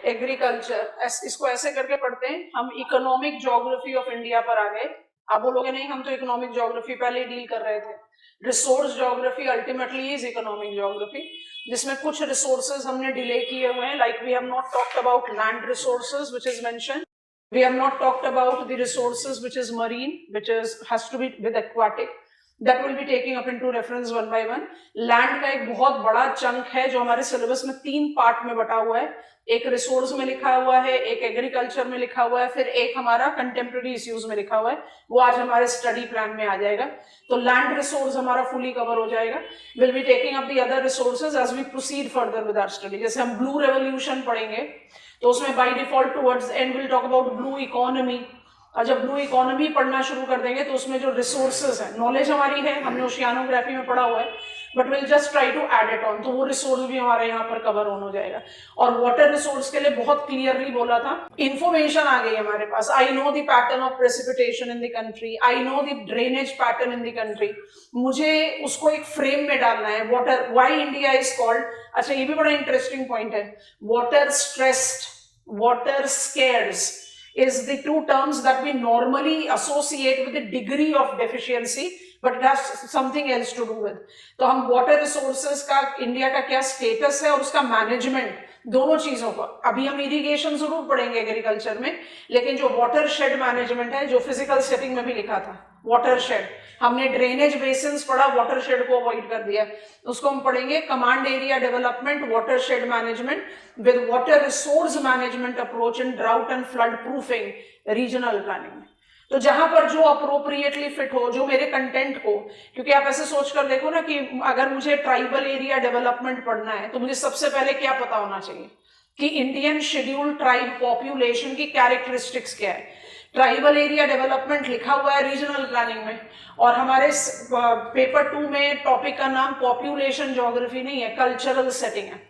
Agriculture, इसको ऐसे करके पढ़ते हैं हम। इकोनॉमिक ज्योग्राफी ऑफ इंडिया पर आ गए। आप बोलोगे नहीं हम तो इकोनॉमिक ज्योग्राफी पहले ही डील कर रहे थे। Resource geography ultimately is economic geography, जिसमें कुछ रिसोर्सेज हमने डिले किए हुए हैं, like we have not talked about land resources which is mentioned, we have not talked about the resources which is marine, which is has to be with aquatic, that will be taking up into reference one by one. Land का एक बहुत बड़ा chunk है जो हमारे syllabus में 3 part में बटा हुआ है। एक रिसोर्स में लिखा हुआ है, एक एग्रीकल्चर में लिखा हुआ है, फिर एक हमारा कंटेम्प्रेरी इश्यूज में लिखा हुआ है। वो आज हमारे स्टडी प्लान में आ जाएगा। तो लैंड रिसोर्स हमारा फुली कवर हो जाएगा। Will be taking up the other resources as we proceed further with our study. जैसे हम ब्लू रेवोल्यूशन पढ़ेंगे तो उसमें by default towards and will talk about blue economy, और जब ब्लू इकोनॉमी पढ़ना शुरू कर देंगे तो उसमें जो रिसोर्सेज है, नॉलेज हमारी है, हमने ओशियानोग्राफी में पढ़ा हुआ है, but will just try to add it on, तो वो रिसोर्स भी हमारे यहाँ पर कवर ऑन हो जाएगा। और वाटर रिसोर्स के लिए बहुत क्लियरली बोला था, इंफॉर्मेशन आ गई हमारे पास। I know the pattern of precipitation in the country, I know the drainage pattern in the country, मुझे उसको एक फ्रेम में डालना है। Water, why India is called, अच्छा ये भी बड़ा इंटरेस्टिंग पॉइंट है, water stressed, water scarce is the two terms that we normally associate with the degree of deficiency, but it has something else to do with. तो हम water resources का India का क्या स्टेटस है और उसका management, दोनों चीजों पर अभी हम इरिगेशन जरूर पढ़ेंगे एग्रीकल्चर में, लेकिन जो वाटर शेड मैनेजमेंट है, जो फिजिकल सेटिंग में भी लिखा था वाटर शेड, हमने ड्रेनेज बेसिन्स पढ़ा, वाटर शेड को अवॉइड कर दिया, उसको हम पढ़ेंगे command area development, water shade management with water resource management approach in drought and flood proofing regional planning में। तो जहां पर जो अप्रोप्रिएटली फिट हो, जो मेरे कंटेंट को, क्योंकि आप ऐसे सोच कर देखो ना कि अगर मुझे ट्राइबल एरिया डेवलपमेंट पढ़ना है तो मुझे सबसे पहले क्या पता होना चाहिए कि इंडियन शेड्यूल्ड ट्राइब पॉपुलेशन की कैरेक्टरिस्टिक्स क्या है। ट्राइबल एरिया डेवलपमेंट लिखा हुआ है रीजनल प्लानिंग में, और हमारे पेपर 2 में टॉपिक का नाम पॉपुलेशन ज्योग्राफी नहीं है, कल्चरल सेटिंग है,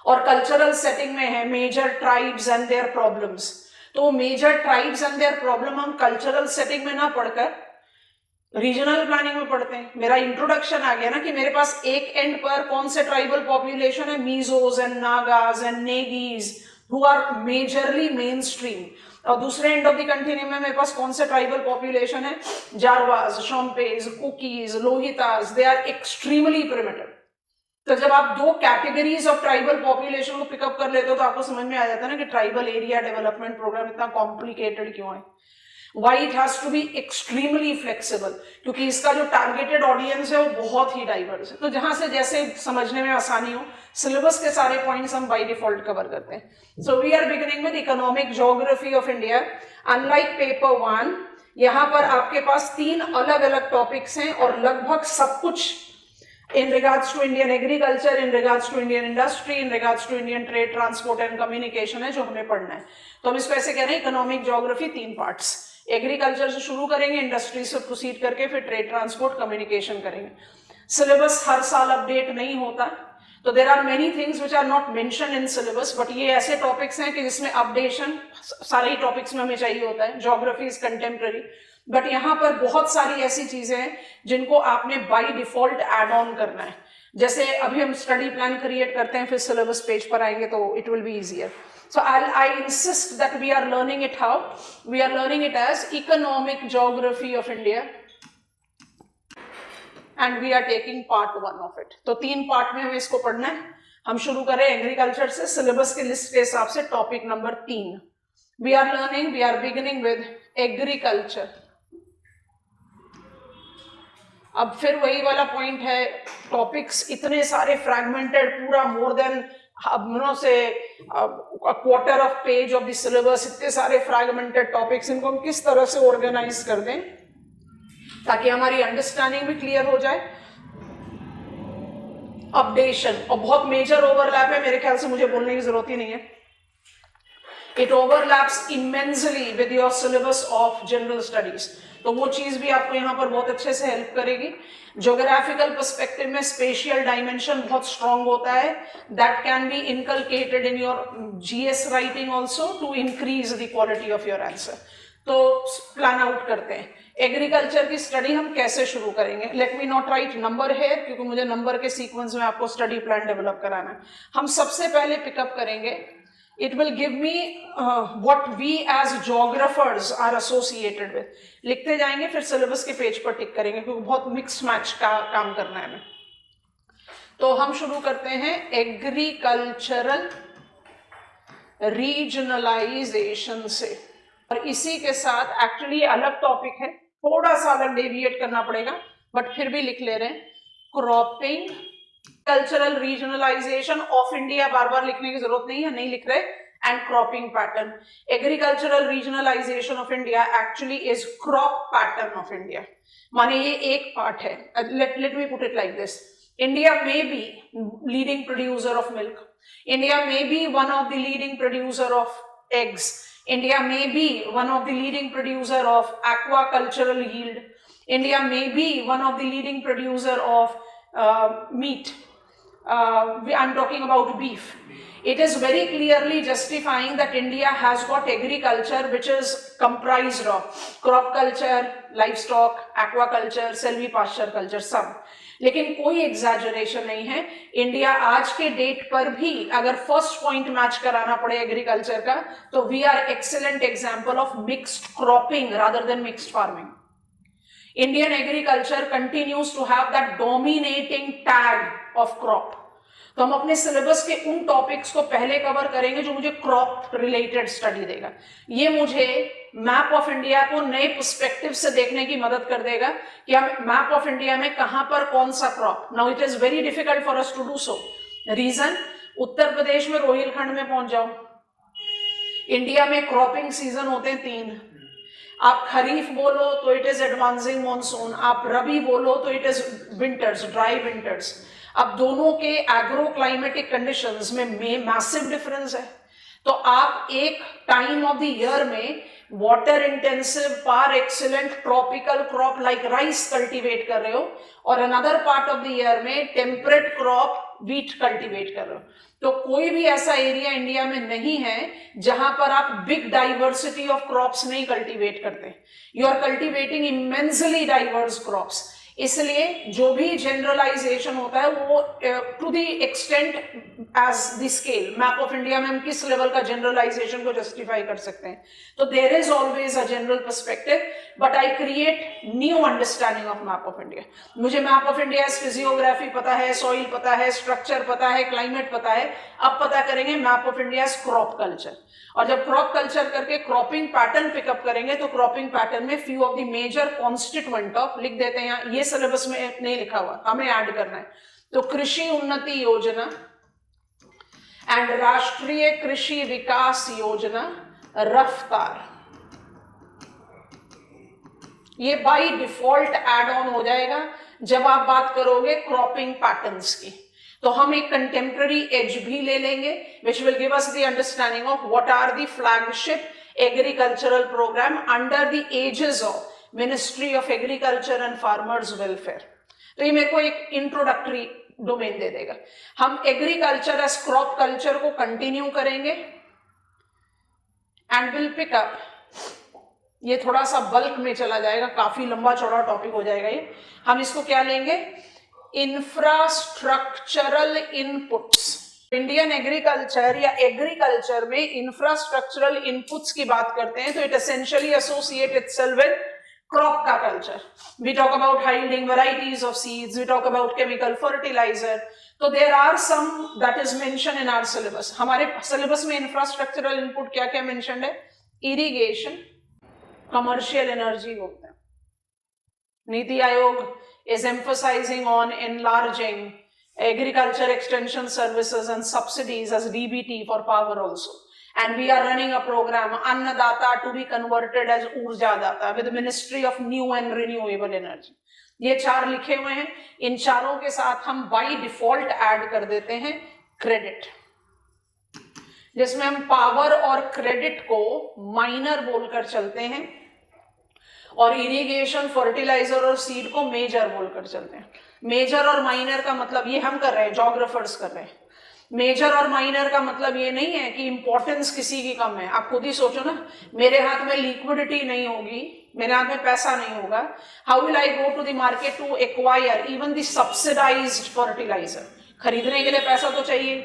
और कल्चरल सेटिंग में है major tribes and their problems. तो major tribes and their problem हम कल्चरल सेटिंग में ना पढ़कर रीजनल प्लानिंग में पढ़ते हैं। मेरा इंट्रोडक्शन आ गया ना कि मेरे पास एक एंड पर कौन से ट्राइबल पॉपुलेशन है, Mizos and Nagas and Negis who are majorly mainstream, और दूसरे एंड ऑफ द कंटिन्यूम में मेरे पास कौन से ट्राइबल पॉपुलेशन है, Jarawas, Shompens, Kukis, Lohitas, they are extremely primitive. तो जब आप 2 कैटेगरीज ऑफ ट्राइबल पॉपुलेशन को पिकअप कर लेते हो तो आपको समझ में आ जाता है ना कि ट्राइबल एरिया डेवलपमेंट प्रोग्राम इतना कॉम्प्लिकेटेड क्यों है, why it has to be extremely flexible, क्योंकि इसका जो टारगेटेड ऑडियंस है वो बहुत ही डाइवर्स है। तो जहां से जैसे समझने में आसानी हो, सिलेबस के सारे पॉइंट्स हम बाय डिफॉल्ट कवर करते हैं। So we are beginning with economic geography of India. Unlike paper 1, यहाँ पर आपके पास 3 अलग अलग टॉपिक्स हैं और लगभग सब कुछ in regards to Indian agriculture, in regards to Indian industry, in regards to Indian trade, transport and communication है जो हमें पढ़ना है। तो हम इसको ऐसे कह रहे हैं इकोनॉमिक ज्योग्राफी 3 पार्ट्स, एग्रीकल्चर से शुरू करेंगे, इंडस्ट्री से प्रोसीड करके फिर ट्रेड, ट्रांसपोर्ट, कम्युनिकेशन करेंगे। सिलेबस हर साल अपडेट नहीं होता, तो there are many things which are not mention in syllabus, but ये ऐसे टॉपिक्स हैं कि जिसमें अपडेशन सारे ही टॉपिक्स में हमें चाहिए होता है। ज्योग्राफी इज कंटेम्प्रेरी, बट यहाँ पर बहुत सारी ऐसी चीजें हैं जिनको आपने बाय डिफॉल्ट ऐड ऑन करना है। जैसे अभी हम स्टडी प्लान क्रिएट करते हैं, फिर सिलेबस पेज पर आएंगे तो it will be easier. So I insist that we are learning it how? We are learning it as economic geography of India and we are taking part 1 of it. तो 3 part में हमें इसको पढ़ना है। हम शुरू करें एग्रीकल्चर से, सिलेबस के लिस्ट के हिसाब से topic number 3। We are beginning with agriculture. अब फिर वही वाला पॉइंट है, टॉपिक्स इतने सारे फ्रैगमेंटेड, पूरा मोर देन से quarter of page of the syllabus, इतने सारे फ्रैगमेंटेड टॉपिक्स, इनको हम किस तरह से ऑर्गेनाइज कर दें ताकि हमारी अंडरस्टैंडिंग भी क्लियर हो जाए। अपडेशन, और बहुत मेजर ओवरलैप है, मेरे ख्याल से मुझे बोलने की जरूरत ही नहीं है। It overlaps immensely with your syllabus of general studies, तो वो चीज भी आपको यहाँ पर बहुत अच्छे से हेल्प करेगी। ज्योग्राफिकल पर्सपेक्टिव में स्पेशियल डायमेंशन बहुत स्ट्रांग होता है, that can be inculcated in your GS writing also to increase the quality of your answer. तो प्लान आउट करते हैं एग्रीकल्चर की स्टडी हम कैसे शुरू करेंगे। Let me not write number है, क्योंकि मुझे नंबर के सीक्वेंस में आपको स्टडी प्लान डेवलप कराना है। हम सबसे पहले पिकअप करेंगे it will give me what we as geographers are associated with. लिखते जाएंगे, फिर सिलेबस के पेज पर टिक करेंगे, क्योंकि बहुत मिक्स मैच का काम करना है हमें। तो हम शुरू करते हैं एग्रीकल्चरल रीजनलाइजेशन से, और इसी के साथ एक्चुअली अलग टॉपिक है, थोड़ा सा अलग डेविएट करना पड़ेगा, बट फिर भी लिख ले रहे हैं, cropping cultural regionalisation of India, बार बार लिखने की जरूरत नहीं है, नहीं लिख रहे, and cropping pattern. Agricultural regionalisation of India actually is crop pattern of India, माने ये एक पार्ट है। Let me put it like this, India may be leading producer of milk, India may be one of the leading producer of eggs, India may be one of the leading producer of aquacultural yield, India may be one of the leading producer of meat, I'm talking about beef. It is very clearly justifying that India has got agriculture which is comprised of crop culture, livestock, aquaculture, silvipasture culture, सब, लेकिन कोई exaggeration नहीं है। India आज के date पर भी अगर फर्स्ट पॉइंट मैच कराना पड़े एग्रीकल्चर का, तो we are excellent example of mixed cropping rather than mixed farming. Indian agriculture continues to have that dominating tag of crop. तो हम अपने सिलेबस के उन टॉपिक्स को पहले कवर करेंगे जो मुझे क्रॉप रिलेटेड स्टडी देगा। ये मुझे मैप ऑफ इंडिया को नए पर्सपेक्टिव से देखने की मदद कर देगा कि हम मैप ऑफ इंडिया में कहां पर कौन सा crop. Now it is very difficult for us to do so. Region, Uttar Pradesh में रोहिलखंड में पहुंच जाओ, इंडिया में क्रॉपिंग सीजन होते हैं 3। आप खरीफ बोलो तो इट इज एडवांसिंग मॉनसून, आप रबी बोलो तो it is winters, dry winters. अब दोनों के एग्रो क्लाइमेटिक कंडीशंस में मैसिव डिफरेंस है। तो आप एक टाइम ऑफ द ईयर में water intensive par excellent tropical crop like rice cultivate कर रहे हो, और another part of the year में टेम्परेट क्रॉप व्हीट कल्टीवेट कर रहे हो। तो कोई भी ऐसा एरिया इंडिया में नहीं है जहां पर आप बिग डाइवर्सिटी ऑफ क्रॉप्स नहीं कल्टीवेट करते। You are cultivating immensely diverse crops. इसलिए जो भी जनरलाइजेशन होता है वो to the extent as the scale, map of India में हम किस लेवल का जनरलाइजेशन को जस्टिफाई कर सकते हैं। तो there is always a general perspective, but I create new understanding of map of India. मुझे मैप ऑफ इंडिया फिजियोग्राफी पता है, सॉइल पता है, स्ट्रक्चर पता है, क्लाइमेट पता है। अब पता करेंगे map of India crop culture, और जब क्रॉप कल्चर करके क्रॉपिंग पैटर्न पिकअप करेंगे तो क्रॉपिंग पैटर्न में few of the major constituent of, लिख देते हैं यहाँ, ये सिलेबस में नहीं लिखा हुआ, हमें ऐड करना है। तो कृषि उन्नति योजना एंड राष्ट्रीय कृषि विकास योजना रफ्तार, ये बाय डिफॉल्ट एड ऑन हो जाएगा जब आप बात करोगे क्रॉपिंग पैटर्न्स की। तो हम एक कंटेम्पररी एज भी ले लेंगे which will give us the understanding of what are the flagship agricultural program under the aegis of Ministry of Agriculture and Farmers Welfare। तो ये मेरे को एक इंट्रोडक्टरी डोमेन दे देगा। हम एग्रीकल्चर एज क्रॉप कल्चर को कंटिन्यू करेंगे एंड विल पिक अप, ये थोड़ा सा बल्क में चला जाएगा, काफी लंबा चौड़ा टॉपिक हो जाएगा ये। हम इसको क्या लेंगे, इंफ्रास्ट्रक्चरल इनपुट्स। इंडियन एग्रीकल्चर या एग्रीकल्चर में इंफ्रास्ट्रक्चरल इनपुट्स की बात करते हैं तो it essentially associate itself with crop का culture. We talk about high yielding varieties of seeds, we talk about chemical fertiliser. तो there are some that is mention in our syllabus. हमारे syllabus में infrastructural input क्या क्या mention है, irrigation, commercial energy होता है। NITI Aayog is emphasizing on enlarging agriculture extension services and subsidies as DBT for power also, and we are running a program Annadata to be converted as Urja Data with the Ministry of New and Renewable Energy। ये 4 लिखे हुए हैं, इन चारों के साथ हम by default add कर देते हैं क्रेडिट, जिसमें हम पावर और क्रेडिट को माइनर बोलकर चलते हैं और इरिगेशन, फर्टिलाइजर और सीड को मेजर बोलकर चलते हैं। मेजर और माइनर का मतलब ये हम कर रहे हैं, जोग्राफर्स कर रहे हैं। मेजर और माइनर का मतलब ये नहीं है कि इंपॉर्टेंस किसी की कम है। आप खुद ही सोचो ना, मेरे हाथ में लिक्विडिटी नहीं होगी, मेरे हाथ में पैसा नहीं होगा, how will I go to the market to acquire even the subsidised fertiliser? खरीदने के लिए पैसा तो चाहिए।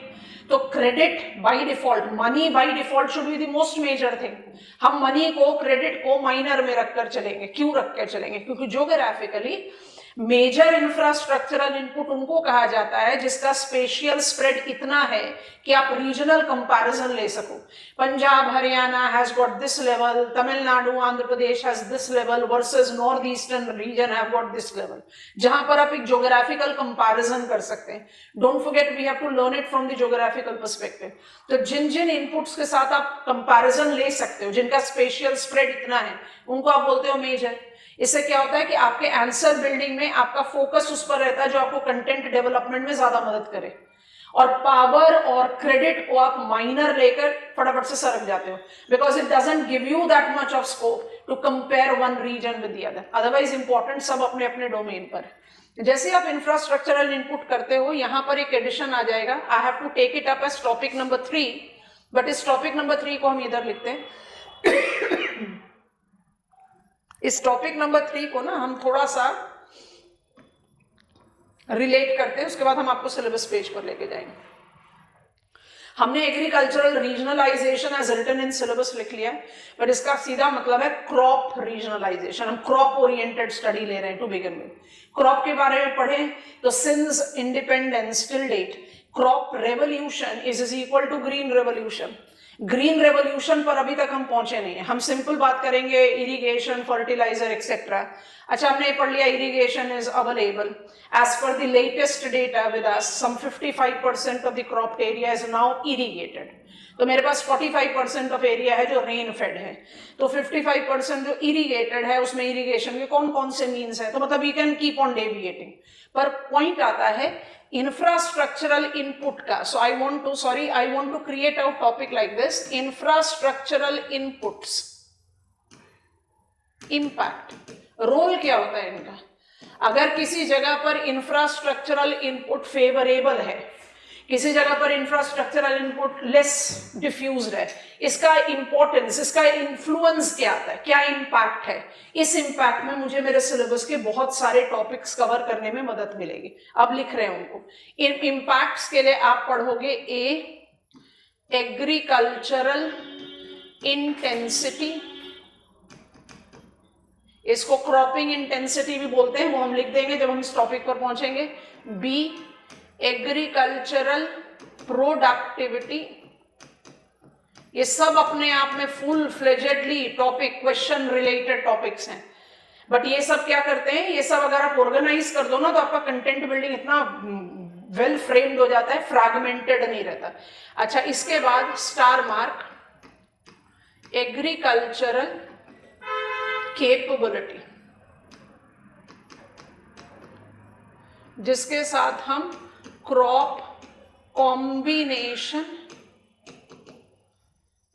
तो credit by default, money by default should be the most major thing. हम मनी को, क्रेडिट को माइनर में रखकर चलेंगे। क्यों रखकर चलेंगे? क्योंकि ज्योग्राफिकली मेजर इंफ्रास्ट्रक्चरल इनपुट उनको कहा जाता है जिसका स्पेशियल स्प्रेड इतना है कि आप रीजनल कंपैरिजन ले सको। Punjab Haryana has got this level, Tamil Nadu Andhra Pradesh has this level versus north eastern region have got this level, जहां पर आप एक ज्योग्राफिकल कंपैरिजन कर सकते हैं। Don't forget we have to learn it from the geographical perspective. तो जिन जिन इनपुट्स के साथ आप कंपैरिजन ले सकते हो, जिनका स्पेशियल स्प्रेड इतना है, उनको आप बोलते हो मेजर। इससे क्या होता है कि आपके आंसर बिल्डिंग में आपका फोकस उस पर रहता है जो आपको कंटेंट डेवलपमेंट में ज्यादा मदद करे, और पावर और क्रेडिट को आप माइनर लेकर फटाफट से सरक जाते हो, because it doesn't give you that much of scope to compare one region with the other. Otherwise important सब अपने अपने डोमेन पर। जैसे आप इंफ्रास्ट्रक्चरल इनपुट करते हो, यहां पर एक एडिशन आ जाएगा। I have to take it up as topic number 3, but इस टॉपिक नंबर 3 को हम इधर लिखते हैं। इस टॉपिक नंबर 3 को ना हम थोड़ा सा रिलेट करते हैं, उसके बाद हम आपको सिलेबस पेज पर लेके जाएंगे। हमने agricultural regionalisation as written in syllabus लिख लिया, बट इसका सीधा मतलब है क्रॉप रीजनलाइजेशन। हम क्रॉप ओरिएंटेड स्टडी ले रहे हैं टू बिगिन विद। क्रॉप के बारे में पढ़ें तो since independence till date crop revolution is equal to green revolution. Green revolution पर अभी तक हम पहुंचे नहीं है। हम सिंपल बात करेंगे इरिगेशन, फर्टिलाइजर एक्सेट्रा। अच्छा, हमने पढ़ लिया irrigation is available as per the latest data with us some 55% of the crop area is now irrigated. तो मेरे पास 45% ऑफ एरिया है जो रेन फेड है, तो 55% जो इरिगेटेड है उसमें इरिगेशन के कौन कौन से मीन्स है, तो मतलब you can keep on deviating. पर पॉइंट आता है इंफ्रास्ट्रक्चरल इनपुट का। So I want to create a topic like this, infrastructural inputs, impact, role क्या होता है इनका। अगर किसी जगह पर इंफ्रास्ट्रक्चरल इनपुट फेवरेबल है, किसी जगह पर इंफ्रास्ट्रक्चरल इनपुट लेस डिफ्यूज्ड है, इसका इंपॉर्टेंस, इसका इन्फ्लुएंस क्या आता है, क्या इंपैक्ट है। इस इंपैक्ट में मुझे मेरे सिलेबस के बहुत सारे टॉपिक्स कवर करने में मदद मिलेगी। अब लिख रहे हैं उनको। इन इंपैक्ट्स के लिए आप पढ़ोगे एग्रीकल्चरल इंटेंसिटी, इसको क्रॉपिंग इंटेंसिटी भी बोलते हैं, वो हम लिख देंगे जब हम इस टॉपिक पर पहुंचेंगे। बी एग्रीकल्चरल प्रोडक्टिविटी, ये सब अपने आप में full फ्लेजेडली topic, question related topics हैं। बट ये सब क्या करते हैं, ये सब अगर आप ऑर्गेनाइज कर दो ना तो आपका कंटेंट बिल्डिंग इतना वेल फ्रेम्ड हो जाता है, फ्रैगमेंटेड नहीं रहता। अच्छा, इसके बाद स्टार मार्क एग्रीकल्चरल कैपेबिलिटी, जिसके साथ हम क्रॉप कॉम्बिनेशन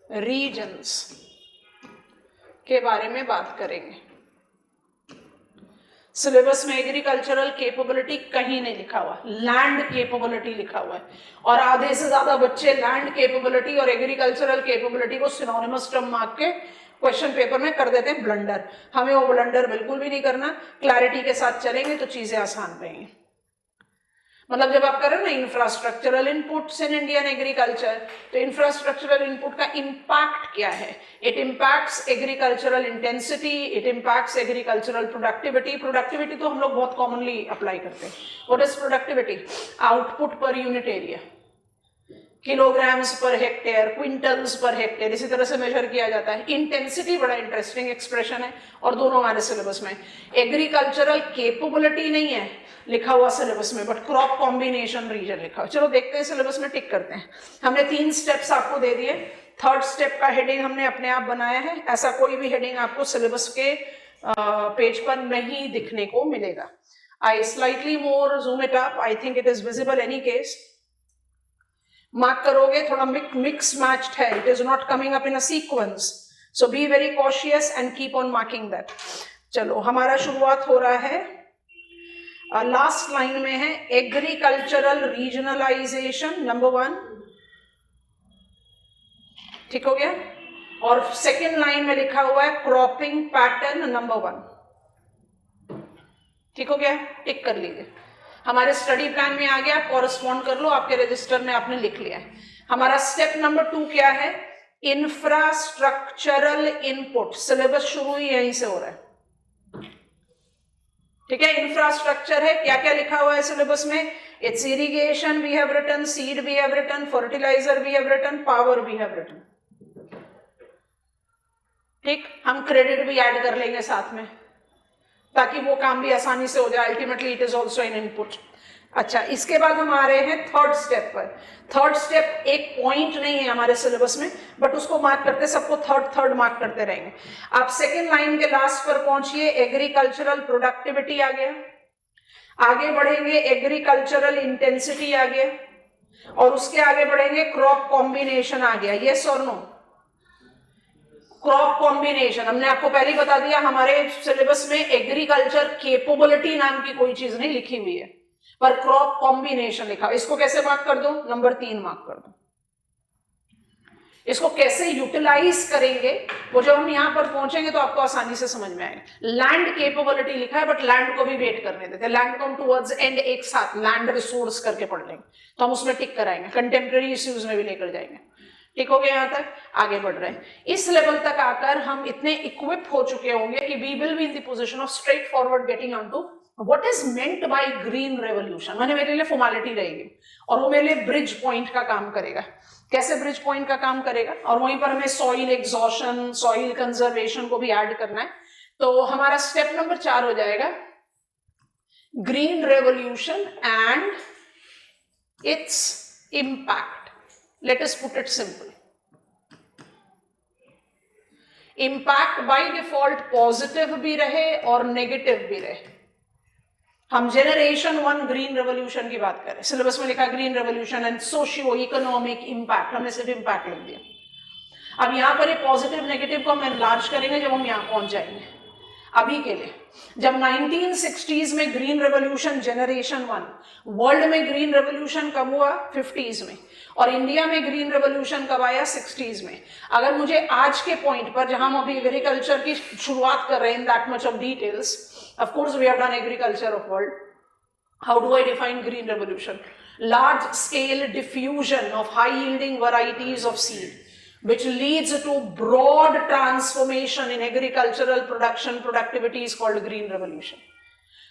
रीजन्स के बारे में बात करेंगे। सिलेबस में एग्रीकल्चरल कैपेबिलिटी कहीं नहीं लिखा हुआ, लैंड कैपेबिलिटी लिखा हुआ है, और आधे से ज्यादा बच्चे लैंड कैपेबिलिटी और एग्रीकल्चरल कैपेबिलिटी को सिनोनिमस टर्म मार्क के क्वेश्चन पेपर में कर देते हैं ब्लंडर। हमें वो ब्लंडर बिल्कुल भी नहीं करना, क्लैरिटी के साथ चलेंगे तो चीजें आसान रहेंगी। मतलब जब आप कर रहे हो ना infrastructural inputs in Indian agriculture, तो इंफ्रास्ट्रक्चरल इनपुट का इंपैक्ट क्या है। It impacts agricultural intensity, it impacts agricultural productivity. Productivity तो हम लोग बहुत कॉमनली अप्लाई करते हैं। What is productivity? Output per unit area, kilograms per hectare, quintals per hectare, इसी तरह से मेजर किया जाता है। इंटेंसिटी बड़ा इंटरेस्टिंग एक्सप्रेशन है और दोनों हमारे सिलेबस में। एग्रीकल्चरल कैपेबिलिटी नहीं है लिखा हुआ सिलेबस में, बट क्रॉप कॉम्बिनेशन रीजन लिखा हुआ। चलो देखते हैं सिलेबस में, टिक करते हैं। हमने 3 स्टेप्स आपको दे दिए। थर्ड स्टेप का हेडिंग हमने अपने आप बनाया है, ऐसा कोई भी हेडिंग आपको सिलेबस के पेज पर नहीं दिखने को मिलेगा। I slightly more zoom it up, I think it is visible any case. Mark करोगे, थोड़ा मिक्स मैच्ड है, it is not coming up in a sequence, so be very cautious and keep on marking that. चलो, हमारा शुरुआत हो रहा है, last line में है एग्रीकल्चरल रीजनलाइजेशन नंबर 1, ठीक हो गया। और सेकेंड लाइन में लिखा हुआ है क्रॉपिंग पैटर्न नंबर 1, ठीक हो गया, टिक कर लीजिए। हमारे स्टडी प्लान में आ गया, कॉरेस्पॉन्ड कर लो, आपके रजिस्टर में आपने लिख लिया है। हमारा स्टेप नंबर 2 क्या है? Infrastructural input. सिलेबस शुरू ही यहीं से हो रहा है, ठीक है। इंफ्रास्ट्रक्चर है, क्या क्या लिखा हुआ है सिलेबस में? It's irrigation we have written, seed we have written, fertiliser we have written, power we have written. ठीक, हम क्रेडिट भी ऐड कर लेंगे साथ में ताकि वो काम भी आसानी से हो जाए। Ultimately it is also an input. अच्छा, इसके बाद हम आ रहे हैं थर्ड स्टेप पर। थर्ड स्टेप एक पॉइंट नहीं है हमारे सिलेबस में, बट उसको मार्क करते, सबको थर्ड मार्क करते रहेंगे। आप सेकेंड लाइन के लास्ट पर पहुंचिए, एग्रीकल्चरल प्रोडक्टिविटी आ गया। आगे बढ़ेंगे, एग्रीकल्चरल इंटेंसिटी आ गया, और उसके आगे बढ़ेंगे क्रॉप कॉम्बिनेशन आ गया। यस और नो? क्रॉप कॉम्बिनेशन हमने आपको पहले ही बता दिया, हमारे सिलेबस में एग्रीकल्चर कैपेबिलिटी नाम की कोई चीज नहीं लिखी हुई है, पर क्रॉप कॉम्बिनेशन लिखा। इसको कैसे मार्क कर दो? नंबर 3 मार्क कर दो। इसको कैसे यूटिलाइज करेंगे वो जब हम यहां पर पहुंचेंगे तो आपको आसानी से समझ में आएगा। लैंड कैपेबिलिटी लिखा है, बट लैंड को भी वेट करने देते हैं। लैंड को हम टुवर्ड्स एंड एक साथ लैंड रिसोर्स करके पढ़ लेंगे, तो हम उसमें टिक कराएंगे, कंटेम्प्रेरी इश्यूज में भी लेकर जाएंगे। ठीक हो गया? यहां तक आगे बढ़ रहे हैं। इस लेवल तक आकर हम इतने इक्विप हो चुके होंगे कि we will be in the position of straight forward getting on to What is meant by green revolution? मैंने मेरे लिए फॉर्मेलिटी रहेगी और वो मेरे लिए ब्रिज पॉइंट का काम करेगा। कैसे ब्रिज पॉइंट का काम करेगा? और वहीं पर हमें सॉइल एग्जॉशन, सॉइल कंजर्वेशन को भी ऐड करना है। तो हमारा स्टेप नंबर 4 हो जाएगा green revolution and its impact. Let us put it simple. Impact by default positive भी रहे और नेगेटिव भी रहे। हम जनरेशन 1 ग्रीन रेवोल्यूशन की बात करें, सिलेबस में लिखा green revolution and socio economic impact, हमने सिर्फ इंपैक्ट लिख दिया। अब यहां पर ये पॉजिटिव नेगेटिव को हम एनलार्ज करेंगे जब हम यहां पहुंच जाएंगे। अभी के लिए, जब 1960s में ग्रीन रेवोल्यूशन जनरेशन 1, वर्ल्ड में ग्रीन रेवोल्यूशन कब हुआ? 50s में, और इंडिया में ग्रीन रेवोल्यूशन कब आया? 60s में। अगर मुझे आज के पॉइंट पर, जहां हम अभी एग्रीकल्चर की शुरुआत कर रहे हैं, in that much of details, of course we have done agriculture of world. How do I define green revolution? Large scale diffusion of high yielding varieties of seed which leads to broad transformation in agricultural production productivity is called green revolution.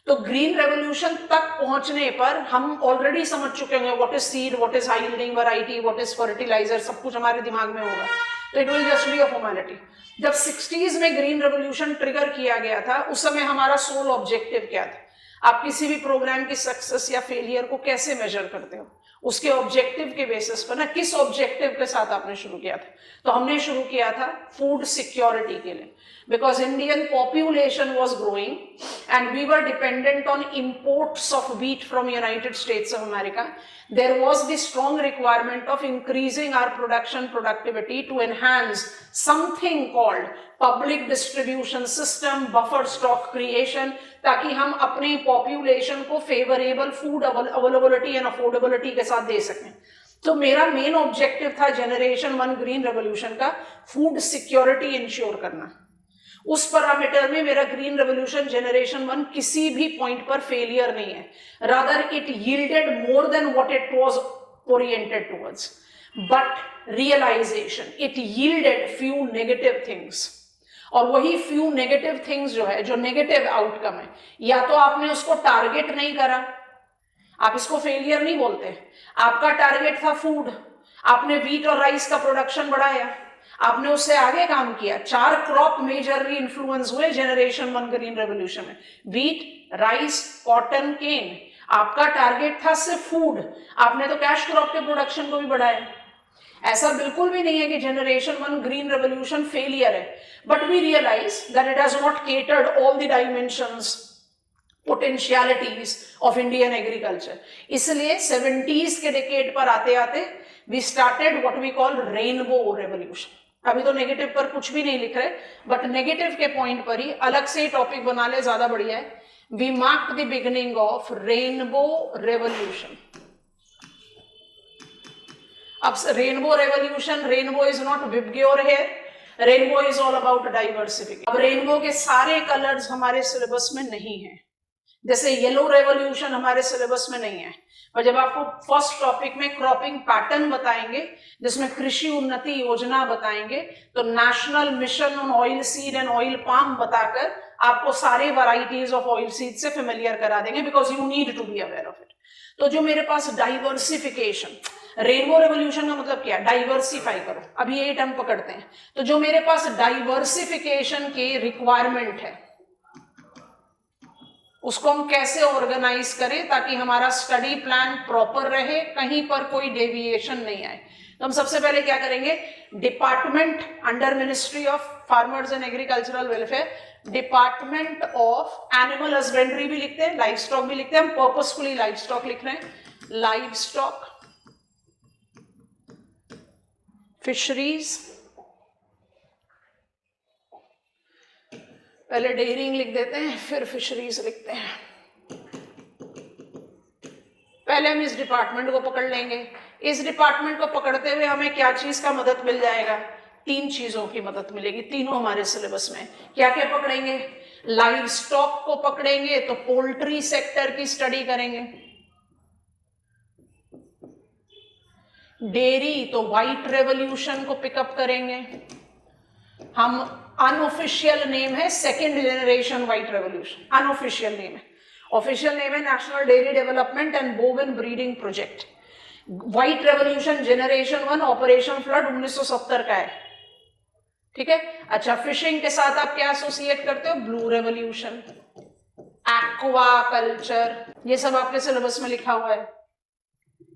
तो green revolution तक पहुंचने पर हम already समझ चुके होंगे what is seed, what is high yielding variety, what is fertiliser, सब कुछ हमारे दिमाग में होगा। तो it will just be a formality. जब 60s में ग्रीन रेवोल्यूशन ट्रिगर किया गया था, उस समय हमारा सोल ऑब्जेक्टिव क्या था? आप किसी भी प्रोग्राम की सक्सेस या फेलियर को कैसे मेजर करते हो? उसके ऑब्जेक्टिव के बेसिस पर ना, किस ऑब्जेक्टिव के साथ आपने शुरू किया था? तो हमने शुरू किया था फूड सिक्योरिटी के लिए, because Indian population was growing and we were dependent on imports of wheat from United States of America. There was the strong requirement of increasing our production productivity to enhance something called public distribution system, buffer stock creation, ताकि हम अपनी population को favorable food availability and affordability के साथ दे सकें। तो मेरा main objective था जनरेशन 1 ग्रीन रेवोल्यूशन का फूड सिक्योरिटी इंश्योर करना। उस पैरामीटर में मेरा ग्रीन रेवोल्यूशन जनरेशन 1 किसी भी पॉइंट पर फेलियर नहीं है, rather it yielded more than what it was oriented towards, but realisation it yielded few negative things. और वही फ्यू नेगेटिव थिंग्स जो है, जो नेगेटिव आउटकम है, या तो आपने उसको टारगेट नहीं करा, आप इसको फेलियर नहीं बोलते, आपका टारगेट था फूड, आपने व्हीट और राइस का प्रोडक्शन बढ़ाया, आपने उससे आगे काम किया। 4 क्रॉप मेजरली इन्फ्लुएंस हुए जनरेशन 1 ग्रीन रेवोल्यूशन में, व्हीट, राइस, कॉटन, केन। आपका टारगेट था सिर्फ फूड, आपने तो कैश क्रॉप के प्रोडक्शन को भी बढ़ाया। ऐसा बिल्कुल भी नहीं है कि जनरेशन 1 ग्रीन रेवोल्यूशन फेलियर है, but we realise that it has not catered all the dimensions, potentialities of Indian agriculture. इसलिए 70s के डिकेड पर आते आते we started what we call rainbow revolution. अभी तो नेगेटिव पर कुछ भी नहीं लिख रहे, बट नेगेटिव के पॉइंट पर ही अलग से टॉपिक बना ले, ज्यादा बढ़िया है। We marked the beginning of rainbow revolution. अब rainbow revolution, rainbow is not VIBGYOR here, rainbow is all about diversification. अब रेनबो के सारे कलर्स हमारे सिलेबस में नहीं है, जैसे येलो रेवोल्यूशन हमारे सिलेबस में नहीं है, पर जब आपको फर्स्ट टॉपिक में क्रॉपिंग पैटर्न बताएंगे, जिसमें कृषि उन्नति योजना बताएंगे, तो national mission on oil seed and oil palm बताकर आपको सारे वैरायटीज ऑफ ऑयल सीड से फेमिलियर करा देंगे, because you need to be aware of it. तो जो मेरे पास डाइवर्सिफिकेशन, रेनबो रेवोल्यूशन का मतलब क्या, डाइवर्सिफाई करो, अभी ये टर्म पकड़ते हैं। तो जो मेरे पास डाइवर्सिफिकेशन की रिक्वायरमेंट है, उसको हम कैसे ऑर्गेनाइज करें ताकि हमारा स्टडी प्लान प्रॉपर रहे, कहीं पर कोई डेविएशन नहीं आए। तो हम सबसे पहले क्या करेंगे, department under ministry of farmers and agricultural welfare, department of animal husbandry भी लिखते हैं, लाइव स्टॉक भी लिखते हैं, हम पर्पसफुली लाइव स्टॉक लिख रहे हैं, लाइव स्टॉक, फिशरीज, पहले डेयरिंग लिख देते हैं फिर फिशरीज लिखते हैं। पहले हम इस डिपार्टमेंट को पकड़ लेंगे। इस डिपार्टमेंट को पकड़ते हुए हमें क्या चीज का मदद मिल जाएगा, 3 चीजों की मदद मिलेगी, तीनों हमारे सिलेबस में। क्या क्या पकड़ेंगे, लाइव स्टॉक को पकड़ेंगे तो पोल्ट्री सेक्टर की स्टडी करेंगे, डेयरी तो व्हाइट रेवोल्यूशन को पिकअप करेंगे, हम अनऑफिशियल नेम है second generation white revolution, unofficial name है, ऑफिशियल नेम है national dairy development and बोविन breeding project. White revolution generation 1 operation flood 1970 का है, ठीक है। अच्छा, फिशिंग के साथ आप क्या एसोसिएट करते हो, ब्लू रेवोल्यूशन, एक्वा कल्चर, ये सब आपके सिलेबस में लिखा हुआ है।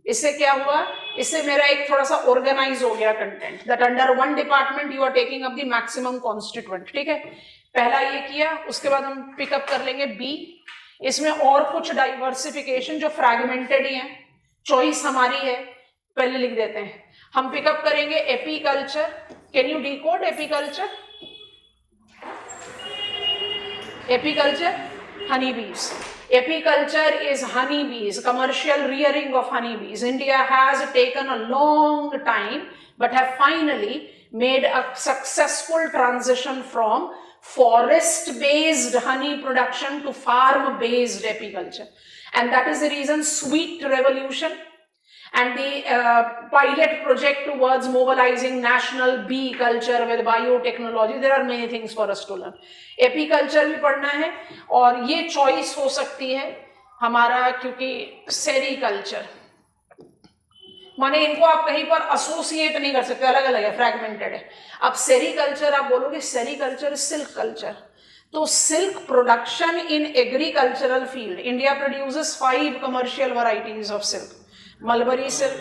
इससे क्या हुआ, इससे मेरा एक थोड़ा सा ऑर्गेनाइज हो गया content, that under one department you are taking up the maximum constituent, ठीक है। पहला ये किया, उसके बाद हम पिकअप कर लेंगे बी, इसमें और कुछ डाइवर्सिफिकेशन जो फ्रैगमेंटेड ही है, चॉइस हमारी है, पहले लिख देते हैं। हम पिकअप करेंगे apiculture, can you decode apiculture, apiculture honeybees. Apiculture is honeybees, commercial rearing of honeybees. India has taken a long time but have finally made a successful transition from forest based honey production to farm based apiculture, and that is the reason sweet revolution and the pilot project towards mobilizing national bee culture with biotechnology. There are many things for us to learn. Apiculture भी पढ़ना है, और ये choice हो सकती है हमारा, क्योंकि सेरीकल्चर माने इनको आप कहीं पर एसोसिएट नहीं कर सकते, अलग अलग है, फ्रैगमेंटेड है। अब सेरीकल्चर आप बोलोगे, सेरीकल्चर सिल्क कल्चर, तो silk production in agricultural field, India produces 5 commercial varieties of silk, mulberry silk,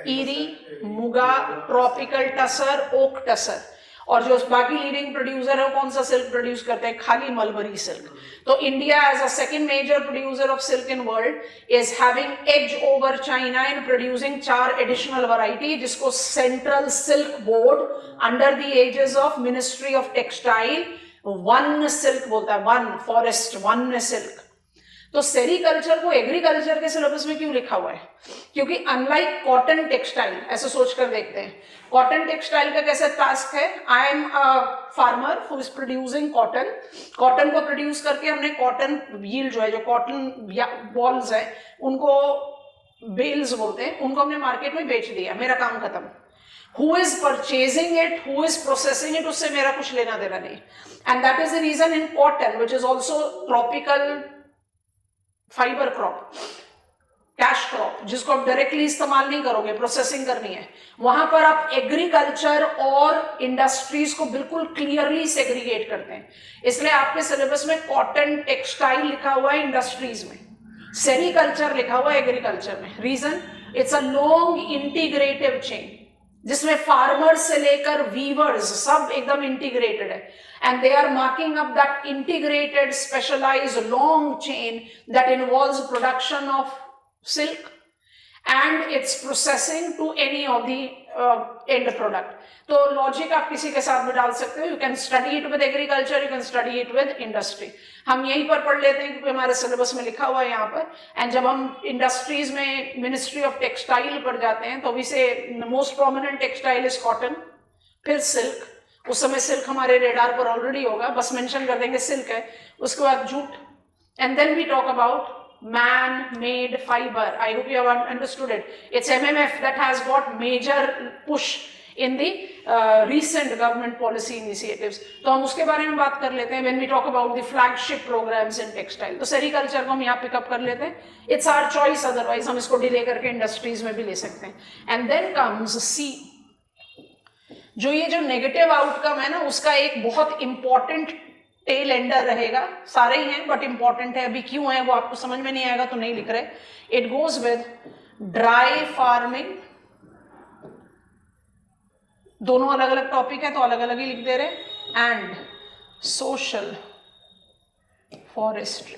eri, muga, tropical tasar, oak tasar, और जो बाकी लीडिंग प्रोड्यूसर है वो कौन सा सिल्क प्रोड्यूस करते हैं, खाली मलबरी सिल्क। तो India as a second major producer of silk in world is having edge over China in producing 4 additional variety, जिसको central silk board under the aegis of ministry of textile वन silk बोलता है, वन forest, वन silk. तो sericulture को agriculture के syllabus में क्यों लिखा हुआ है, क्योंकि अनलाइक कॉटन टेक्सटाइल, ऐसे सोचकर देखते हैं, कॉटन टेक्सटाइल का कैसा टास्क है, I am a farmer who is producing cotton, cotton को प्रोड्यूस करके हमने कॉटन व्हील जो है, जो कॉटन बॉल्स है, उनको बेल्स बोलते हैं, उनको हमने मार्केट में बेच दिया, मेरा काम खत्म। Who is purchasing it, who is processing it, उससे मेरा कुछ लेना देना नहीं। And that is the reason in cotton, which is also tropical fibre crop, cash crop, जिसको आप डायरेक्टली इस्तेमाल नहीं करोगे, प्रोसेसिंग करनी है, वहां पर आप एग्रीकल्चर और इंडस्ट्रीज को बिल्कुल क्लियरली सेग्रीगेट करते हैं। इसलिए आपके सिलेबस में कॉटन टेक्सटाइल लिखा हुआ है इंडस्ट्रीज में, सेरीकल्चर लिखा हुआ है एग्रीकल्चर में। Region, it's a long integrative chain, जिसमें फार्मर्स से लेकर वीवर्स सब एकदम इंटीग्रेटेड है, and they are marking up that integrated specialized long chain that involves production of silk and its processing to any of the end product. तो logic आप किसी के साथ भी डाल सकते हो, you can study it with agriculture, you can study it with industry. हम यहीं पर पढ़ लेते हैं क्योंकि हमारे सिलेबस में लिखा हुआ है यहाँ पर, एंड जब हम इंडस्ट्रीज में मिनिस्ट्री ऑफ टेक्सटाइल पर जाते हैं तो इसे most prominent textile is cotton, फिर सिल्क, उस समय सिल्क हमारे रेडार पर ऑलरेडी होगा, बस मेंशन कर देंगे सिल्क है, उसके बाद jute, and then we talk about man-made fiber. I hope you have understood it. It's MMF that has got major push in the recent government policy initiatives. तो हम उसके बारे में बात कर लेते हैं when we talk about the flagship programs in textile. तो सेरिकल्चर को हम यहाँ पिकअप कर लेते हैं. It's our choice, otherwise हम इसको डिले करके इंडस्ट्रीज में भी ले सकते हैं. And then comes C. जो ये जो नेगेटिव आउटकम है ना, उसका एक बहुत इंपॉर्टेंट टेल एंडर रहेगा. सारे ही हैं बट इंपॉर्टेंट है. अभी क्यों है वो आपको समझ में नहीं आएगा तो नहीं लिख रहे. It goes with dry farming. दोनों अलग अलग टॉपिक है तो अलग अलग ही लिख दे रहे. And social forestry.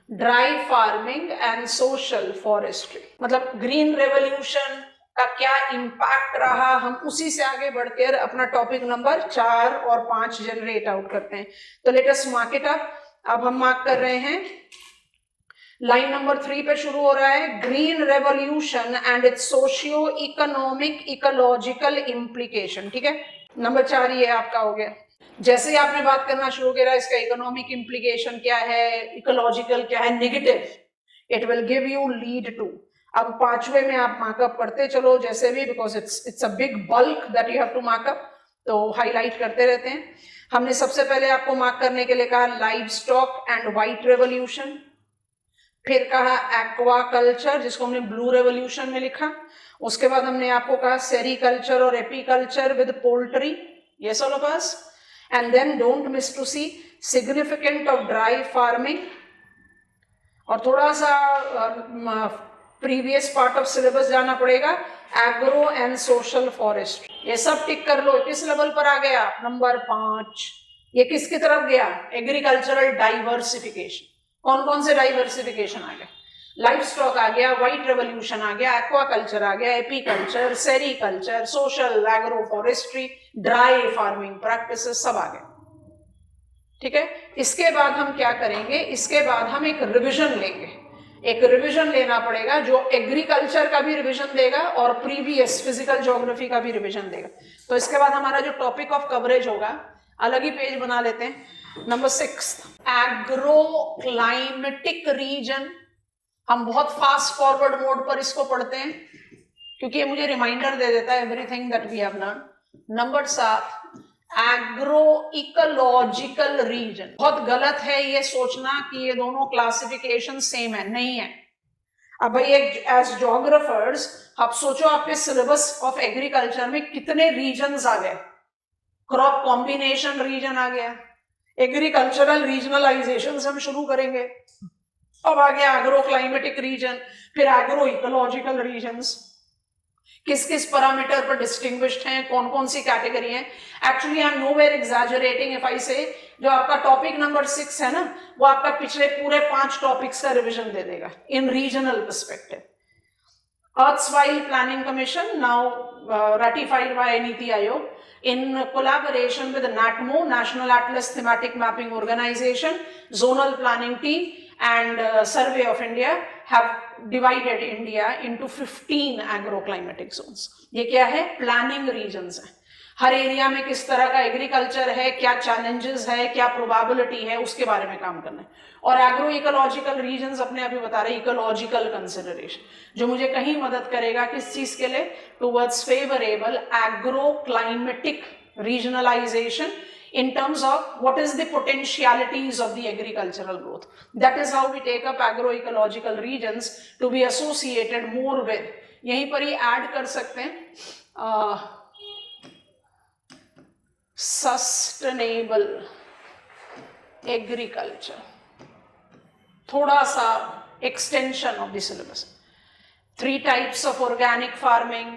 Dry farming and social forestry मतलब ग्रीन रेवोल्यूशन का क्या इम्पैक्ट रहा, हम उसी से आगे बढ़कर अपना टॉपिक नंबर 4 और 5 जनरेट आउट करते हैं. तो let us mark it up. अब हम मार्क कर रहे हैं लाइन नंबर 3 पे शुरू हो रहा है. Green revolution and it's socio economic ecological implication. ठीक है, नंबर 4 ये आपका हो गया. जैसे ही आपने बात करना शुरू किया इसका इकोनॉमिक इम्प्लीकेशन क्या है, इकोलॉजिकल क्या है, negative, it will give you lead to. अब 5वें में आप मार्कअप करते चलो जैसे भी, because it's a big bulk that you have to mark up, तो हाईलाइट करते रहते हैं. हमने सबसे पहले आपको मार्क करने के लिए कहा live stock and white revolution, फिर कहा एक्वा कल्चर जिसको हमने ब्लू रेवोल्यूशन में लिखा. उसके बाद हमने आपको कहा सेरिकल्चर और apiculture with poultry. Yes all of us. And then don't miss to see significant of dry farming और थोड़ा सा प्रीवियस पार्ट ऑफ सिलेबस जाना पड़ेगा, एग्रो एंड सोशल फॉरेस्ट. ये सब टिक कर लो. किस लेवल पर आ गया? नंबर 5. ये किसकी तरफ गया? Agricultural diversification. कौन कौन से डाइवर्सिफिकेशन आ गए? लाइफ स्टॉक आ गया, व्हाइट रेवोल्यूशन आ गया, एक्वा कल्चर आ गया, apiculture, sericulture, social, agro forestry, dry farming practices सब आ गए. ठीक है, इसके बाद हम क्या करेंगे? इसके बाद हम एक रिविजन लेंगे. एक रिवीजन लेना पड़ेगा जो एग्रीकल्चर का भी रिवीजन देगा और प्रीवियस फिजिकल ज्योग्राफी का भी रिवीजन देगा. तो इसके बाद हमारा जो टॉपिक ऑफ कवरेज होगा, अलग ही पेज बना लेते हैं. Number 6 agro climatic reason. हम बहुत फास्ट फॉरवर्ड मोड पर इसको पढ़ते हैं क्योंकि ये मुझे रिमाइंडर दे देता है everything that we have learn. Number 7 agro ecological region. बहुत गलत है ये सोचना कि ये दोनों क्लासिफिकेशन सेम है, नहीं है. अब भाई एज ज्योग्राफर्स आप सोचो आपके सिलेबस ऑफ एग्रीकल्चर में कितने रीजन्स आ गए. क्रॉप कॉम्बिनेशन रीजन आ गया, एग्रीकल्चरल रीजनलाइजेशन से हम शुरू करेंगे. अब आ गया एग्रो क्लाइमेटिक रीजन, फिर एग्रो इकोलॉजिकल रीजन्स. किस किस पैरामीटर पर डिस्टिंग्विश्ड हैं, कौन कौन सी कैटेगरी हैं. Actually I am nowhere exaggerating if I से जो आपका टॉपिक नंबर 6 है ना, वो आपका पिछले पूरे 5 टॉपिक्स का रिवीजन दे देगा in regional perspective. Erstwhile Planning Commission, now ratified by NITI Aayog, in collaboration with NATMO, National Atlas Thematic Mapping Organization, Zonal Planning Team and Survey of India have divided India into 15 agroclimatic zones. ये क्या है? Planning regions है. हर area में किस तरह का agriculture है, क्या चैलेंजेस है, क्या प्रोबेबिलिटी है, उसके बारे में काम करना है. और एग्रो इकोलॉजिकल रीजन्स अपने आप ही बता रहे इकोलॉजिकल कंसिडरेशन, जो मुझे कहीं मदद करेगा किस चीज के लिए? Towards favourable agro climatic regionalisation in terms of what is the potentialities of the agricultural growth. That is how we take up agroecological regions to be associated more with. यहीं पर ही ऐड कर सकते हैं सस्टेनेबल एग्रीकल्चर, थोड़ा सा extension of the syllabus. 3 types of organic farming,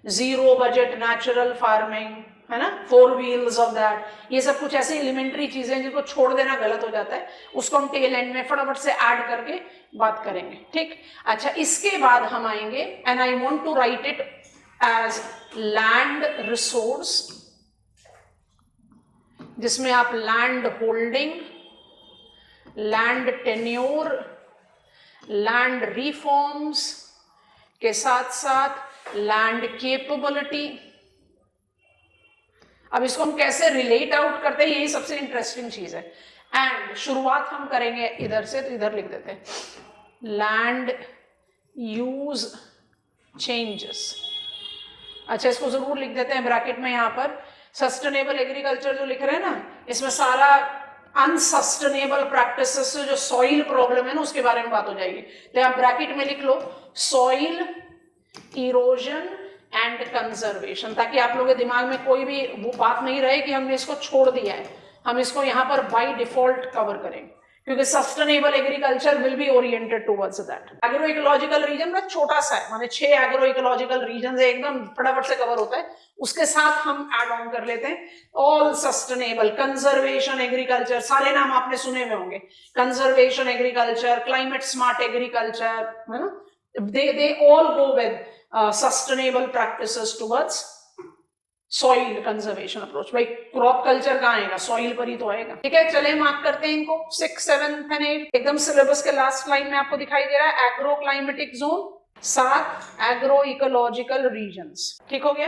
zero budget natural farming, है ना, 4 wheels of that. ये सब कुछ ऐसे एलिमेंट्री चीजें जिनको छोड़ देना गलत हो जाता है, उसको हम टेल एंड में फटाफट से ऐड करके बात करेंगे. ठीक, अच्छा, इसके बाद हम आएंगे and I want to write it as land resource, जिसमें आप land holding, land tenure, land reforms के साथ साथ लैंड केपेबिलिटी, अब इसको हम कैसे रिलेट आउट करते हैं, यही सबसे इंटरेस्टिंग चीज है। एंड शुरुआत हम करेंगे इधर से, तो इधर लिख देते हैं लैंड यूज चेंजेस। अच्छा, इसको जरूर लिख देते हैं ब्रैकेट में यहाँ पर। सस्टेनेबल एग्रीकल्चर जो लिख रहे हैं ना, इसमें सारा अनसस्टेनेबल प्रैक्टिसेस से जो सॉइल प्रॉब्लम है ना उसके बारे में बात हो जाएगी। तो आप ब्रैकेट में लिख लो सॉइल इरोजन एंड कंजर्वेशन, ताकि आप लोगों के दिमाग में कोई भी वो बात नहीं रहे कि हमने इसको छोड़ दिया है। हम इसको यहाँ पर बाय डिफॉल्ट कवर करेंगे, क्योंकि sustainable agriculture will be oriented towards that. Agro ecological reason में छोटा सा है, माने 6 एग्रो इकोलॉजिकल रीजन है, एकदम फटाफट से कवर होता है। उसके साथ हम एड ऑन कर लेते हैं ऑल सस्टेनेबल, कंजर्वेशन एग्रीकल्चर, सारे नाम आपने सुने हुए होंगे, conservation agriculture, climate smart agriculture, है ना, they all go with sustainable practices towards soil conservation approach. भाई क्रॉप कल्चर कहाँ आएगा, सॉइल पर ही तो आएगा। ठीक है, चले मार्क करते हैं इनको 6, 7 एंड 8। एकदम सिलेबस के लास्ट लाइन में आपको दिखाई दे रहा है agro climatic zone, 7 agro ecological regions. ठीक हो गया।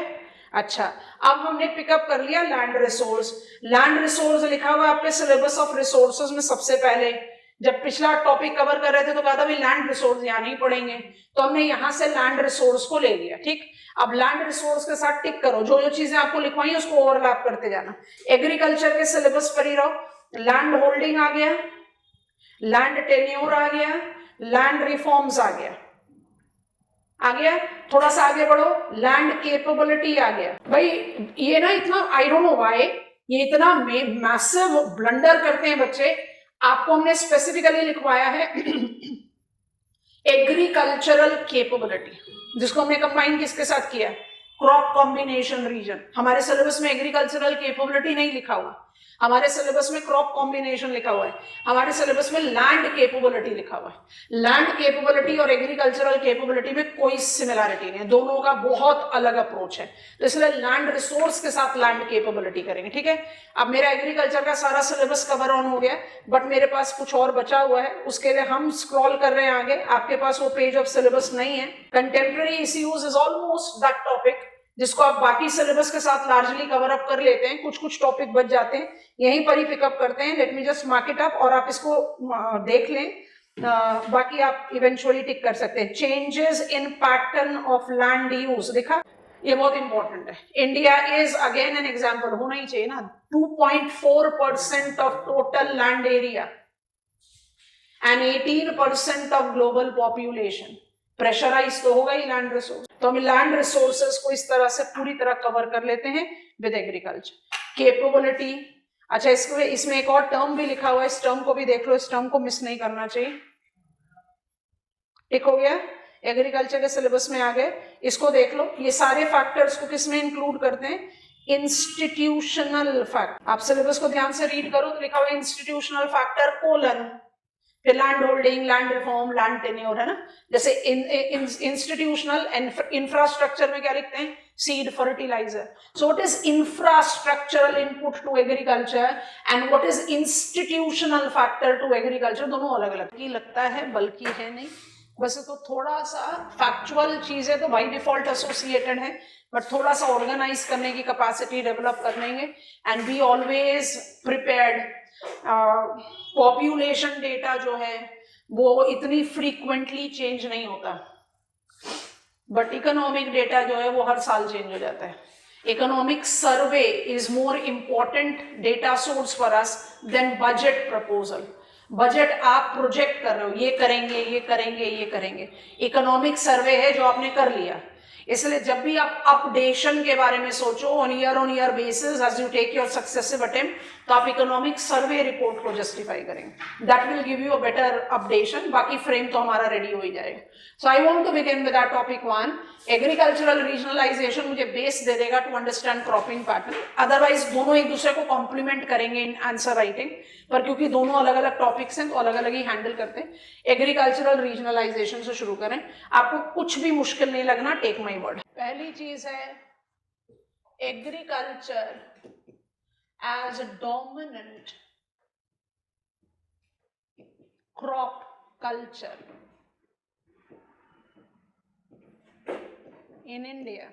अच्छा, अब हमने पिकअप कर लिया लैंड रिसोर्स। लैंड रिसोर्स लिखा हुआ है आपके सिलेबस ऑफ रिसोर्सेज में सबसे पहले। जब पिछला टॉपिक कवर कर रहे थे तो कहा था भाई लैंड रिसोर्स यहाँ नहीं पढ़ेंगे, तो हमने यहां से लैंड रिसोर्स को ले लिया। ठीक, अब लैंड रिसोर्स के साथ टिक करो, जो जो चीजें आपको लिखवाई उसको ओवरलैप करते जाना। एग्रीकल्चर के सिलेबस पर ही रहो। लैंड होल्डिंग आ गया, लैंड टेन्योर आ गया, लैंड रिफॉर्म्स आ गया, थोड़ा सा आगे बढ़ो, लैंड केपेबिलिटी आ गया। भाई ये ना इतना, आई डोंट नो व्हाई ये इतना मैसिव ब्लंडर करते हैं बच्चे। आपको हमने स्पेसिफिकली लिखवाया है एग्रीकल्चरल केपेबिलिटी, जिसको हमने कंबाइन किसके साथ किया, क्रॉप कॉम्बिनेशन रीजन। हमारे सिलेबस में एग्रीकल्चरल केपेबिलिटी नहीं लिखा हुआ, हमारे सिलेबस में क्रॉप कॉम्बिनेशन लिखा हुआ है, हमारे सिलेबस में लैंड केपेबिलिटी लिखा हुआ है। लैंड केपेबिलिटी और एग्रीकल्चरल केपेबिलिटी में कोई सिमिलरिटी नहीं है, दोनों का बहुत अलग अप्रोच है। तो इसलिए लैंड रिसोर्स के साथ लैंड केपेबिलिटी करेंगे। ठीक है, अब मेरा एग्रीकल्चर का सारा सिलेबस कवर ऑन हो गया, बट मेरे पास कुछ और बचा हुआ है, उसके लिए हम स्क्रॉल कर रहे हैं आगे। आपके पास वो पेज ऑफ सिलेबस नहीं है। Contemporary issues is almost that topic जिसको आप बाकी सिलेबस के साथ लार्जली कवर अप कर लेते हैं, कुछ कुछ टॉपिक बच जाते हैं, यहीं पर ही पिकअप करते हैं। Let me just mark it up और आप इसको देख लें, बाकी आप इवेंचुअली टिक कर सकते हैं। Changes in pattern of land use दिखा, ये बहुत इंपॉर्टेंट है। India is again an example, होना ही चाहिए ना, 2.4% of total land area and 18% of global population. Pressurise तो होगा ही लैंड रिसोर्स, तो हम लैंड रिसोर्सेज को इस तरह से पूरी तरह कवर कर लेते हैं विद एग्रीकल्चर केपेबिलिटी। अच्छा, इसमें एक और टर्म भी लिखा हुआ है, इस टर्म को भी देख लो, इस टर्म को मिस नहीं करना चाहिए। ठीक हो गया, एग्रीकल्चर के सिलेबस में आ गए, इसको देख लो। ये सारे फैक्टर्स को किसमें इंक्लूड करते हैं, इंस्टीट्यूशनल फैक्टर। आप सिलेबस को ध्यान से रीड करो तो लिखा हुआ है इंस्टीट्यूशनल फैक्टर कोलन, फिर land holding, land reform, land tenure, है ना। जैसे इंस्टीट्यूशनल इंफ्रास्ट्रक्चर में क्या लिखते हैं, seed fertiliser. So what is infrastructural input to agriculture and what is institutional factor to agriculture, दोनों अलग अलग की लगता है, बल्कि है नहीं। बस तो थोड़ा सा फैक्चुअल चीजें तो बाई डिफॉल्ट एसोसिएटेड है, बट थोड़ा सा ऑर्गेनाइज करने की कैपेसिटी डेवलप करेंगे। And be always prepared. Population data जो है वो इतनी फ्रीक्वेंटली चेंज नहीं होता, बट इकोनॉमिक डेटा जो है वो हर साल चेंज हो जाता है। Economic survey is more important data source for us than budget proposal. Budget आप प्रोजेक्ट कर रहे हो, ये करेंगे, ये करेंगे, ये करेंगे। इकोनॉमिक सर्वे है जो आपने कर लिया, इसलिए जब भी आप अपडेशन के बारे में सोचो on year basis as you take your successive attempt, तो आप इकोनॉमिक सर्वे रिपोर्ट को जस्टिफाई करेंगे। That will give you a better updation. बाकी फ्रेम तो हमारा रेडी हो ही जाएगा। So I want to begin with topic 1, agricultural regionalisation मुझे बेस दे देगा to understand cropping pattern. Otherwise दोनों एक दूसरे को कॉम्प्लीमेंट करेंगे इन आंसर राइटिंग, पर क्योंकि दोनों अलग अलग टॉपिक्स हैं तो अलग अलग ही हैंडल करते हैं। एग्रीकल्चरल रीजनलाइजेशन से शुरू करें, आपको कुछ भी मुश्किल नहीं लगना, टेक माई वर्ड। पहली चीज है agriculture as a dominant crop culture in India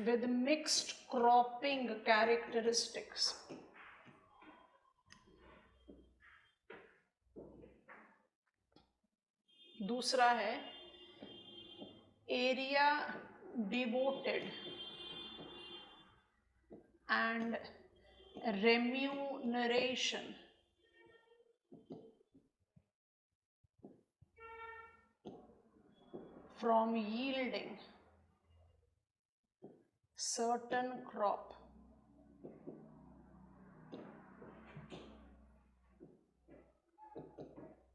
with mixed cropping characteristics. दूसरा है area devoted and remuneration from yielding certain crop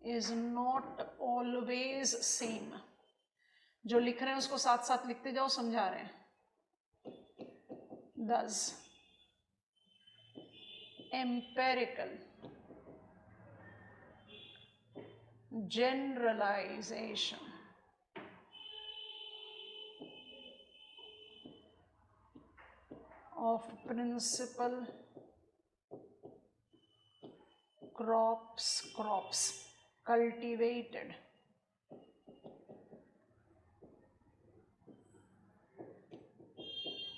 is not always same. जो लिख रहे हैं उसको साथ साथ लिखते जाओ, समझा रहे हैं. Thus, empirical generalization of principal crops cultivated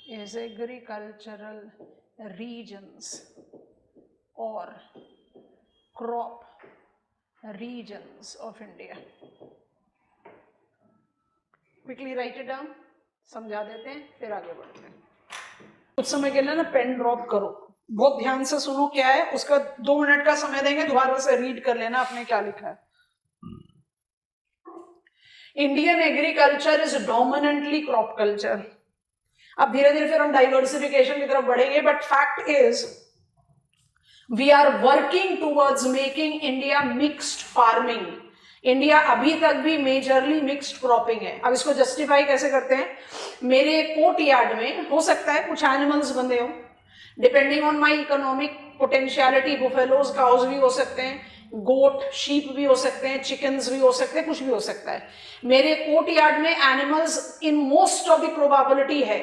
is agricultural regions or crop regions of India. Quickly write it down, समझा देते हैं, फिर आगे बढ़ते हैं. कुछ समय के लिए ना पेन ड्रॉप करो, बहुत ध्यान से सुनो क्या है, उसका 2 मिनट का समय देंगे, दोबारा से रीड कर लेना आपने क्या लिखा है. Indian agriculture is dominantly crop culture. अब धीरे धीरे फिर हम डाइवर्सिफिकेशन की तरफ बढ़ेंगे, but fact is we are working towards making India mixed farming. India अभी तक भी मेजरली मिक्स्ड क्रॉपिंग है. अब इसको जस्टिफाई कैसे करते हैं? मेरे कोर्ट यार्ड में हो सकता है कुछ एनिमल्स बंधे हो, depending on my economic potentiality, buffaloes, cows भी हो सकते हैं, गोट, शीप भी हो सकते हैं, चिकन्स भी हो सकते हैं, कुछ भी हो सकता है. मेरे कोर्ट यार्ड में animals in most of the probability है,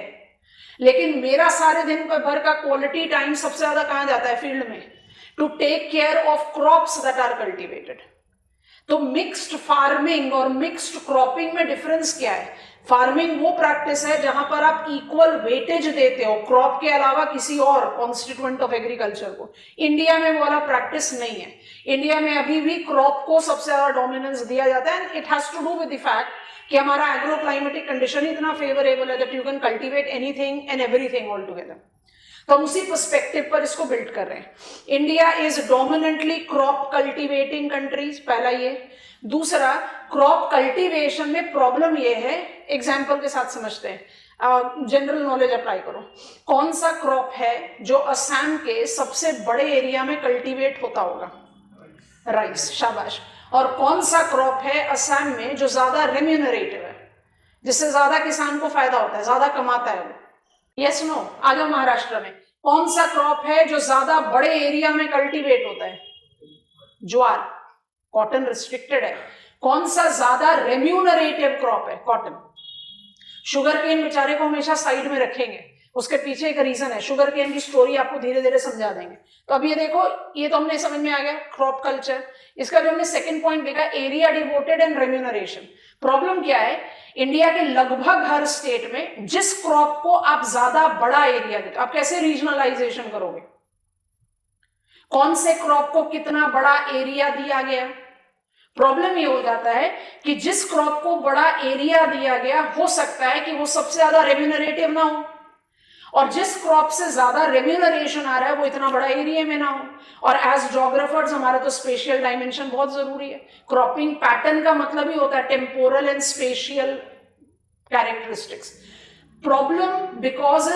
लेकिन मेरा सारे दिन भर का क्वालिटी टाइम सबसे ज्यादा कहां जाता है? फील्ड में, to take care of crops that are cultivated. तो मिक्स्ड फार्मिंग और मिक्स्ड क्रॉपिंग में डिफरेंस क्या है? फार्मिंग वो प्रैक्टिस है जहां पर आप इक्वल वेटेज देते हो क्रॉप के अलावा किसी और कॉन्स्टिट्यूएंट ऑफ एग्रीकल्चर को. इंडिया में वो वाला प्रैक्टिस नहीं है. इंडिया में अभी भी क्रॉप को सबसे ज्यादा डोमिनेंस दिया जाता है. It has to do with the fact कि हमारा एग्रो क्लाइमेटिक कंडीशन इतना फेवरेबल है that you can cultivate anything and everything all together. तो हम उसी पर्सपेक्टिव पर इसको बिल्ड कर रहे हैं. India is dominantly crop cultivating countries, पहला ये. दूसरा, क्रॉप कल्टीवेशन में प्रॉब्लम ये है, एग्जाम्पल के साथ समझते हैं, जनरल नॉलेज अप्लाई करो. कौन सा क्रॉप है जो असम के सबसे बड़े एरिया में कल्टीवेट होता होगा? राइस, शाबाश. और कौन सा क्रॉप है असम में जो ज्यादा रेम्यूनरेटिव है, जिससे ज्यादा किसान को फायदा होता है, ज्यादा कमाता है वो? Yes no? आ जाओ महाराष्ट्र में. कौन सा क्रॉप है जो ज्यादा बड़े एरिया में कल्टीवेट होता है? ज्वार. कॉटन रिस्ट्रिक्टेड है. कौन सा ज्यादा रेम्यूनरेटिव क्रॉप है? कॉटन. शुगर केन बेचारे को हमेशा साइड में रखेंगे, उसके पीछे एक रीजन है. शुगर केन की स्टोरी आपको धीरे धीरे समझा देंगे. तो अब ये देखो, ये तो हमने समझ में आ गया क्रॉप कल्चर. इसका जो हमने सेकंड पॉइंट देखा, area devoted and remuneration. Problem क्या है? इंडिया के लगभग हर स्टेट में जिस क्रॉप को आप ज्यादा बड़ा एरिया देते हो, आप कैसे रीजनलाइजेशन करोगे? कौन से क्रॉप को कितना बड़ा एरिया दिया गया? प्रॉब्लम ये हो जाता है कि जिस क्रॉप को बड़ा एरिया दिया गया, हो सकता है कि वो सबसे ज्यादा रेम्यूनरेटिव ना हो, और जिस क्रॉप से ज्यादा रेम्यूनरेशन आ रहा है वो इतना बड़ा एरिया में ना हो. और एज जोग्राफर्स हमारा तो स्पेशियल डायमेंशन बहुत जरूरी है. क्रॉपिंग पैटर्न का मतलब ही होता है temporal and spatial characteristics. Problem because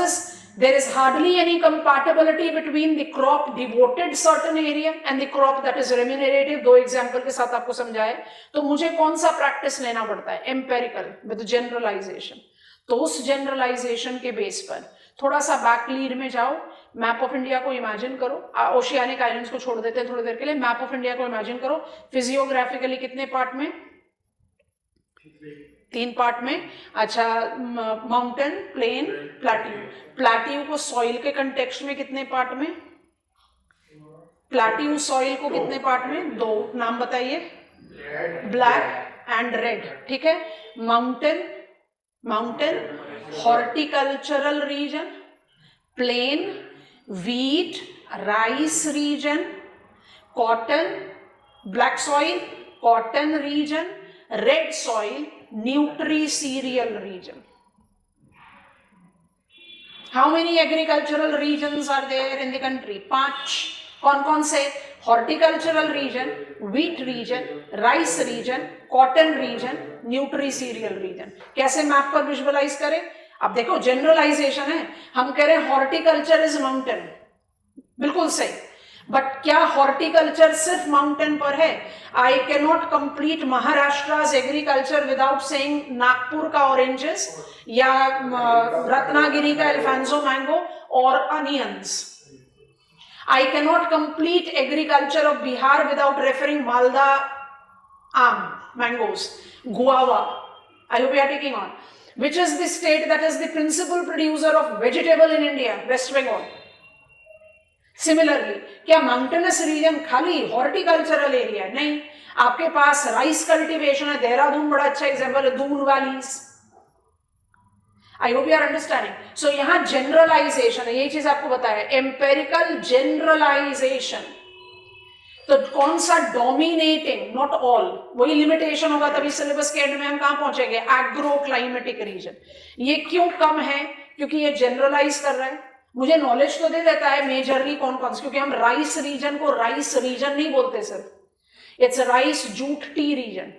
there is hardly any compatibility between the crop devoted certain area and the crop that is remunerative. 2 example के साथ आपको समझाए. तो मुझे कौन सा प्रैक्टिस लेना पड़ता है? Empirical with generalisation. तो उस जनरलाइजेशन के बेस पर थोड़ा सा बैक लीड में जाओ. मैप ऑफ इंडिया को इमेजिन करो. ओशियानिक आइलैंड्स को छोड़ देते हैं थोड़ी देर के लिए. मैप ऑफ इंडिया को इमेजिन करो. फिजियोग्राफिकली कितने पार्ट में? 3 पार्ट में. अच्छा, माउंटेन, प्लेन, प्लाट्यू. प्लाट्यू को सॉइल के कंटेक्स्ट में कितने पार्ट में? प्लाट्यू सॉइल को कितने पार्ट में? 2. नाम बताइए. Black and red. ठीक है. Mountain horticultural region, plain, wheat, rice region, cotton, black soil, cotton region, red soil, nutri-cereal region. How many agricultural regions are there in the country? 5. कौन कौन से? Horticultural region, wheat region, rice region, cotton region, nutri-cereal region. कैसे map पर visualise करें? अब देखो generalisation है, हम कह रहे हैं हॉर्टिकल्चर इज माउंटेन, बिल्कुल सही, बट क्या हॉर्टिकल्चर सिर्फ माउंटेन पर है? आई can not complete Maharashtra agriculture without saying Nagpur का ऑरेंजेस या रत्नागिरी का एल्फांसो मैंगो और onions. I cannot complete agriculture of Bihar without referring Malda आम, mangoes, guava. I hope you are taking on. Which is the state that is the principal producer of vegetable in India? West Bengal. Similarly, क्या mountainous region खाली horticultural area है? नहीं, आपके पास rice cultivation है. देहरादून बड़ा अच्छा example है, Doon valleys. I hope you are understanding. So यहाँ जनरलाइजेशन है, यही चीज आपको बताया, एम्पेरिकल जनरलाइजेशन. तो कौन सा डोमिनेटिंग, नॉट ऑल, वही लिमिटेशन होगा, तभी सिलेबस के एंड में हम कहां पहुंचेंगे? Agro climatic reason. ये क्यों कम है? क्योंकि ये जनरलाइज कर रहा है. मुझे नॉलेज तो दे देता है मेजरली कौन कौन से, क्योंकि हम राइस रीजन को राइस रीजन नहीं बोलते सिर्फ, it's rice jute tea region.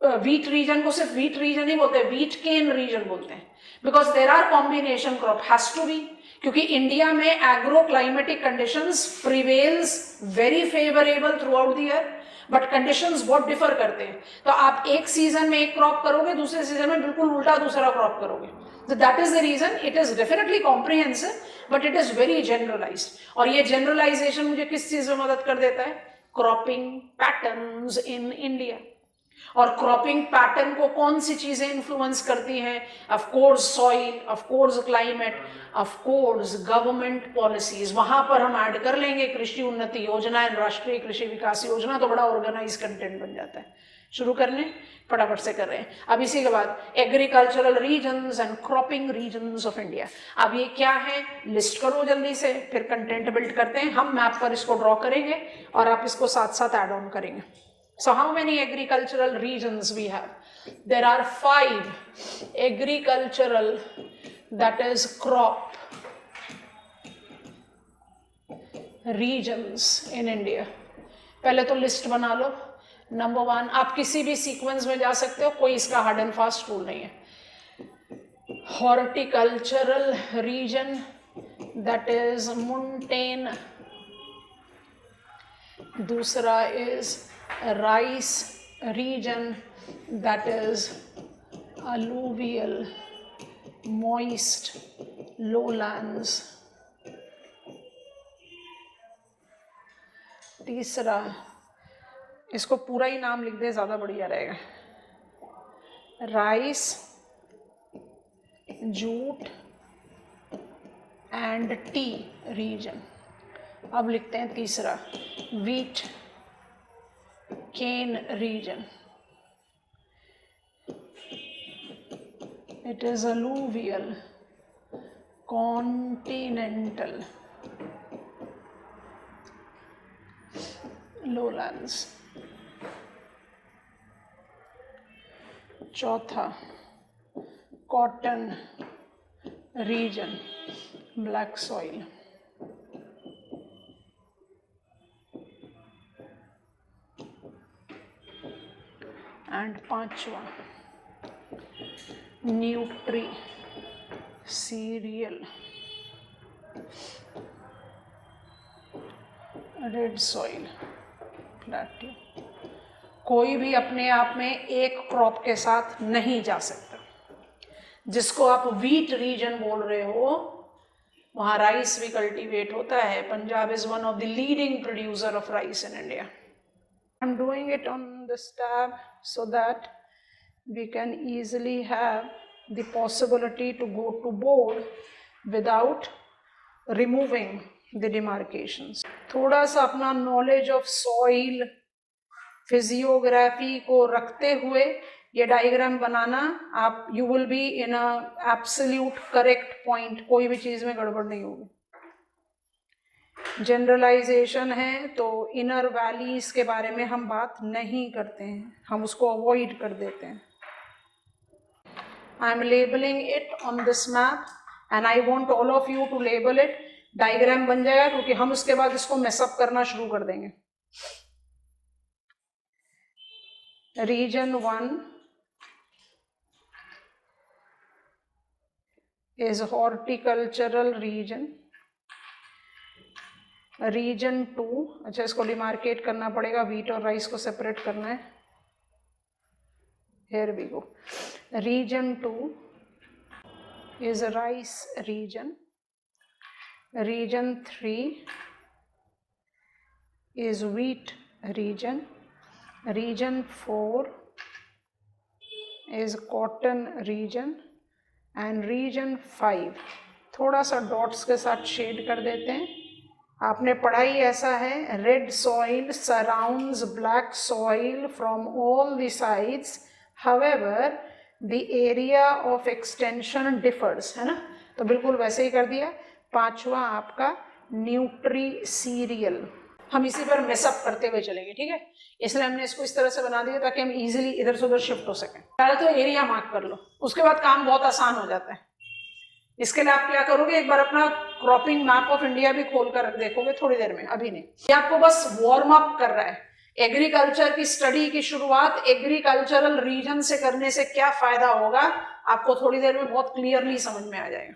Wheat region को सिर्फ व्हीट रीजन नहीं बोलते, व्हीट केन रीजन बोलते हैं, because there are combination crop, has to be, क्योंकि इंडिया में agro climatic conditions prevails very favourable throughout the year, but conditions बहुत differ करते हैं. तो आप एक सीजन में एक क्रॉप करोगे, दूसरे सीजन में बिल्कुल उल्टा दूसरा क्रॉप करोगे. So that is the reason it is definitely comprehensive, but it is very generalized. और ये generalization मुझे किस चीज में मदद कर देता है? Cropping patterns in India. और क्रॉपिंग पैटर्न को कौन सी चीजें इन्फ्लुएंस करती हैं? Of course soil, of course climate, of course government policies. वहां पर हम ऐड कर लेंगे कृषि उन्नति योजना एंड राष्ट्रीय कृषि विकास योजना, तो बड़ा ऑर्गेनाइज कंटेंट बन जाता है. शुरू कर लें, फटाफट से कर रहे हैं. अब इसी के बाद agricultural regions and cropping regions of India. अब ये क्या है, लिस्ट करो जल्दी से, फिर कंटेंट बिल्ड करते हैं. हम मैप पर इसको ड्रॉ करेंगे और आप इसको साथ साथ ऐड ऑन करेंगे. So how many agricultural regions we have? There are 5 agricultural, that is crop regions in India. पहले तो लिस्ट बना लो. नंबर 1, आप किसी भी सीक्वेंस में जा सकते हो, कोई इसका हार्ड एंड फास्ट रूल नहीं है. Horticultural region, that is montane. दूसरा is rice region, that is alluvial, moist lowlands. तीसरा, इसको पूरा ही नाम लिख दे, ज्यादा बढ़िया रहेगा, rice, jute and tea region. अब लिखते हैं तीसरा, wheat cane region. It is alluvial, continental, lowlands. चौथा, cotton region, black soil. And 5वां, nutri cereal, red soil, plateau. कोई भी अपने आप में एक क्रॉप के साथ नहीं जा सकता. जिसको आप व्हीट रीजन बोल रहे हो, वहां राइस भी कल्टीवेट होता है. Punjab is one of the leading producer of rice in India. I am doing it on this tab so that we can easily have the possibility to go to board without removing the demarcations. थोड़ा सा अपना knowledge of soil, physiography को रखते हुए ये diagram बनाना, आप you will be in a absolute correct point, कोई भी चीज में गड़बड़ नहीं होगी। जनरलाइजेशन है तो इनर वैलीज के बारे में हम बात नहीं करते हैं, हम उसको अवॉइड कर देते हैं। I am labelling it on this map and I want all of you to label it. Diagram बन जाएगा क्योंकि हम उसके बाद इसको मेसअप करना शुरू कर देंगे। Region 1 is horticultural region. Region 2, अच्छा इसको डिमार्केट करना पड़ेगा, व्हीट और राइस को सेपरेट करना है। Here we go. Region 2 is rice region. Region 3 is wheat region. Region 4 is cotton region. And region 5 थोड़ा सा डॉट्स के साथ शेड कर देते हैं। आपने पढ़ाई ऐसा है, red soil surrounds black soil from all the sides, however the area of extension differs, है ना, तो बिल्कुल वैसे ही कर दिया। पांचवा आपका न्यूट्री सीरियल, हम इसी पर मेसअप करते हुए चलेंगे, ठीक है, इसलिए हमने इसको इस तरह से बना दिया ताकि हम इजीली इधर से उधर शिफ्ट हो सकें। पहले तो एरिया मार्क कर लो, उसके बाद काम बहुत आसान हो जाता है। इसके लिए आप क्या करोगे, एक बार अपना क्रॉपिंग मैप ऑफ इंडिया भी खोल कर देखोगे थोड़ी देर में, अभी नहीं, ये आपको बस वार्म अप कर रहा है। एग्रीकल्चर की स्टडी की शुरुआत एग्रीकल्चरल रीजन से करने से क्या फायदा होगा आपको थोड़ी देर में बहुत क्लियरली समझ में आ जाएगा।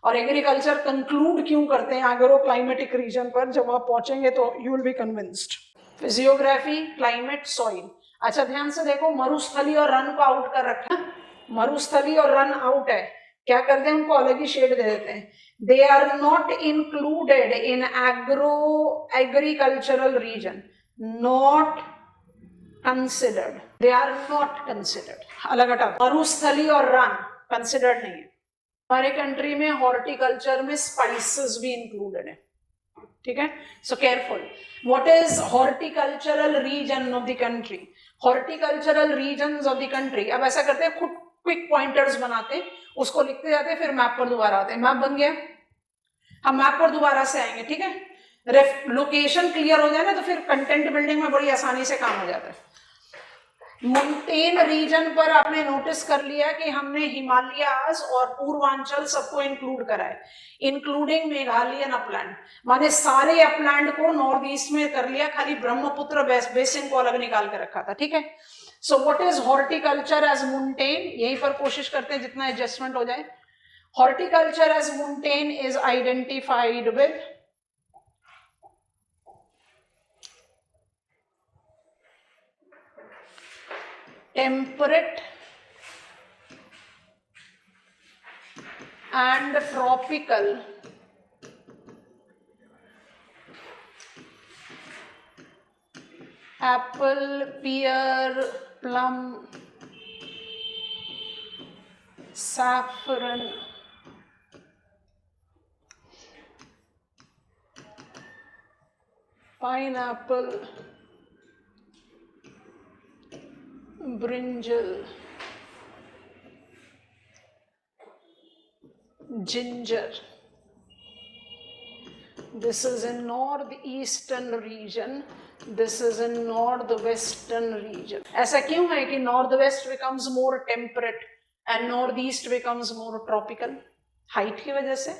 और एग्रीकल्चर कंक्लूड क्यों करते हैं एग्रो क्लाइमेटिक रीजन पर, जब आप पहुंचेंगे तो you will be convinced. Physiography, climate, soil. अच्छा ध्यान से देखो, मरुस्थली और रन को आउट कर रखा है, मरुस्थली और रन आउट है, क्या करते हैं उनको अलग ही शेड दे देते हैं। They are not included in agricultural region, not considered, they are not considered, अलग हटा। मरुस्थली और रन कंसिडर्ड नहीं है। हमारे कंट्री में हॉर्टिकल्चर में स्पाइसेस भी इंक्लूडेड है, ठीक है, so careful. What is horticultural region of the country? Horticultural regions of the country, अब ऐसा करते हैं, खुद क्विक पॉइंटर्स बनाते हैं, उसको लिखते जाते हैं, फिर मैप पर दोबारा आते हैं। मैप बन गया, हम मैप पर दोबारा से आएंगे, ठीक है, लोकेशन क्लियर हो जाए ना तो फिर कंटेंट बिल्डिंग में बड़ी आसानी से काम हो जाता है। माउंटेन रीजन पर आपने नोटिस कर लिया कि हमने हिमालयाज और पूर्वांचल सबको इंक्लूड करा है, इंक्लूडिंग मेघालयन अपलैंड, माने सारे अपलैंड को नॉर्थ ईस्ट में कर लिया, खाली ब्रह्मपुत्र बेसिन को अलग निकाल के रखा था, ठीक है। So what is horticulture as mountain, यहीं पर कोशिश करते हैं जितना एडजस्टमेंट हो जाए। Horticulture as mountain is identified with temperate and tropical apple, pear, plum, saffron, pineapple, brinjal, ginger. This is in northeastern region, this is in northwestern region. ऐसा क्यों है कि northwest becomes more temperate and northeast becomes more tropical? Height की वजह से,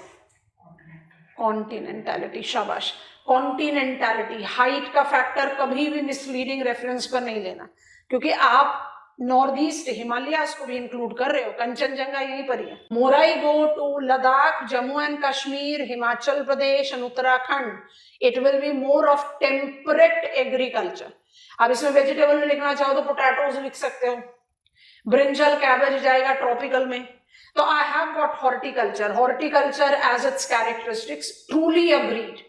कॉन्टिनेंटैलिटी, शाबाश, कॉन्टिनेंटैलिटी। Height का factor कभी भी मिसलीडिंग रेफरेंस पर नहीं लेना, क्योंकि आप नॉर्थ ईस्ट हिमालयास को भी इंक्लूड कर रहे हो, कंचनजंगा यहीं पर ही है। More I go to Ladakh, Jammu and Kashmir, Himachal Pradesh and Uttarakhand, it will be more of temperate agriculture. अब इसमें वेजिटेबल में लिखना चाहो तो पोटैटोज लिख सकते हो, ब्रिंजल कैबेज जाएगा ट्रॉपिकल में। तो I have got horticulture, horticulture as its characteristics truly agreed,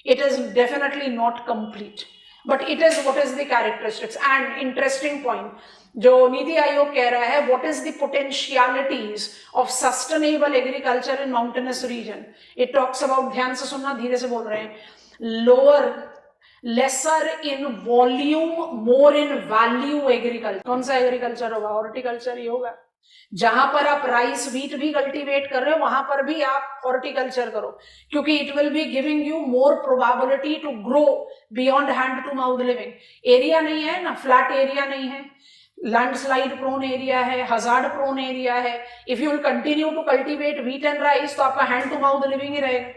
it is definitely not complete, but it is what is the characteristics. And interesting point जो नीति आयोग कह रहा है, what is the potentialities of sustainable agriculture in mountainous region, it talks about, ध्यान से सुनना, धीरे से बोल रहे हैं, lower lesser in volume more in value agriculture. कौन सा एग्रीकल्चर होगा? हॉर्टिकल्चर ही होगा। जहां पर आप राइस व्हीट भी कल्टीवेट कर रहे हो वहां पर भी आप हॉर्टिकल्चर करो, क्योंकि it will be giving you more probability to grow beyond hand to mouth living. Area नहीं है ना, फ्लैट एरिया नहीं है, लैंडस्लाइड प्रोन एरिया है, हजार्ड प्रोन एरिया है। If you will continue to cultivate wheat and rice तो आपका hand to mouth living ही रहेगा।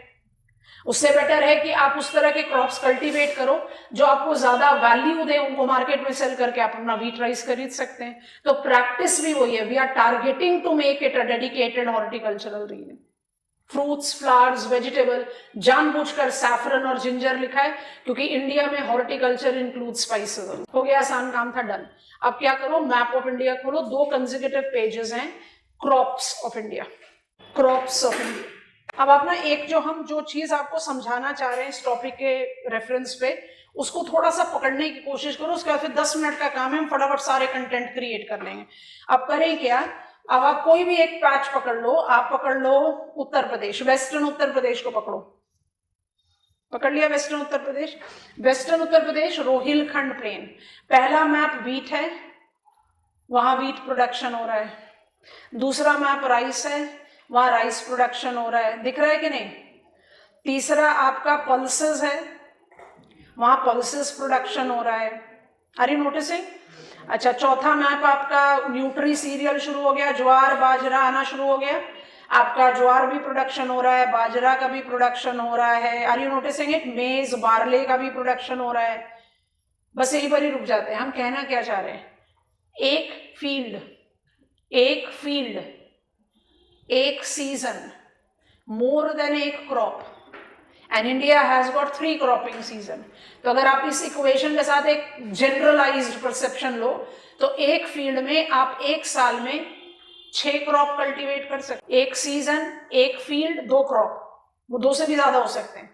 उससे बेटर है कि आप उस तरह के क्रॉप्स कल्टीवेट करो जो आपको ज्यादा वैल्यू दे, उनको मार्केट में सेल करके आप अपना व्हीट राइस खरीद सकते हैं। तो प्रैक्टिस भी वही है, we are targeting to make it a dedicated horticultural region. Fruits, flowers, vegetable, जानबूझकर सैफरन और जिंजर लिखा है क्योंकि इंडिया में हॉर्टिकल्चर इंक्लूड स्पाइसेस। हो गया, आसान काम था, डन। अब क्या करो, मैप ऑफ इंडिया खोलो, 2 कंसेक्यूटिव पेजेस हैं, crops of India, crops of India. अब आप ना एक जो चीज आपको समझाना चाह रहे हैं इस टॉपिक के रेफरेंस पे, उसको थोड़ा सा पकड़ने की कोशिश करो। उसके बाद फिर 10 मिनट का काम है, हम फटाफट सारे कंटेंट क्रिएट कर लेंगे। अब करें क्या, अब आप कोई भी एक पैच पकड़ लो, आप पकड़ लो उत्तर प्रदेश, वेस्टर्न उत्तर प्रदेश को पकड़ो, पकड़ लिया western Uttar Pradesh. Western Uttar Pradesh Rohilkhand plane, पहला मैप व्हीट है, वहां व्हीट प्रोडक्शन हो रहा है। दूसरा मैप राइस है, वहां राइस प्रोडक्शन हो रहा है, दिख रहा है कि नहीं। तीसरा आपका पल्सेस है, वहां पल्सेस प्रोडक्शन हो रहा है, आर यू नोटिसिंग। अच्छा, चौथा मैप आपका न्यूट्री सीरियल शुरू हो गया, ज्वार बाजरा आना शुरू हो गया, आपका ज्वार भी प्रोडक्शन हो रहा है, बाजरा का भी प्रोडक्शन हो रहा है, आर यू नोटिसिंग इट। मेज, बार्ले का भी प्रोडक्शन हो रहा है। बस यही पर ही रुक जाते हैं। हम कहना क्या चाह रहे हैं, एक फील्ड, एक सीजन, मोर देन एक crop, and India has got 3 cropping season. तो अगर आप इस इक्वेशन के साथ एक जनरलाइज्ड परसेप्शन लो तो एक फील्ड में आप एक साल में 6 क्रॉप कल्टीवेट कर सकते। एक सीजन, एक फील्ड, 2 क्रॉप, वो 2 से भी ज्यादा हो सकते हैं।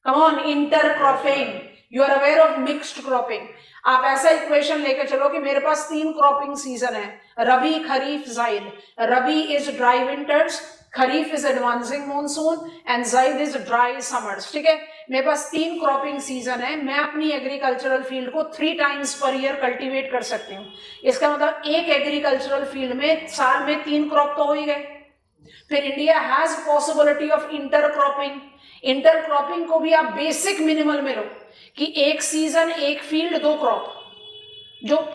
Come on, inter cropping, you are aware of mixed cropping. आप ऐसा इक्वेशन लेकर चलो कि मेरे पास 3 क्रॉपिंग सीजन है, rabi, kharif, zaid. Rabi is dry winters, kharif is advancing monsoon and zaid is dry summers. ठीक है, मेरे पास 3 क्रॉपिंग सीजन है, मैं अपनी एग्रीकल्चरल फील्ड को 3 टाइम्स पर ईयर कल्टीवेट कर सकती हूँ। इसका मतलब एक एग्रीकल्चरल फील्ड में साल में 3 क्रॉप तो हो ही गए। फिर India has possibility of inter cropping. Inter cropping को भी आप बेसिक मिनिमल में लो कि एक सीजन, एक फील्ड, 2 क्रॉप, जो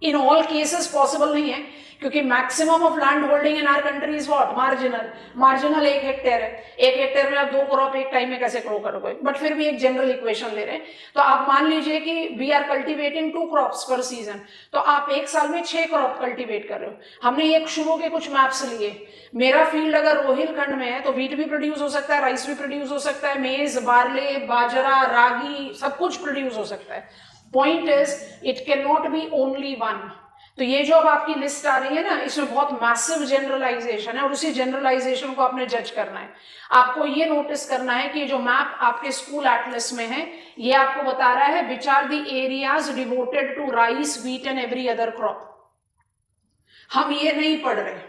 इन ऑल केसेस पॉसिबल नहीं है क्योंकि maximum of land holding in our country is what, marginal 1 hectare है। 1 हेक्टेयर में आप 2 क्रॉप एक टाइम में कैसे ग्रो करोगे, बट फिर भी एक जनरल इक्वेशन ले रहे हैं। तो आप मान लीजिए कि वी आर कल्टीवेटिंग 2 क्रॉप्स पर सीजन, तो आप एक साल में 6 क्रॉप कल्टीवेट कर रहे हो। हमने एक शुरू के कुछ मैप्स लिए, मेरा फील्ड अगर रोहिलखंड में है तो व्हीट भी प्रोड्यूस हो सकता है, राइस भी प्रोड्यूस हो सकता है, मेज, बार्ले, बाजरा, रागी, सब कुछ प्रोड्यूस हो सकता है। Point is it can not be only one. तो ये जो अब आपकी लिस्ट आ रही है ना, इसमें बहुत मैसिव जनरलाइजेशन है और उसी जनरलाइजेशन को आपने जज करना है। आपको ये नोटिस करना है कि ये जो मैप आपके स्कूल एटलस में है, ये आपको बता रहा है which are the areas devoted to rice, wheat and every other crop. हम ये नहीं पढ़ रहे,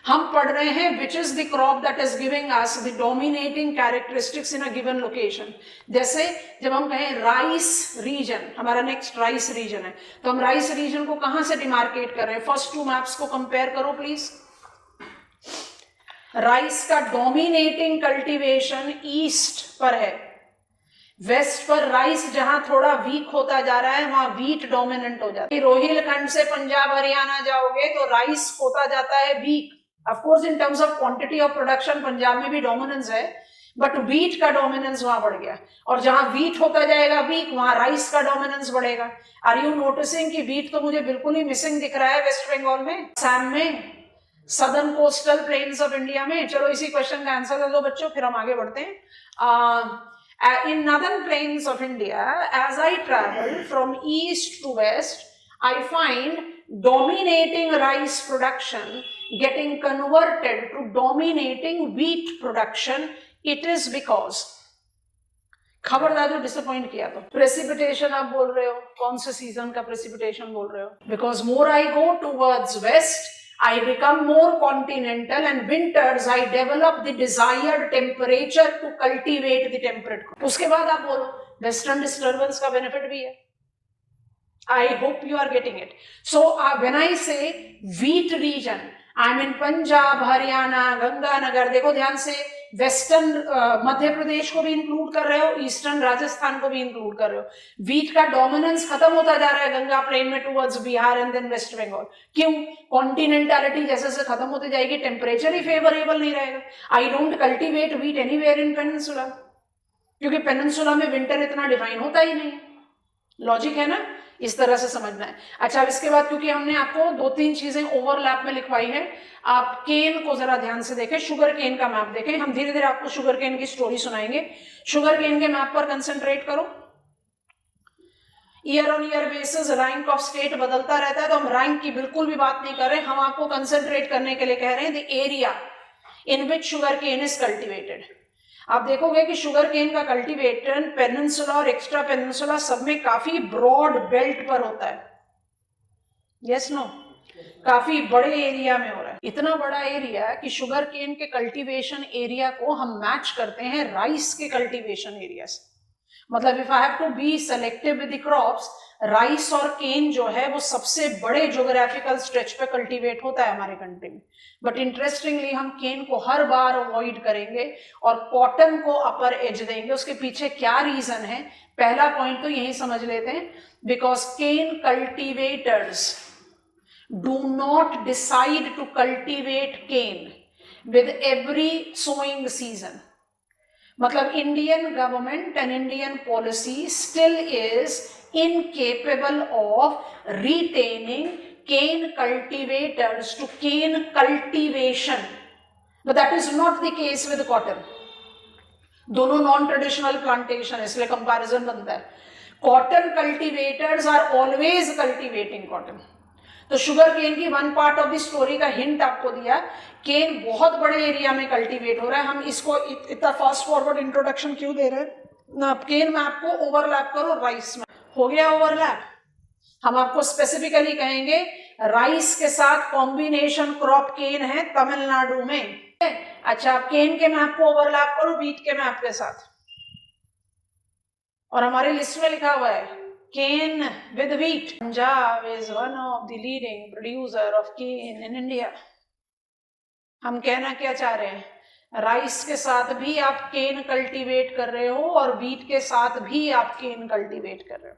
हम पढ़ रहे हैं which is the crop that is giving us the dominating characteristics in a given location. जैसे जब हम कहें राइस रीजन, हमारा नेक्स्ट राइस रीजन है, तो हम राइस रीजन को कहां से डिमार्केट कर रहे हैं। फर्स्ट 2 मैप्स को कंपेयर करो प्लीज। राइस का डोमिनेटिंग कल्टीवेशन ईस्ट पर है, वेस्ट पर राइस जहां थोड़ा वीक होता जा रहा है वहां व्हीट डोमिनेंट हो जाता है। रोहिलखंड से पंजाब हरियाणा जाओगे तो राइस होता जाता है weak. Of course in terms of quantity of production Punjab में भी डोमिनेंस है, बट व्हीट का डोमिनेंस वहां बढ़ गया, और जहां व्हीट होता जाएगा वीक वहां राइस का डोमिनेंस बढ़ेगा। आर यू नोटिसिंग कि व्हीट तो मुझे बिल्कुल ही मिसिंग दिख रहा है वेस्ट बंगाल में, असम में, southern coastal planes of India में। चलो इसी क्वेश्चन का आंसर दे दो बच्चों, फिर हम आगे बढ़ते हैं। In northern plains of India, as I travel from east to west, I find dominating rice production getting converted to dominating wheat production. It is because, खबरदार जो डिसअपॉइंट किया तो प्रेसिपिटेशन आप बोल रहे हो, कौन से सीजन का प्रेसिपिटेशन बोल रहे हो। Because more I go towards west, I become more continental and winters I develop the desired temperature to cultivate the temperate crop. उसके बाद आप बोलो वेस्टर्न डिस्टर्बेंस का बेनिफिट भी है। I hope you are getting it. So when I say wheat region, I mean Punjab, Haryana, Ganganagar, देखो ध्यान से, वेस्टर्न मध्य प्रदेश को भी इंक्लूड कर रहे हो, ईस्टर्न राजस्थान को भी इंक्लूड कर रहे हो। वीट का डोमिनेंस खत्म होता जा रहा है गंगा प्लेन में towards Bihar and then West Bengal. क्यों? कॉन्टिनेंटलिटी जैसे से खत्म होती जाएगी, टेम्परेचर ही फेवरेबल नहीं रहेगा। I don't cultivate wheat anywhere in peninsula, क्योंकि पेनिनसुला में विंटर इतना डिफाइन होता ही नहीं। लॉजिक है ना, इस तरह से समझना है। अच्छा, अब इसके बाद क्योंकि हमने आपको 2-3 चीजें ओवरलैप में लिखवाई है, आप केन को जरा ध्यान से देखें, शुगर केन का मैप देखें। हम धीरे धीरे आपको शुगर केन की स्टोरी सुनाएंगे। शुगर केन के मैप पर कंसंट्रेट करो। Year on year basis rank of state बदलता रहता है, तो हम रैंक की बिल्कुल भी बात नहीं कर रहे, हम आपको कंसंट्रेट करने के लिए कह रहे हैं the area in which sugar cane is cultivated. आप देखोगे कि शुगर केन का कल्टीवेशन पेनिनसुला और एक्स्ट्रा पेनिनसुला सब में काफी ब्रॉड बेल्ट पर होता है। यस नो, काफी बड़े एरिया में हो रहा है। इतना बड़ा एरिया कि शुगर केन के कल्टीवेशन एरिया को हम मैच करते हैं राइस के कल्टीवेशन एरिया से। मतलब if I have to be selective with the crops, rice और केन जो है वो सबसे बड़े ज्योग्राफिकल स्ट्रेच पे कल्टीवेट होता है हमारे कंट्री में। बट इंटरेस्टिंगली हम केन को हर बार अवॉइड करेंगे और कॉटन को अपर एज देंगे। उसके पीछे क्या रीजन है? पहला पॉइंट तो यही समझ लेते हैं, because cane cultivators do not decide to cultivate cane with every sowing season. मतलब Indian government and Indian policy still is incapable of retaining cane cultivators to cane cultivation, but that is not the case with cotton. दोनों non traditional plantation, इसलिए comparison बनता है। Cotton cultivators are always cultivating cotton. तो sugar cane की one part of the story का hint आपको दिया, केन बहुत बड़े एरिया में कल्टीवेट हो रहा है। हम इसको इतना फास्ट फॉरवर्ड इंट्रोडक्शन क्यों दे रहे हैं ना? केन में आपको ओवरलैप करो राइस में, हो गया ओवरलैप। हम आपको स्पेसिफिकली कहेंगे राइस के साथ कॉम्बिनेशन क्रॉप केन है तमिलनाडु में। अच्छा, आप केन के मैप को ओवरलैप करो वीट के मैप के साथ, और हमारी लिस्ट में लिखा हुआ है cane with wheat. Punjab is one of the leading producer of cane in India. हम कहना क्या चाह रहे हैं? राइस के साथ भी आप केन कल्टीवेट कर रहे हो और वीट के साथ भी आप केन कल्टीवेट कर रहे हो।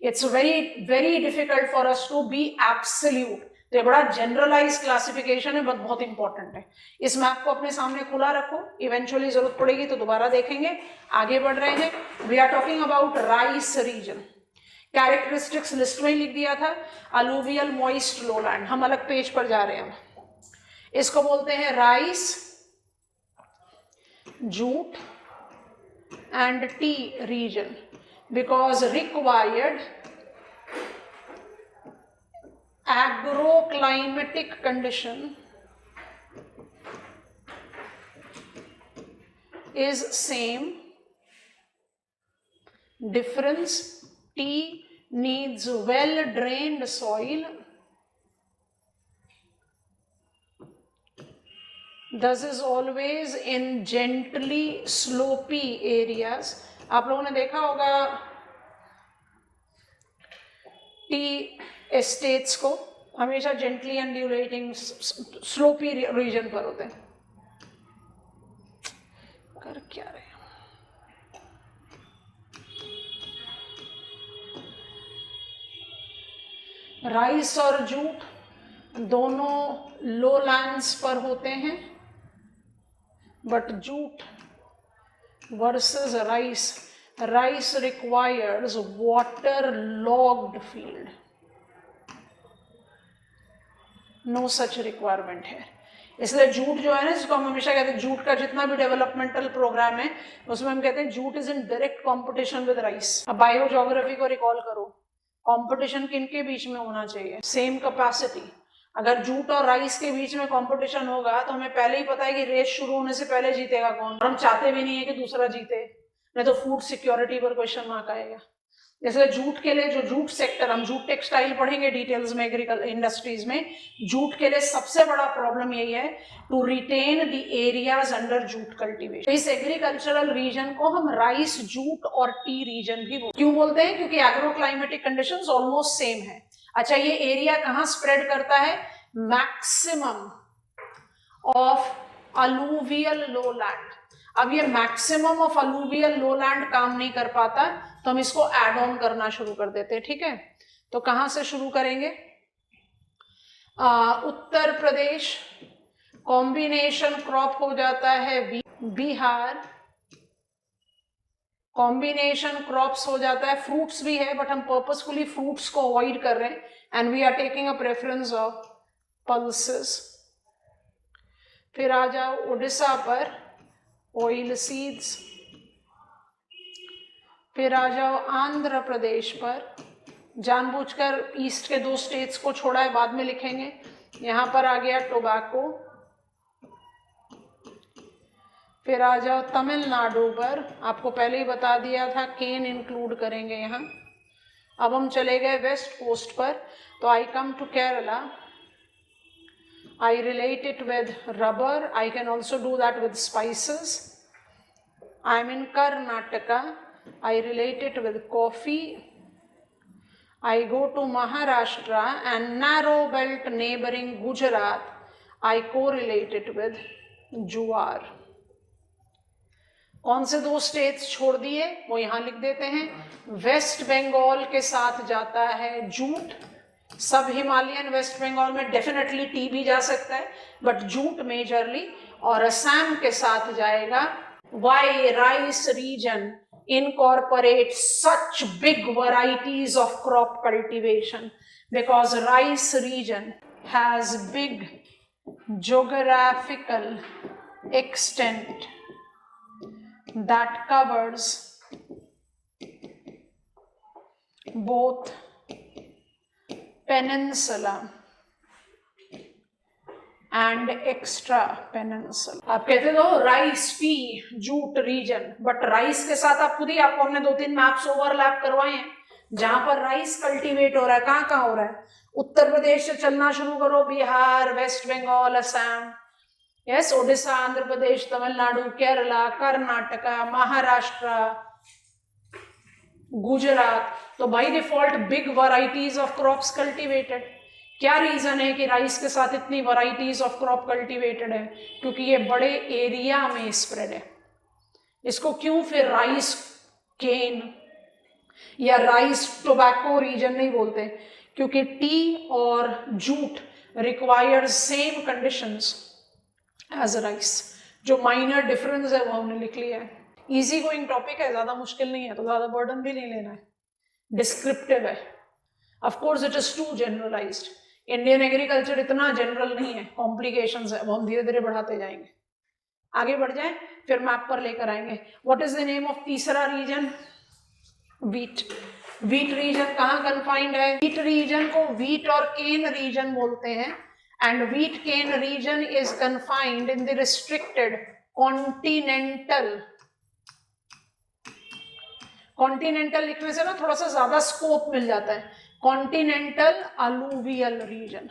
It's very very difficult for us to be absolute. तो ये बड़ा जनरलाइज क्लासिफिकेशन है, बट बहुत इंपॉर्टेंट है। इस मैप को अपने सामने खुला रखो, इवेंचुअली जरूरत पड़ेगी तो दोबारा देखेंगे। आगे बढ़ रहे हैं। We are talking about rice region. Characteristics list में लिख दिया था, अलूवियल मॉइस्ट लोलैंड। हम अलग पेज पर जा रहे हैं। इसको बोलते हैं rice, jute and tea region because required agroclimatic condition is same. Difference: tea needs well drained soil, thus is always in gently slopy areas. आप लोगों ने देखा होगा टी एस्टेट्स को हमेशा जेंटली एंड्यूलेटिंग स्लोपी रीजन पर होते हैं। कर क्या रहे हैं? राइस और जूट दोनों लोलैंड्स पर होते हैं, but jute versus rice, rice requires water logged field, no such requirement है। इसलिए जूट जो है ना, जिसको हम हमेशा कहते हैं, जूट का जितना भी डेवलपमेंटल प्रोग्राम है उसमें हम कहते हैं jute is in direct competition with rice. अब बायो ज्योग्राफी को रिकॉल करो, कंपटीशन किनके बीच में होना चाहिए? Same capacity. अगर जूट और राइस के बीच में कंपटीशन होगा तो हमें पहले ही पता है कि रेस शुरू होने से पहले जीतेगा कौन। हम चाहते भी नहीं है कि दूसरा जीते, नहीं तो फूड सिक्योरिटी पर क्वेश्चन मार्क आएगा। जैसे जूट के लिए, जो जूट सेक्टर, हम जूट टेक्सटाइल पढ़ेंगे डिटेल्स में एग्रीकल्चर इंडस्ट्रीज में, जूट के लिए सबसे बड़ा प्रॉब्लम यही है to retain the areas under jute cultivation. इस एग्रीकल्चरल रीजन को हम राइस, जूट और टी रीजन भी क्यों बोलते हैं? क्योंकि agro climatic conditions almost same है। अच्छा, ये एरिया कहाँ स्प्रेड करता है? Maximum of alluvial lowland. अब ये मैक्सिमम ऑफ अलूवियल लोलैंड काम नहीं कर पाता, तो हम इसको ऐड ऑन करना शुरू कर देते हैं। ठीक है, तो कहां से शुरू करेंगे? उत्तर प्रदेश, कॉम्बिनेशन क्रॉप हो जाता है बिहार, कॉम्बिनेशन क्रॉप्स हो जाता है, फ्रूट्स भी है बट हम पर्पसफुली फ्रूट्स को अवॉइड कर रहे हैं and we are taking a preference of pulses. फिर आ जाओ उड़ीसा पर, ऑयल सीड्स। फिर आ जाओ आंध्र प्रदेश पर, जानबूझकर ईस्ट के 2 स्टेट्स को छोड़ा है, बाद में लिखेंगे। यहां पर आ गया टोबैको। फिर आ जाओ तमिलनाडु पर, आपको पहले ही बता दिया था केन इंक्लूड करेंगे यहां। अब हम चले गए वेस्ट कोस्ट पर, तो I come to Kerala, I relate it with rubber. I can also do that with spices. I'm in Karnataka. I relate it with coffee. I go to Maharashtra and narrow belt neighboring Gujarat. I correlate it with jowar. कौन से 2 states छोड़ दिए वो यहां लिख देते हैं। Waste Bengal के साथ जाता है जूट, सब हिमालयन वेस्ट बंगाल में डेफिनेटली टी भी जा सकता है बट जूट मेजरली, और असम के साथ जाएगा। Why rice region incorporate such big varieties of crop cultivation? Because rice region has big geographical extent that covers both peninsula and extra peninsula. आप कहते हो rice, tea, jute region, but rice के साथ आप खुद ही, आपको हमने 2-3 मैप्स ओवरलैप करवाए हैं जहां पर राइस कल्टीवेट हो रहा है। कहाँ हो रहा है? उत्तर प्रदेश से चलना शुरू करो, बिहार, वेस्ट बंगाल, असम, यस, ओडिशा, आंध्र प्रदेश, तमिलनाडु, केरला, कर्नाटका, महाराष्ट्र, गुजरात, तो by default big varieties of crops cultivated. क्या रीजन है कि राइस के साथ इतनी वैरायटीज ऑफ क्रॉप कल्टीवेटेड है? क्योंकि ये बड़े एरिया में स्प्रेड है। इसको क्यों फिर राइस केन या राइस टोबैको रीजन नहीं बोलते? क्योंकि टी और jute requires same conditions as rice. जो माइनर डिफरेंस है वो हमने लिख लिया है। इजी गोइंग टॉपिक है, ज्यादा मुश्किल नहीं है, तो ज्यादा बर्डन भी नहीं लेना है। डिस्क्रिप्टिव है, of course it is too generalised. Indian agriculture इतना जनरल नहीं है, कॉम्प्लिकेशंस है, वो हम धीरे धीरे बढ़ाते जाएंगे। आगे बढ़ जाए, फिर मैप पर लेकर आएंगे। What is the name of तीसरा रीजन? व्हीट। व्हीट रीजन कहाँ कन्फाइंड है? व्हीट रीजन को व्हीट और केन रीजन बोलते हैं and wheat cane region is confined in the restricted continental. Continental लिखने से ना थोड़ा सा ज्यादा स्कोप मिल जाता है। Continental alluvial region.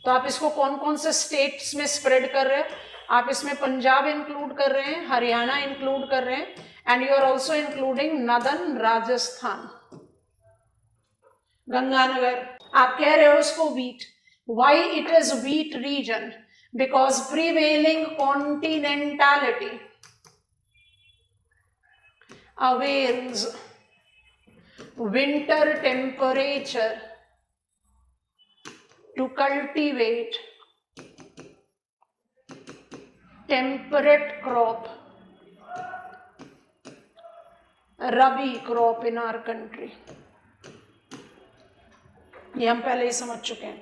तो आप इसको कौन कौन से स्टेट्स में स्प्रेड कर रहे हैं? आप इसमें पंजाब इंक्लूड कर रहे हैं, हरियाणा इंक्लूड कर रहे हैं and you are also including northern Rajasthan, Ganganagar. आप कह रहे हो इसको wheat. Why it is wheat region? Because prevailing continentality avails winter temperature to cultivate temperate crop, rabi crop in our country. ये हम पहले ही समझ चुके हैं।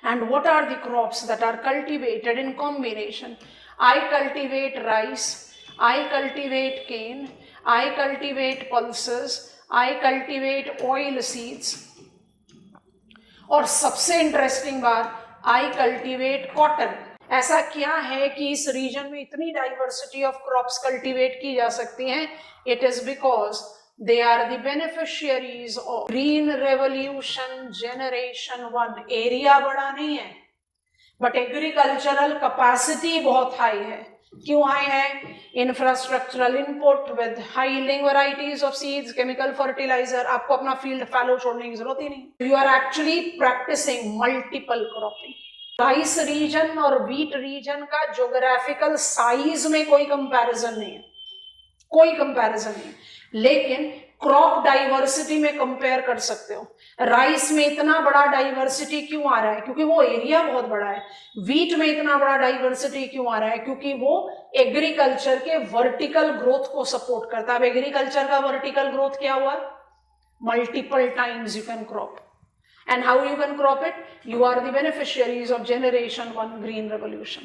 And what are the crops that are cultivated in combination? I cultivate rice, I cultivate cane, I cultivate pulses, I cultivate oil seeds, और सबसे interesting बात, I cultivate cotton। ऐसा क्या है कि इस रीजन में इतनी डाइवर्सिटी ऑफ क्रॉप्स कल्टीवेट की जा सकती हैं? It is because they are the beneficiaries of green revolution generation 1. Area बड़ा नहीं है बट एग्रीकल्चरल कैपेसिटी बहुत हाई है. क्यों हाई है? Infrastructural input with high yielding varieties of seeds, chemical fertiliser. आपको अपना फील्ड फैलो छोड़ने की जरूरत ही नहीं. You are actually practising multiple cropping. Rice region और व्हीट रीजन का ज्योग्राफिकल साइज में कोई कंपैरिजन नहीं है, कोई कंपैरिजन नहीं, लेकिन क्रॉप डाइवर्सिटी में कंपेयर कर सकते हो. राइस में इतना बड़ा डाइवर्सिटी क्यों आ रहा है? क्योंकि वो एरिया बहुत बड़ा है. व्हीट में इतना बड़ा डाइवर्सिटी क्यों आ रहा है? क्योंकि वो एग्रीकल्चर के वर्टिकल ग्रोथ को सपोर्ट करता है. अब एग्रीकल्चर का वर्टिकल ग्रोथ क्या हुआ? Multiple times you can crop. And how you can crop it? You are the beneficiaries of generation 1 green revolution.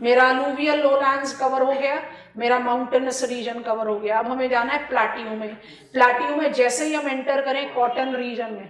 मेरा alluvial lowlands कवर हो गया, मेरा माउंटेनस रीजन कवर हो गया. अब हमें जाना है प्लाटियो में. प्लाटियो में जैसे ही हम एंटर करें कॉटन रीजन में,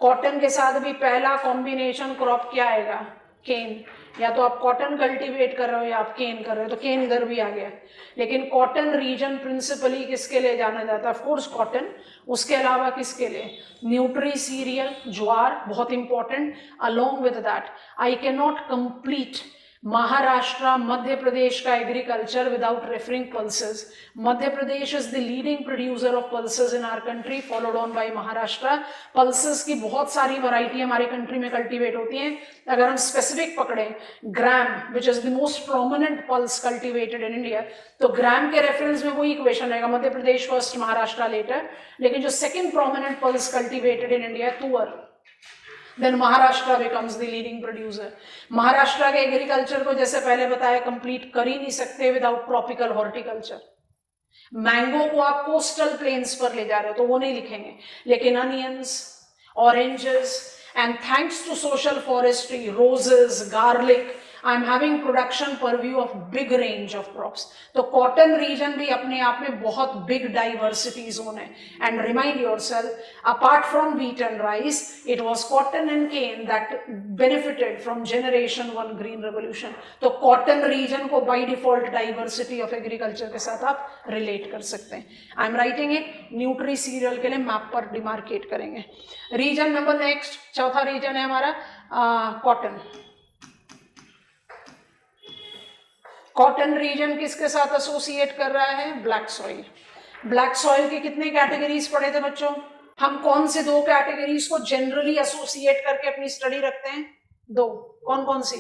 कॉटन के साथ भी पहला कॉम्बिनेशन क्रॉप क्या आएगा? केन. या तो आप कॉटन कल्टीवेट कर रहे हो या आप केन कर रहे हो, तो केन इधर भी आ गया. लेकिन कॉटन रीजन प्रिंसिपली किसके लिए जाना जाता है? Of course cotton. उसके अलावा किसके लिए? न्यूट्री सीरियल, ज्वार, बहुत important. Along with that I can not complete Maharashtra, Madhya Pradesh का agriculture without referring pulses. Madhya Pradesh is the leading producer of pulses in our country, followed on by Maharashtra. Pulses की बहुत सारी वैरायटी हमारी कंट्री में कल्टीवेट होती हैं. अगर हम स्पेसिफिक पकड़ें, gram which is the most prominent pulse cultivated in India, तो ग्राम के रेफरेंस में वही इक्वेशन रहेगा, मध्य प्रदेश फर्स्ट, महाराष्ट्र लेटर. लेकिन जो second prominent pulse cultivated in India है tur, then Maharashtra becomes the leading producer. Maharashtra के एग्रीकल्चर को जैसे पहले बताया कंप्लीट कर ही नहीं सकते विदाउट ट्रॉपिकल हॉर्टिकल्चर. मैंगो को आप कोस्टल प्लेन्स पर ले जा रहे हो तो वो नहीं लिखेंगे, लेकिन onions, oranges, and thanks to social forestry, roses, garlic, I am having production purview of big range of crops. तो cotton region भी अपने आप में बहुत big diversity zone है. And remind yourself, apart from wheat and rice, it was cotton and cane that benefited from generation 1 green revolution. तो cotton region को by default diversity of agriculture के साथ आप relate कर सकते हैं. I am writing it, nutri serial के लिए मैप पर डिमार्केट करेंगे. रीजन नंबर नेक्स्ट, चौथा रीजन है हमारा कॉटन. कॉटन रीजन किसके साथ एसोसिएट कर रहा है? Black soil. ब्लैक सॉइल की कितने कैटेगरीज पढ़े थे बच्चों? हम कौन से दो कैटेगरीज को जनरली एसोसिएट करके अपनी स्टडी रखते हैं? दो. कौन कौन सी?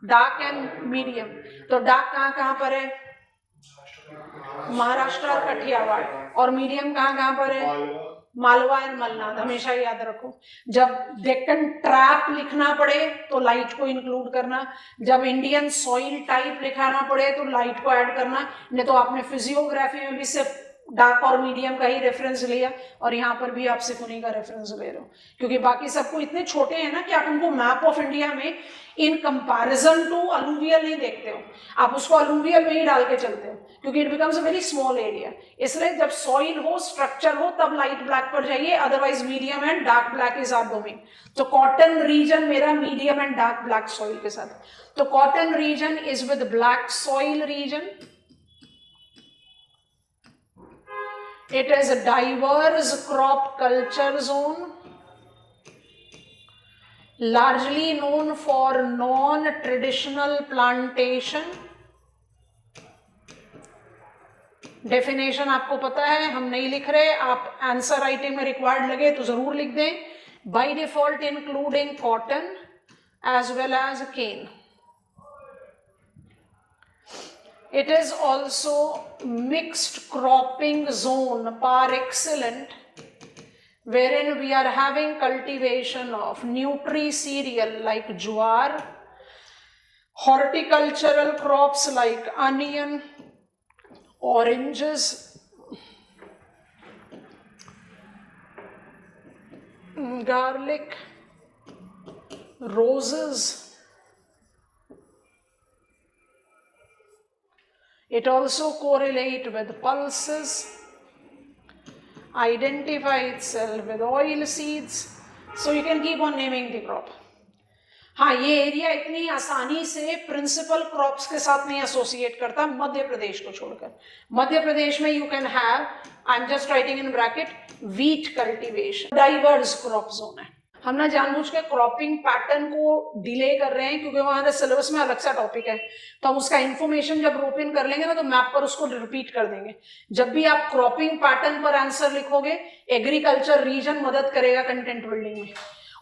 Dark and medium. तो डार्क कहाँ कहाँ पर है? महाराष्ट्र और कठियावाड़. और मीडियम कहाँ कहाँ पर है? मालवा एंड मलनाड. हमेशा याद रखो, जब डेक्कन ट्रैप लिखना पड़े तो लाइट को इंक्लूड करना, जब इंडियन सॉइल टाइप लिखाना पड़े तो लाइट को ऐड करना. नहीं तो आपने फिजियोग्राफी में भी सिर्फ डार्क और मीडियम का ही रेफरेंस लिया और यहाँ पर भी आप सिर्फ उन्हीं का रेफरेंस ले रहे हो, क्योंकि बाकी सबको इतने छोटे हैं ना कि आप उनको मैप ऑफ इंडिया में इन कंपैरिजन टू अलूवियल नहीं देखते हो, आप उसको अलूवियल में ही डाल के चलते हो, क्योंकि it becomes a very small area. इसलिए जब सॉइल हो, स्ट्रक्चर हो, तब लाइट ब्लैक पर जाइए, otherwise medium and dark black is our domain. तो कॉटन रीजन मेरा medium and dark black soil के साथ. तो cotton region is with black soil region. It is a diverse crop culture zone, largely known for non-traditional plantation. Definition आपको पता है, हम नहीं लिख रहे, आप आंसर राइटिंग में रिक्वायर्ड लगे तो जरूर लिख दें. By default including cotton as well as cane. It is also mixed cropping zone par excellence, wherein we are having cultivation of nutri cereal like jowar, horticultural crops like onion, oranges, garlic, roses. It also correlates with pulses, identify itself with oil seeds, so you can keep on naming the crop. हाँ, ये area इतनी आसानी से principal crops के साथ नहीं associate करता मध्य प्रदेश को छोड़कर. मध्य प्रदेश में you can have I am just writing in bracket wheat cultivation, diverse crop zone है। हम ना जानबूझ के क्रॉपिंग पैटर्न को डिले कर रहे हैं क्योंकि हमारे सिलेबस में अलग सा टॉपिक है, तो हम उसका इन्फॉर्मेशन जब रोप इन कर लेंगे ना तो मैप पर उसको रिपीट कर देंगे। जब भी आप क्रॉपिंग पैटर्न पर आंसर लिखोगे, एग्रीकल्चर रीजन मदद करेगा कंटेंट बिल्डिंग में,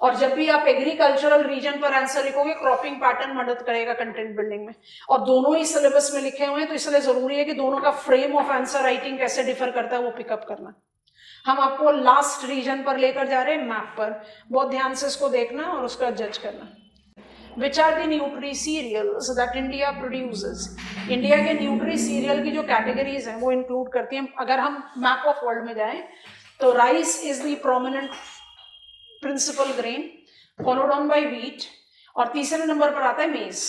और जब भी आप एग्रीकल्चरल रीजन पर आंसर लिखोगे क्रॉपिंग पैटर्न मदद करेगा कंटेंट बिल्डिंग में। और दोनों ही सिलेबस में लिखे हुए हैं, तो इसलिए जरूरी है कि दोनों का फ्रेम ऑफ आंसर राइटिंग कैसे डिफर करता है वो पिकअप करना। हम आपको लास्ट रीजन पर लेकर जा रहे हैं, मैप पर। बहुत ध्यान से इसको देखना और उसका जज करना। Which are the nutri cereals that India produces? India के न्यूट्री सीरियल की जो कैटेगरीज हैं वो इंक्लूड करती हैं। अगर हम मैप ऑफ वर्ल्ड में जाएं तो rice is the prominent principal grain, followed on by wheat, और तीसरे नंबर पर आता है मेज।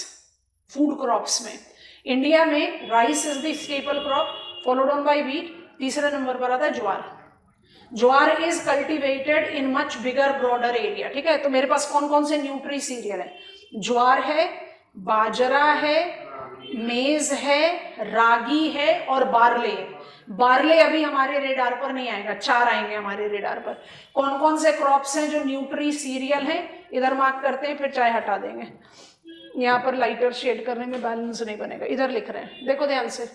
फूड क्रॉप्स में इंडिया में rice is the staple crop, followed on by wheat, तीसरे नंबर पर आता है ज्वार। Jowar is cultivated in much bigger broader area. ठीक है, तो मेरे पास कौन कौन से न्यूट्री सीरियल है? ज्वार है, बाजरा है, मेज है, रागी है और बार्ले है। बार्ले अभी हमारे रेडार पर नहीं आएगा, 4 आएंगे हमारे रेडार पर। कौन कौन से क्रॉप्स हैं जो न्यूट्री सीरियल हैं, इधर मार्क करते हैं, फिर चाय हटा देंगे। यहाँ पर लाइटर शेड करने में बैलेंस नहीं बनेगा, इधर लिख रहे हैं, देखो ध्यान से।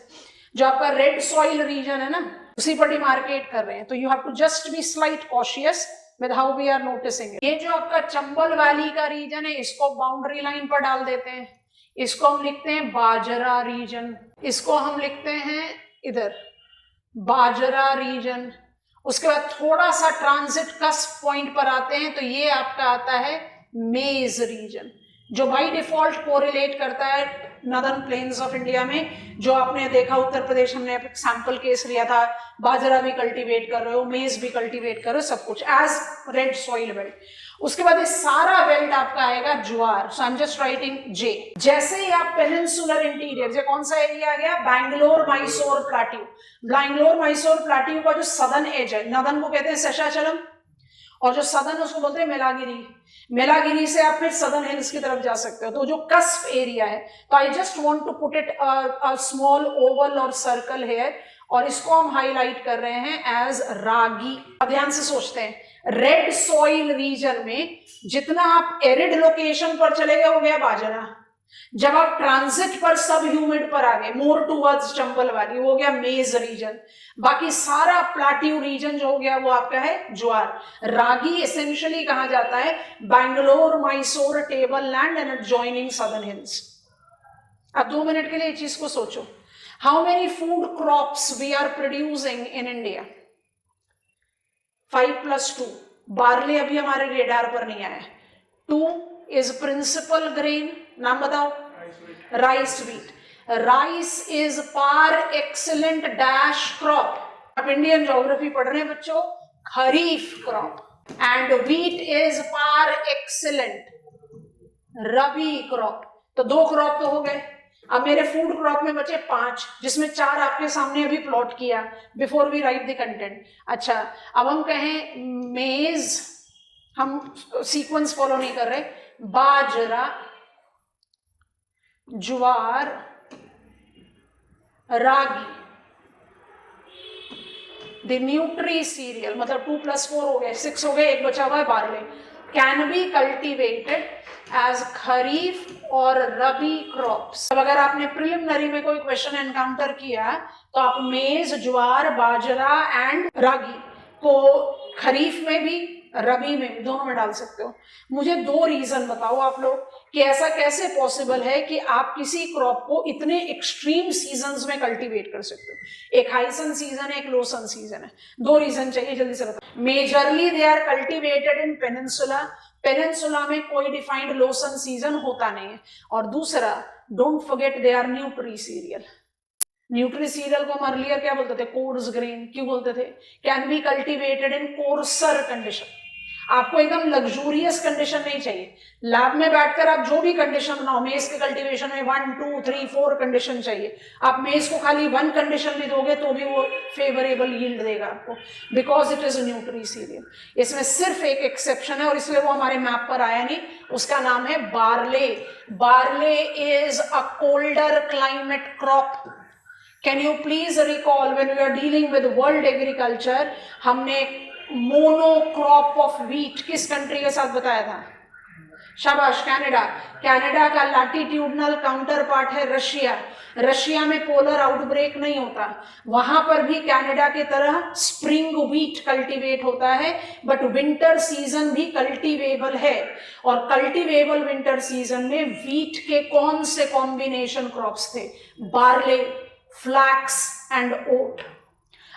जो आपका रेड सॉइल रीजन है ना, उसी पर डिमार्केट कर रहे हैं, तो you have to just be slight cautious with how we are noticing it. ये जो आपका चंबल वैली का रीजन है, इसको बाउंड्री लाइन पर डाल देते हैं, इसको हम लिखते हैं बाजरा रीजन, इसको हम लिखते हैं इधर बाजरा रीजन। उसके बाद थोड़ा सा ट्रांजिट कस्प पॉइंट पर आते हैं, तो ये आपका आता है मेज रीजन, जो बाय डिफॉल्ट कोरिलेट करता है नॉर्दर्न प्लेन्स ऑफ इंडिया में। जो आपने देखा उत्तर प्रदेश, हमने सैंपल केस लिया था, बाजरा भी कल्टीवेट कर रहे हो, मेज भी कल्टीवेट कर रहे हो, सब कुछ एज रेड सॉइल बेल्ट। उसके बाद ये सारा बेल्ट आपका आएगा ज्वार, सो आई एम जस्ट राइटिंग जे। जैसे ही आप पेनिनसुलर इंटीरियर, ये कौन सा एरिया आ गया? बैंगलोर मैसूर प्लाट्यू। बैंगलोर मैसूर प्लाट्यू का जो सदर्न एज है, नॉर्दर्न को कहते हैं शेषाचलम, और जो सदर्न उसको बोलते हैं मेलागिरी। मेलागिरी से आप फिर सदर्न हिल्स की तरफ जा सकते हो। तो जो कस्प एरिया है, तो I just want to put it a small oval और सर्कल हेयर, और इसको हम हाईलाइट कर रहे हैं एज रागी। अब ध्यान से सोचते हैं, रेड सॉइल रीजन में जितना आप एरिड लोकेशन पर चले गए हो गया बाजरा, जब आप ट्रांजिट पर सब ह्यूमिड पर आ गए, मोर टूवर्ड्स चंबल वैली, हो गया मेज रीजन। बाकी सारा प्लाट्यू रीजन जो हो गया वो आपका है ज्वार। रागी एसेंशियली कहा जाता है Bangalore Mysore table land and adjoining southern hills. अब 2 मिनट के लिए इस चीज को सोचो, how many food crops we are producing in India? 5 + 2। Barley अभी हमारे रेडार पर नहीं आया। 2 इज प्रिंसिपल ग्रेन, नाम बताओ। Rice wheat. Rice is par excellent dash crop. आप इंडियन ज्योग्राफी पढ़ रहे हैं बच्चों, kharif crop. And wheat is par excellent rabi crop. तो 2 क्रॉप तो हो गए। अब मेरे फूड क्रॉप में बचे 5, जिसमें 4 आपके सामने अभी प्लॉट किया before we write the content. अच्छा, अब हम कहें मेज, हम सीक्वेंस फॉलो नहीं कर रहे, बाजरा, ज्वार, रागी, द न्यूट्री सीरियल, मतलब 2 + 4 हो गए, 6 हो गए, एक बचा हुआ है barley, can be cultivated as kharif और रबी क्रॉप्स। अब अगर आपने प्रिलिमिनरी में कोई क्वेश्चन एनकाउंटर किया तो आप मेज, ज्वार, बाजरा एंड रागी को खरीफ में भी रबी में भी, दोनों में डाल सकते हो। मुझे 2 रीजन बताओ आप लोग कि ऐसा कैसे पॉसिबल है कि आप किसी क्रॉप को इतने एक्सट्रीम सीजन्स में कल्टीवेट कर सकते हो। एक हाई सन सीजन है, एक लो सन सीजन है। 2 रीजन चाहिए, जल्दी से बताओ। Majorly they are cultivated in peninsula. Peninsula में कोई डिफाइंड लो सन सीजन होता नहीं है। और दूसरा, don't forget they are nutri cereal. Nutri cereal को हम अर्लियर क्या बोलते थे? Coarse grain. क्यों बोलते थे? Can be cultivated in coarser condition. आपको एकदम लग्जूरियस कंडीशन नहीं चाहिए। लैब में बैठकर आप जो भी कंडीशन बनाओ, मेज के कल्टीवेशन में 1, 2, 3, 4 कंडीशन चाहिए। आप मेज को खाली 1 कंडीशन भी दोगे तो भी वो फेवरेबल यील्ड देगा आपको, because it is nutri serial. इसमें सिर्फ एक एक्सेप्शन है और इसलिए वो हमारे मैप पर आया नहीं, उसका नाम है barley. Barley is a colder climate crop. Can you please recall when we are dealing with world agriculture, हमने मोनोक्रॉप ऑफ व्हीट किस कंट्री के साथ बताया था? शाबाश, कनाडा। कनाडा का लैटिट्यूडनल काउंटर पार्ट है रशिया। रशिया में पोलर आउटब्रेक नहीं होता, वहां पर भी कनाडा की तरह स्प्रिंग व्हीट कल्टीवेट होता है, बट विंटर सीजन भी कल्टीवेबल है। और कल्टीवेबल विंटर सीजन में व्हीट के कौन से कॉम्बिनेशन क्रॉप्स थे? बार्ले, फ्लैक्स एंड ओट।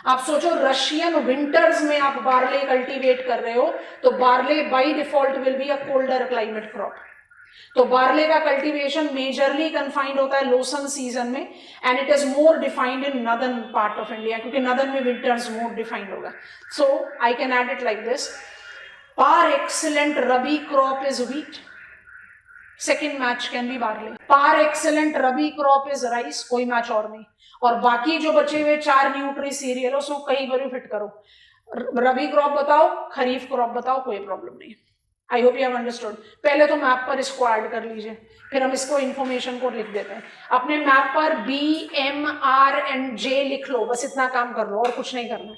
आप सोचो रशियन विंटर्स में आप बार्ले कल्टीवेट कर रहे हो, तो barley by default will be a colder climate crop. तो बार्ले का कल्टीवेशन मेजरली कन्फाइंड होता है लोसन सीजन में, and it is more defined in northern part of India, क्योंकि नदर्न में विंटर्स मोर डिफाइंड होगा। So I can add it like this, par excellent rabi crop is wheat, second match can be barley, par excellent rabi crop is rice, कोई match और नहीं। और बाकी जो बचे हुए 4 न्यूट्री सीरियल उसको कहीं पर भी फिट करो, रबी क्रॉप बताओ, खरीफ क्रॉप बताओ, कोई प्रॉब्लम नहीं। आई होप यू हैव अंडरस्टूड। पहले तो मैप पर इसको ऐड कर लीजिए, फिर हम इसको इंफॉर्मेशन को लिख देते हैं। अपने मैप पर BMR&J लिख लो, बस इतना काम कर लो और कुछ नहीं करना।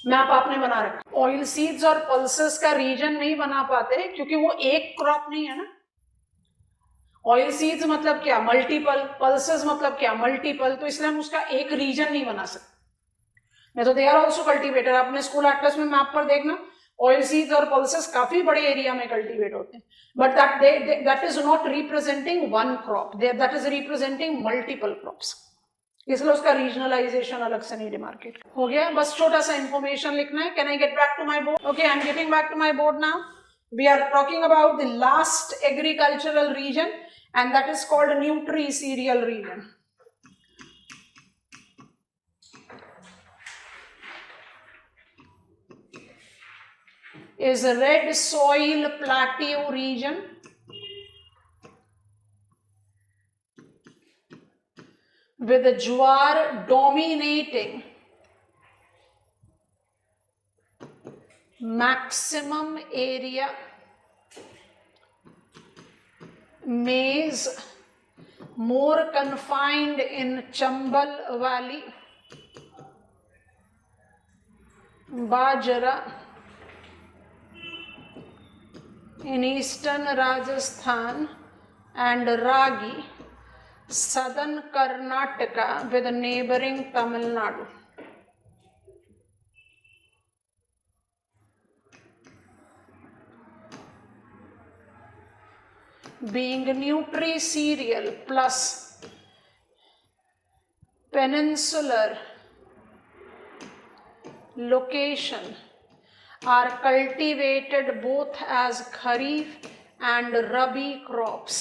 मैप आपने बना रखा। ऑयल सीड्स और पल्सेस का रीजन नहीं बना पाते क्योंकि वो एक क्रॉप नहीं है ना। ऑयल सीड्स मतलब क्या? मल्टीपल। पल्सेस मतलब क्या? मल्टीपल। तो इसलिए हम उसका एक रीजन नहीं बना सकते। नहीं तो दे आर ऑल्सो कल्टीवेटेड। अपने स्कूल एटलस में मैप पर देखना, ऑयल सीड्स और पल्सेस काफी बड़े एरिया में कल्टीवेट होते हैं, but that is not representing one crop, that is representing multiple crops, इसलिए उसका रीजनलाइजेशन अलग से नहीं डिमार्केट हो गया। बस छोटा सा इंफॉर्मेशन लिखना है। Can I get back to my board? Okay, I am getting back to my board now. We are talking about the last agricultural region and that is called nutri-cereal region. Is red soil plateau region with jowar dominating maximum area, maize more confined in Chambal Valley, bajra in eastern Rajasthan, and ragi southern Karnataka with neighboring Tamil Nadu. Being nutri-cereal plus peninsular location are cultivated both as kharif and rabi crops.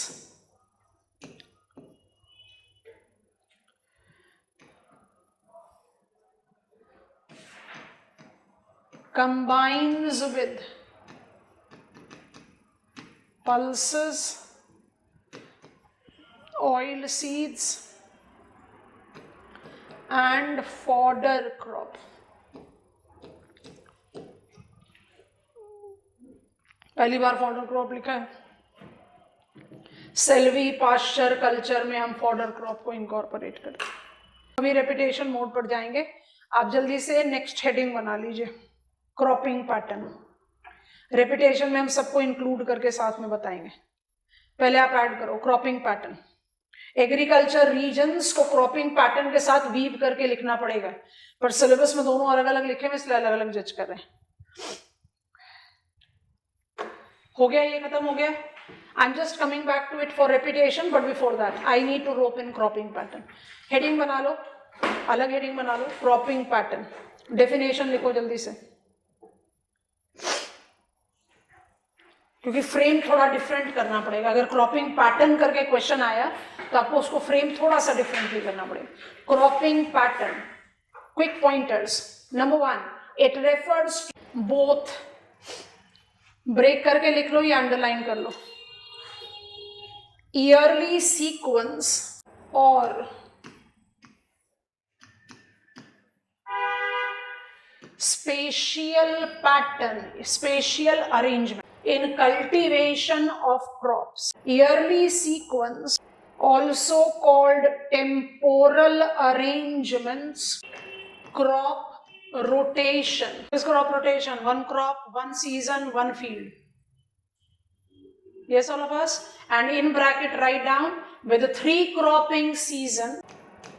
Combines with pulses, oil seeds and fodder crop. पहली बार fodder crop लिखा है। Selvi pasture culture में हम fodder crop को incorporate करते हैं। अभी repetition mode पर जाएंगे। आप जल्दी से नेक्स्ट हेडिंग बना लीजिए, क्रॉपिंग पैटर्न। रेपिटेशन में हम सबको इंक्लूड करके साथ में बताएंगे। पहले आप ऐड करो क्रॉपिंग पैटर्न। एग्रीकल्चर रीजन्स को क्रॉपिंग पैटर्न के साथ वीव करके लिखना पड़ेगा, पर सिलेबस में दोनों अलग अलग लिखे हुए इसलिए अलग अलग जज कर रहे हैं। हो गया, ये खत्म हो गया। I am just coming back to it for repetition, but before that I need to rope in cropping pattern. Heading बना लो, अलग हेडिंग बना लो, क्रॉपिंग पैटर्न। डेफिनेशन लिखो जल्दी से, क्योंकि फ्रेम थोड़ा डिफरेंट करना पड़ेगा। अगर क्रॉपिंग पैटर्न करके क्वेश्चन आया तो आपको उसको फ्रेम थोड़ा सा डिफरेंटली करना पड़ेगा। Cropping pattern, quick pointers. Number 1, it refers both, break करके लिख लो या अंडरलाइन कर लो, ईयरली सीक्वेंस और spatial pattern, spatial arrangement in cultivation of crops, yearly sequence also called temporal arrangements, crop rotation. This crop rotation, one crop, one season, one field. Yes, all of us. And in bracket write down with a 3 cropping season,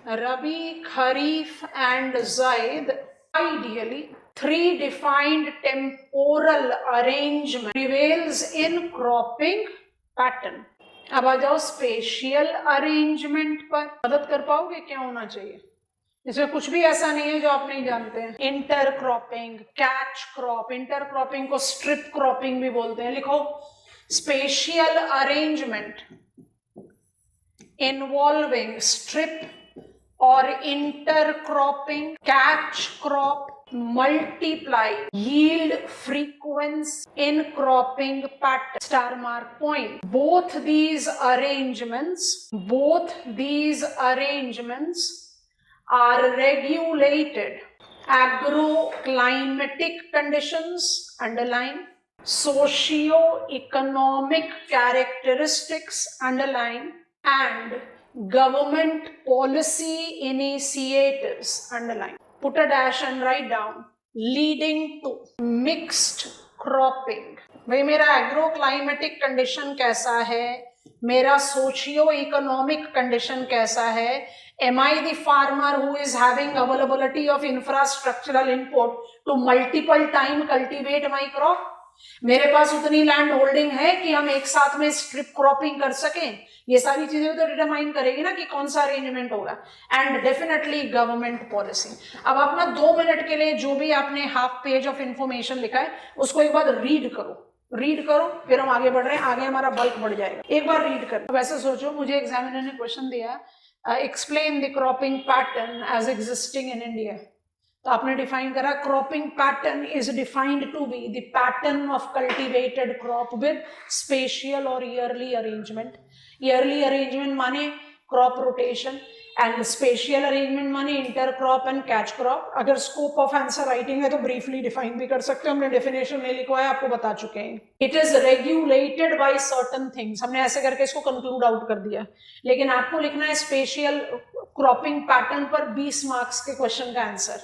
Rabi, Kharif and Zaid, ideally 3 defined temporal arrangement prevails in cropping pattern. अब आ जाओ spatial arrangement पर, मदद कर पाओगे क्या होना चाहिए? इसमें कुछ भी ऐसा नहीं है जो आप नहीं जानते हैं। Inter cropping, catch crop, inter cropping को स्ट्रिप क्रॉपिंग भी बोलते हैं। लिखो स्पेशियल अरेंजमेंट इन्वॉल्विंग स्ट्रिप और inter cropping, catch crop, multiply yield frequency in cropping pattern, star mark point. Both these arrangements are regulated agroclimatic conditions, underline, socio-economic characteristics, underline, and government policy initiatives, underline. Put a dash and write down, leading to mixed cropping. भाई मेरा agro climatic condition कैसा है, मेरा socio economic condition कैसा है, am I the farmer who is having availability of infrastructural input to multiple time cultivate my crop? मेरे पास उतनी land holding है कि हम एक साथ में स्ट्रिप क्रॉपिंग कर सकें? ये सारी चीजें तो डिटरमाइन करेगी ना कि कौन सा अरेंजमेंट होगा। And definitely government policy. अब आप ना 2 मिनट के लिए जो भी आपने हाफ पेज ऑफ इंफॉर्मेशन लिखा है उसको एक बार रीड करो, फिर हम आगे बढ़ रहे हैं, आगे हमारा बल्क बढ़ जाएगा। एक बार रीड करो। अब ऐसे सोचो, मुझे एग्जामिनर ने क्वेश्चन दिया, explain the cropping pattern as existing in India. तो आपने डिफाइन करा, cropping pattern is defined to be the pattern of cultivated crop with spatial और ईयरली अरेंजमेंट। ईयरली अरेंजमेंट माने crop rotation and spatial arrangement माने inter crop and catch crop. अगर scope of answer writing है तो briefly define भी कर सकते हो, हमने डेफिनेशन नहीं लिखवाया, आपको बता चुके हैं। It is regulated by certain things, हमने ऐसे करके इसको कंक्लूड आउट कर दिया। लेकिन आपको लिखना है स्पेशियल क्रॉपिंग पैटर्न पर 20 मार्क्स के क्वेश्चन का आंसर।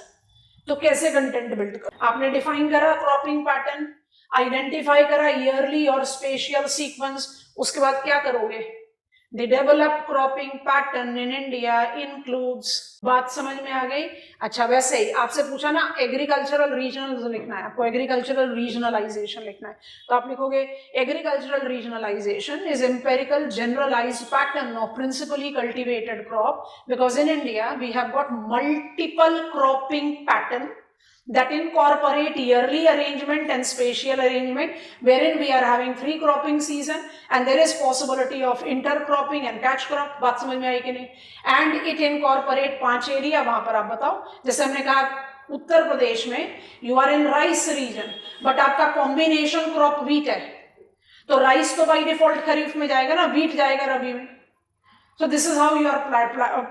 तो कैसे कंटेंट बिल्ड कर, आपने डिफाइन करा क्रॉपिंग पैटर्न, आइडेंटिफाई करा ईयरली और स्पेशियल सीक्वेंस, उसके बाद क्या करोगे? The developed cropping pattern in India includes, बात समझ में आ गई? अच्छा, वैसे ही आपसे पूछा ना एग्रीकल्चरल रीजनल लिखना है, आपको एग्रीकल्चरल रीजनलाइजेशन लिखना है, तो आप लिखोगे agricultural regionalisation is empirical generalised pattern of principally cultivated crop, because in India we have got multiple cropping pattern that incorporate yearly arrangement and spatial arrangement, wherein we are having 3 cropping season and there is possibility of intercropping and catch crop। बात समझ में आई कि नहीं? and it incorporate 5 area. वहां पर आप बताओ, जैसे हमने कहा उत्तर प्रदेश में you are in rice region but आपका कॉम्बिनेशन क्रॉप व्हीट है, तो राइस तो बाई डिफॉल्ट खरीफ में जाएगा ना, व्हीट जाएगा रबी में। So this is how you are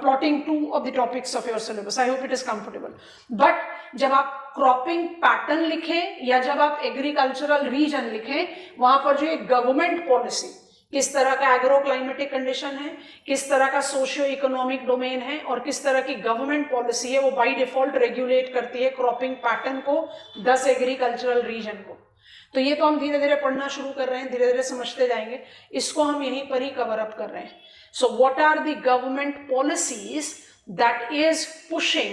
plotting 2 of the topics of your syllabus. I hope it is comfortable. But जब आप क्रॉपिंग पैटर्न लिखें या जब आप एग्रीकल्चरल रीजन लिखें, वहां पर जो एक गवर्नमेंट पॉलिसी, किस तरह का एग्रो क्लाइमेटिक कंडीशन है, किस तरह का सोशियो इकोनॉमिक डोमेन है और किस तरह की गवर्नमेंट पॉलिसी है, वो बाय डिफॉल्ट रेगुलेट करती है क्रॉपिंग पैटर्न को, 10 एग्रीकल्चरल रीजन को। तो ये तो हम धीरे धीरे पढ़ना शुरू कर रहे हैं, धीरे धीरे समझते जाएंगे, इसको हम यहीं पर ही कवर अप कर रहे हैं। So what are the government policies that is pushing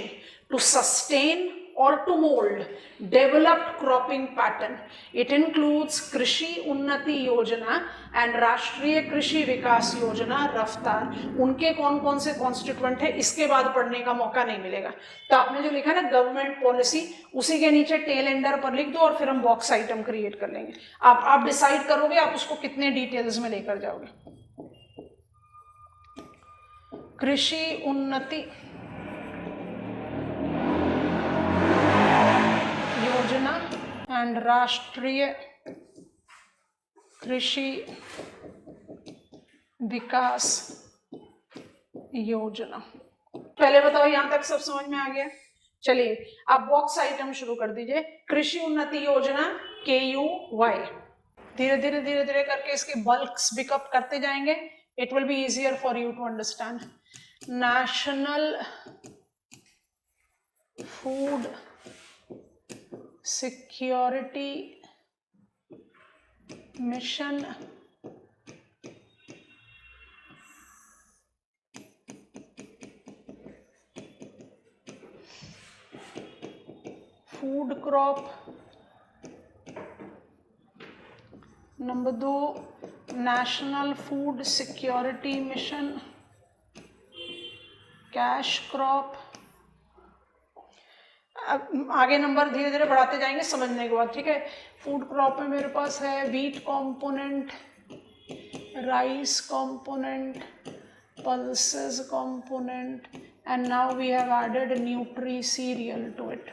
to sustain or to mold developed cropping pattern? It includes कृषि उन्नति योजना and राष्ट्रीय कृषि विकास योजना रफ्तार। उनके कौन कौन से कॉन्स्टिट्यूएंट है, इसके बाद पढ़ने का मौका नहीं मिलेगा। तो आपने जो लिखा ना गवर्नमेंट पॉलिसी, उसी के नीचे टेल एंडर पर लिख दो और फिर हम बॉक्स आइटम क्रिएट कर लेंगे। आप डिसाइड करोगे आप उसको कितने डिटेल्स में लेकर जाओगे। कृषि उन्नति योजना एंड राष्ट्रीय कृषि विकास योजना। पहले बताओ यहां तक सब समझ में आ गया? चलिए अब बॉक्स आइटम शुरू कर दीजिए। कृषि उन्नति योजना KUY, धीरे धीरे करके इसके बल्क्स पिकअप करते जाएंगे, It will be easier for you to understand. National Food Security Mission food crop. Number 2 national food security mission cash crop. आगे नंबर धीरे धीरे बढ़ाते जाएंगे समझने के बाद, ठीक है. फूड क्रॉप में मेरे पास है wheat component, rice component, pulses component, and now we have added nutri cereal to it.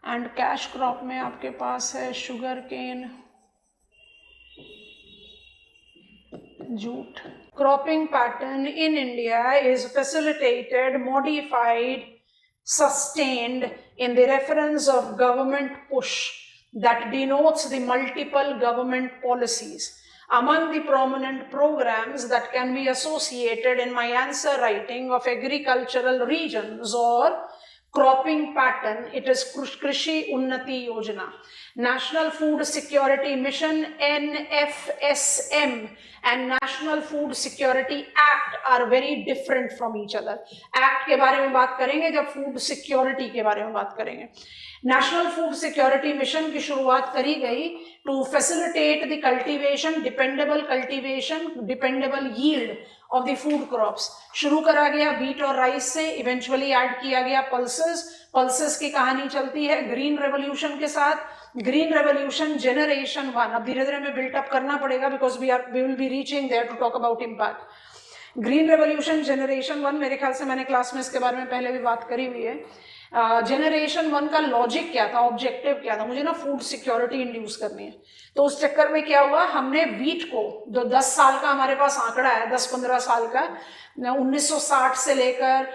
And cash crop में आपके पास है sugar cane, jute. Cropping pattern in India is facilitated, modified, sustained in the reference of government push that denotes the multiple government policies. Among the prominent programs that can be associated in my answer writing of agricultural regions or cropping pattern, it is Krishi Unnati Yojana. National Food Security Mission NFSM and National Food Security Act are very different from each other. Act के बारे में बात करेंगे जब food security के बारे में बात करेंगे. नेशनल फूड सिक्योरिटी मिशन की शुरुआत करी गई to facilitate the cultivation, dependable yield of the food crops. शुरू करा गया व्हीट और राइस से, इवेंचुअली ऐड किया गया पल्सेस की कहानी चलती है ग्रीन रेवोल्यूशन के साथ. ग्रीन रेवोल्यूशन जनरेशन 1, अब धीरे धीरे में बिल्टअप करना पड़ेगा because we will be reaching there to talk about impact. Green revolution generation 1, मेरे ख्याल से मैंने क्लास में इसके बारे में पहले भी बात करी हुई है. जनरेशन 1 का लॉजिक क्या था, ऑब्जेक्टिव क्या था, मुझे ना फूड सिक्योरिटी इंड्यूस करनी है. तो उस चक्कर में क्या हुआ, हमने व्हीट को, जो 10 साल का हमारे पास आंकड़ा है, 10-15 साल का, 1960 से लेकर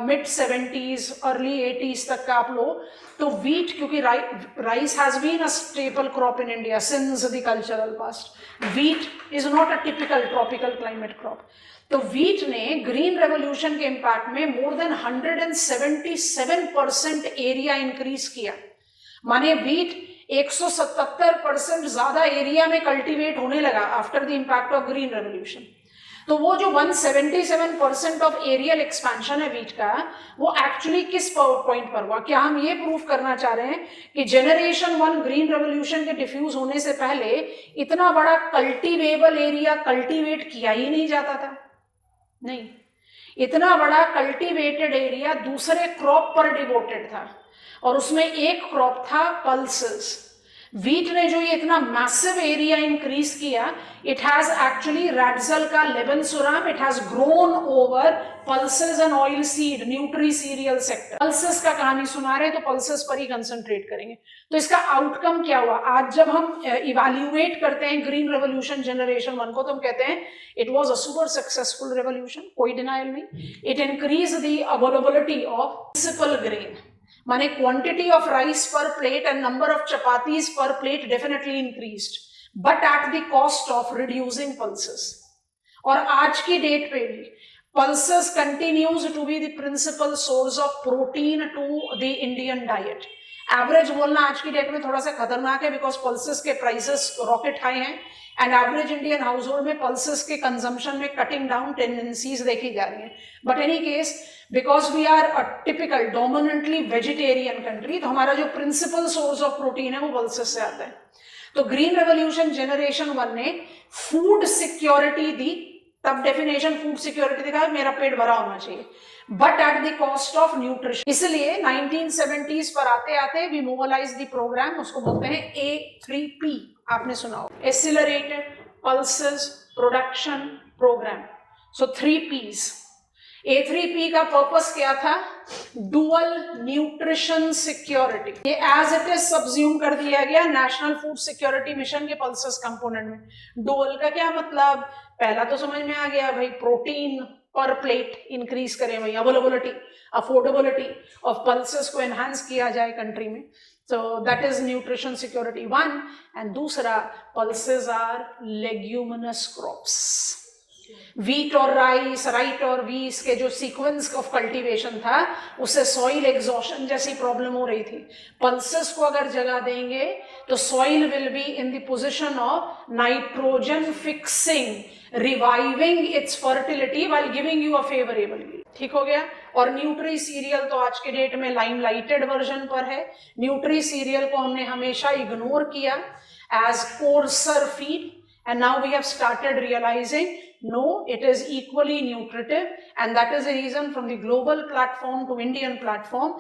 मिड 70s अर्ली 80s तक का आप लो, तो व्हीट, क्योंकि rice has been a staple crop in India since the cultural past. Wheat is not a typical tropical climate crop. तो व्हीट ने ग्रीन रेवोल्यूशन के इम्पैक्ट में मोर देन 177% एरिया इंक्रीज किया. माने व्हीट 177% ज्यादा एरिया में cultivate होने लगा after the impact of green revolution. तो वो जो 177% ऑफ एरियल एक्सपेंशन है व्हीट का, वो एक्चुअली किस पॉइंट पर हुआ? क्या हम ये प्रूव करना चाह रहे हैं कि जनरेशन 1 ग्रीन रेवोल्यूशन के डिफ्यूज होने से पहले इतना बड़ा कल्टीवेबल एरिया कल्टीवेट किया ही नहीं जाता था? नहीं, इतना बड़ा कल्टीवेटेड एरिया दूसरे क्रॉप पर डिवोटेड था और उसमें एक क्रॉप था पल्सेस. व्हीट ने जो ये इतना मैसिव एरिया इंक्रीज किया, इट हैज एक्चुअली रैडजल का लेबनसुराम, it has grown over pulses and oil seed, nutri cereal sector. Pulses का कहानी सुना रहे तो पल्सेस पर ही कंसंट्रेट करेंगे. तो इसका आउटकम क्या हुआ? आज जब हम इवैल्यूएट करते हैं ग्रीन रेवोल्यूशन जनरेशन 1 को, तो हम कहते हैं it was a super successful revolution, कोई डिनायल नहीं. It increase the availability of principal grain, माने quantity of rice per plate and number of chapatis per plate definitely increased, but at the cost of reducing pulses. और आज की date पे भी pulses continues to be the principal source of protein to the Indian diet. Average बोलना आज की date में थोड़ा सा खतरनाक है बिकॉज पल्सेस के प्राइसेस रॉकेट हाई हैं and average Indian household में पल्सेस के कंजम्पशन में कटिंग डाउन टेंडेंसीज देखी जा रही हैं. But any case, because we are a typical dominantly vegetarian country, तो हमारा जो प्रिंसिपल सोर्स ऑफ प्रोटीन है वो पल्सेस से आता है. तो ग्रीन रेवोल्यूशन जनरेशन 1 ने फूड सिक्योरिटी दी, तब डेफिनेशन फूड सिक्योरिटी दिखा मेरा पेट भरा होना चाहिए, but at the cost of nutrition. इसलिए 1970s पर आते आते वी मोबिलाइज द प्रोग्राम, उसको बोलते हैं A3P. आपने सुना हो, एक्सीलरेटेड पल्सेस प्रोडक्शन प्रोग्राम. सो 3 P's. A3P का पर्पस क्या था? Dual nutrition security. ये एज इट इज सब्ज्यूम कर दिया गया नेशनल फूड सिक्योरिटी मिशन के पल्सेस कंपोनेंट में. डुअल का क्या मतलब? पहला तो समझ में आ गया भाई, प्रोटीन पर प्लेट इंक्रीज करें, भाई अवेलेबिलिटी, अफोर्डेबिलिटी ऑफ पल्सेस को एनहांस किया जाए कंट्री में. So that is nutrition security one. And दूसरा, pulses are leguminous crops. Wheat और राइस, राइट और वीस के जो सीक्वेंस ऑफ कल्टीवेशन था उससे सॉइल एग्जॉशन जैसी प्रॉब्लम हो रही थी. पल्सेस को अगर जगह देंगे तो soil will be in the position of nitrogen fixing, reviving it's fertility while giving you a favourable yield. ठीक हो गया. और न्यूट्री सीरियल तो आज के डेट में लाइमलाइटेड वर्जन पर है. न्यूट्री सीरियल को हमने हमेशा इग्नोर किया as coarser feed, and now we have started realizing no, it is equally nutritive, and that is the reason from the global platform to Indian platform,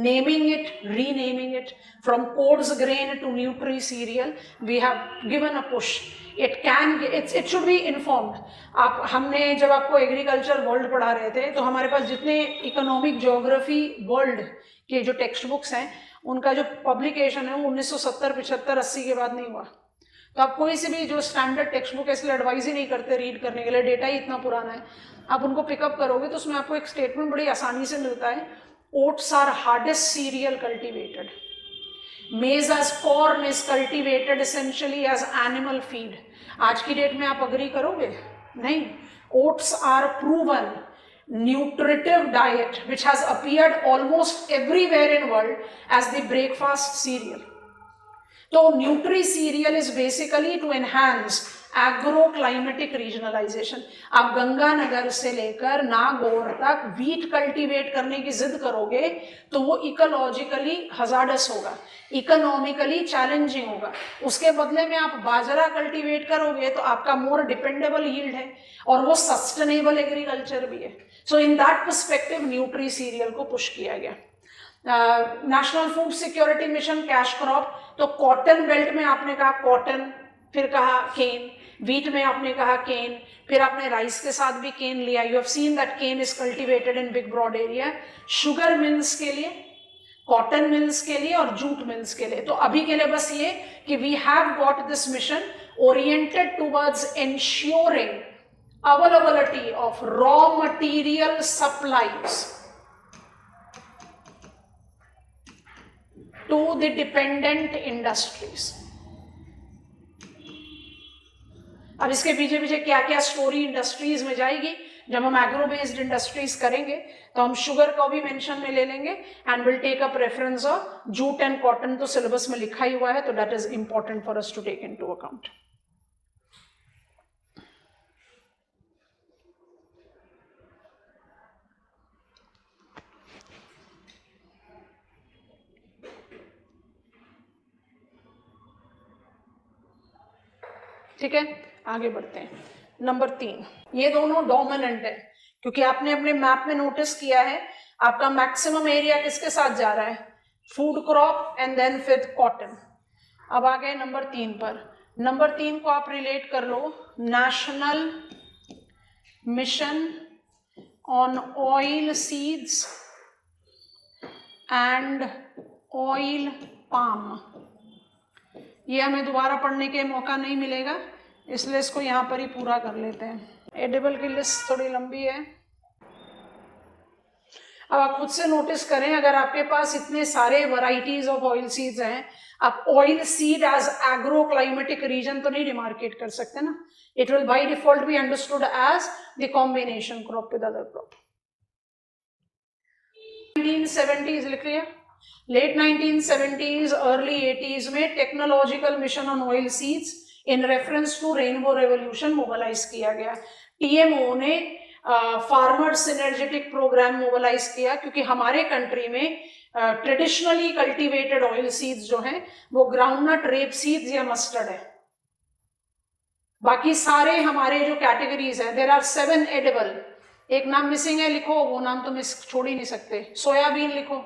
naming it, renaming it from coarse grain to nutri cereal, we have given a push. It should be informed. आप हमने जब आपको agriculture world पढ़ा रहे थे तो हमारे पास जितने इकोनॉमिक ज्योग्राफी वर्ल्ड के जो टेक्स्ट बुक्स हैं उनका जो पब्लिकेशन है वो 1970, 75, 80 के बाद नहीं हुआ. तो आप कोई से भी जो स्टैंडर्ड टेक्स्ट बुक है इसलिए एडवाइज ही नहीं करते रीड करने के लिए, डेटा ही इतना पुराना है. आप उनको पिकअप करोगे तो उसमें आपको एक स्टेटमेंट बड़ी आसानी से मिलता है, oats are hardest cereal cultivated, maize as corn is cultivated essentially as animal feed. आज की डेट में आप अग्री करोगे? नहीं. Oats are proven nutritive diet which has appeared almost everywhere in world as the breakfast cereal. तो nutri cereal is basically to enhance agro climatic regionalisation. आप गंगानगर से लेकर नागौर तक वीट कल्टीवेट करने की जिद करोगे तो वो इकोलॉजिकली हजार्डस होगा, इकोनॉमिकली चैलेंजिंग होगा. उसके बदले में आप बाजरा कल्टीवेट करोगे तो आपका मोर डिपेंडेबल यील्ड है और वो सस्टेनेबल एग्रीकल्चर भी है. So in that perspective nutri cereal को पुश किया गया. National food security mission cash crop, तो कॉटन बेल्ट में आपने कहा कॉटन, फिर कहा केन, वीट में आपने कहा केन, फिर आपने राइस के साथ भी केन लिया. You have seen that cane is cultivated in big broad area. Sugar mills के लिए, कॉटन मिल्स के लिए और जूट मिल्स के लिए. तो अभी के लिए बस ये कि we have got this mission oriented towards ensuring availability of raw material supplies to the dependent industries. अब इसके पीछे क्या क्या स्टोरी इंडस्ट्रीज में जाएगी. जब हम एग्रो बेस्ड इंडस्ट्रीज करेंगे तो हम शुगर को भी मेंशन में ले लेंगे and will take a preference of jute and cotton. तो सिलेबस में लिखा ही हुआ है, तो that is important for us to take into account. ठीक है, आगे बढ़ते हैं. नंबर 3, ये दोनों डोमिनेंट है क्योंकि आपने अपने मैप में नोटिस किया है आपका मैक्सिमम एरिया किसके साथ जा रहा है, फूड क्रॉप एंड देन फिर कॉटन. अब आ गए नंबर 3 पर. नंबर 3 को आप रिलेट कर लो national mission on oil seeds and oil palm. ये हमें दोबारा पढ़ने के मौका नहीं मिलेगा इसलिए इसको यहाँ पर ही पूरा कर लेते हैं. एडिबल की लिस्ट थोड़ी लंबी है. अब आप खुद से नोटिस करें, अगर आपके पास इतने सारे वैरायटीज ऑफ ऑयल सीड्स हैं, आप oil seed as agro climatic region तो नहीं डिमार्केट कर सकते ना. It will by default be understood as the combination crop with other crop. 1970s लिख लिया. लेट 1970s अर्ली 80s में technological mission on oil seeds in reference to rainbow revolution mobilise किया गया. टीएमओ ने फार्मर सिनर्जेटिक प्रोग्राम मोबिलाइज किया क्योंकि हमारे country में ट्रेडिशनली कल्टीवेटेड ऑयल सीड्स जो हैं वो ग्राउंडनट, रेप सीड्स या मस्टर्ड है. बाकी सारे हमारे जो कैटेगरीज हैं, देयर आर 7 एडिबल. एक नाम मिसिंग है, लिखो वो नाम तो मिस छोड़ ही नहीं सकते. सोयाबीन लिखो.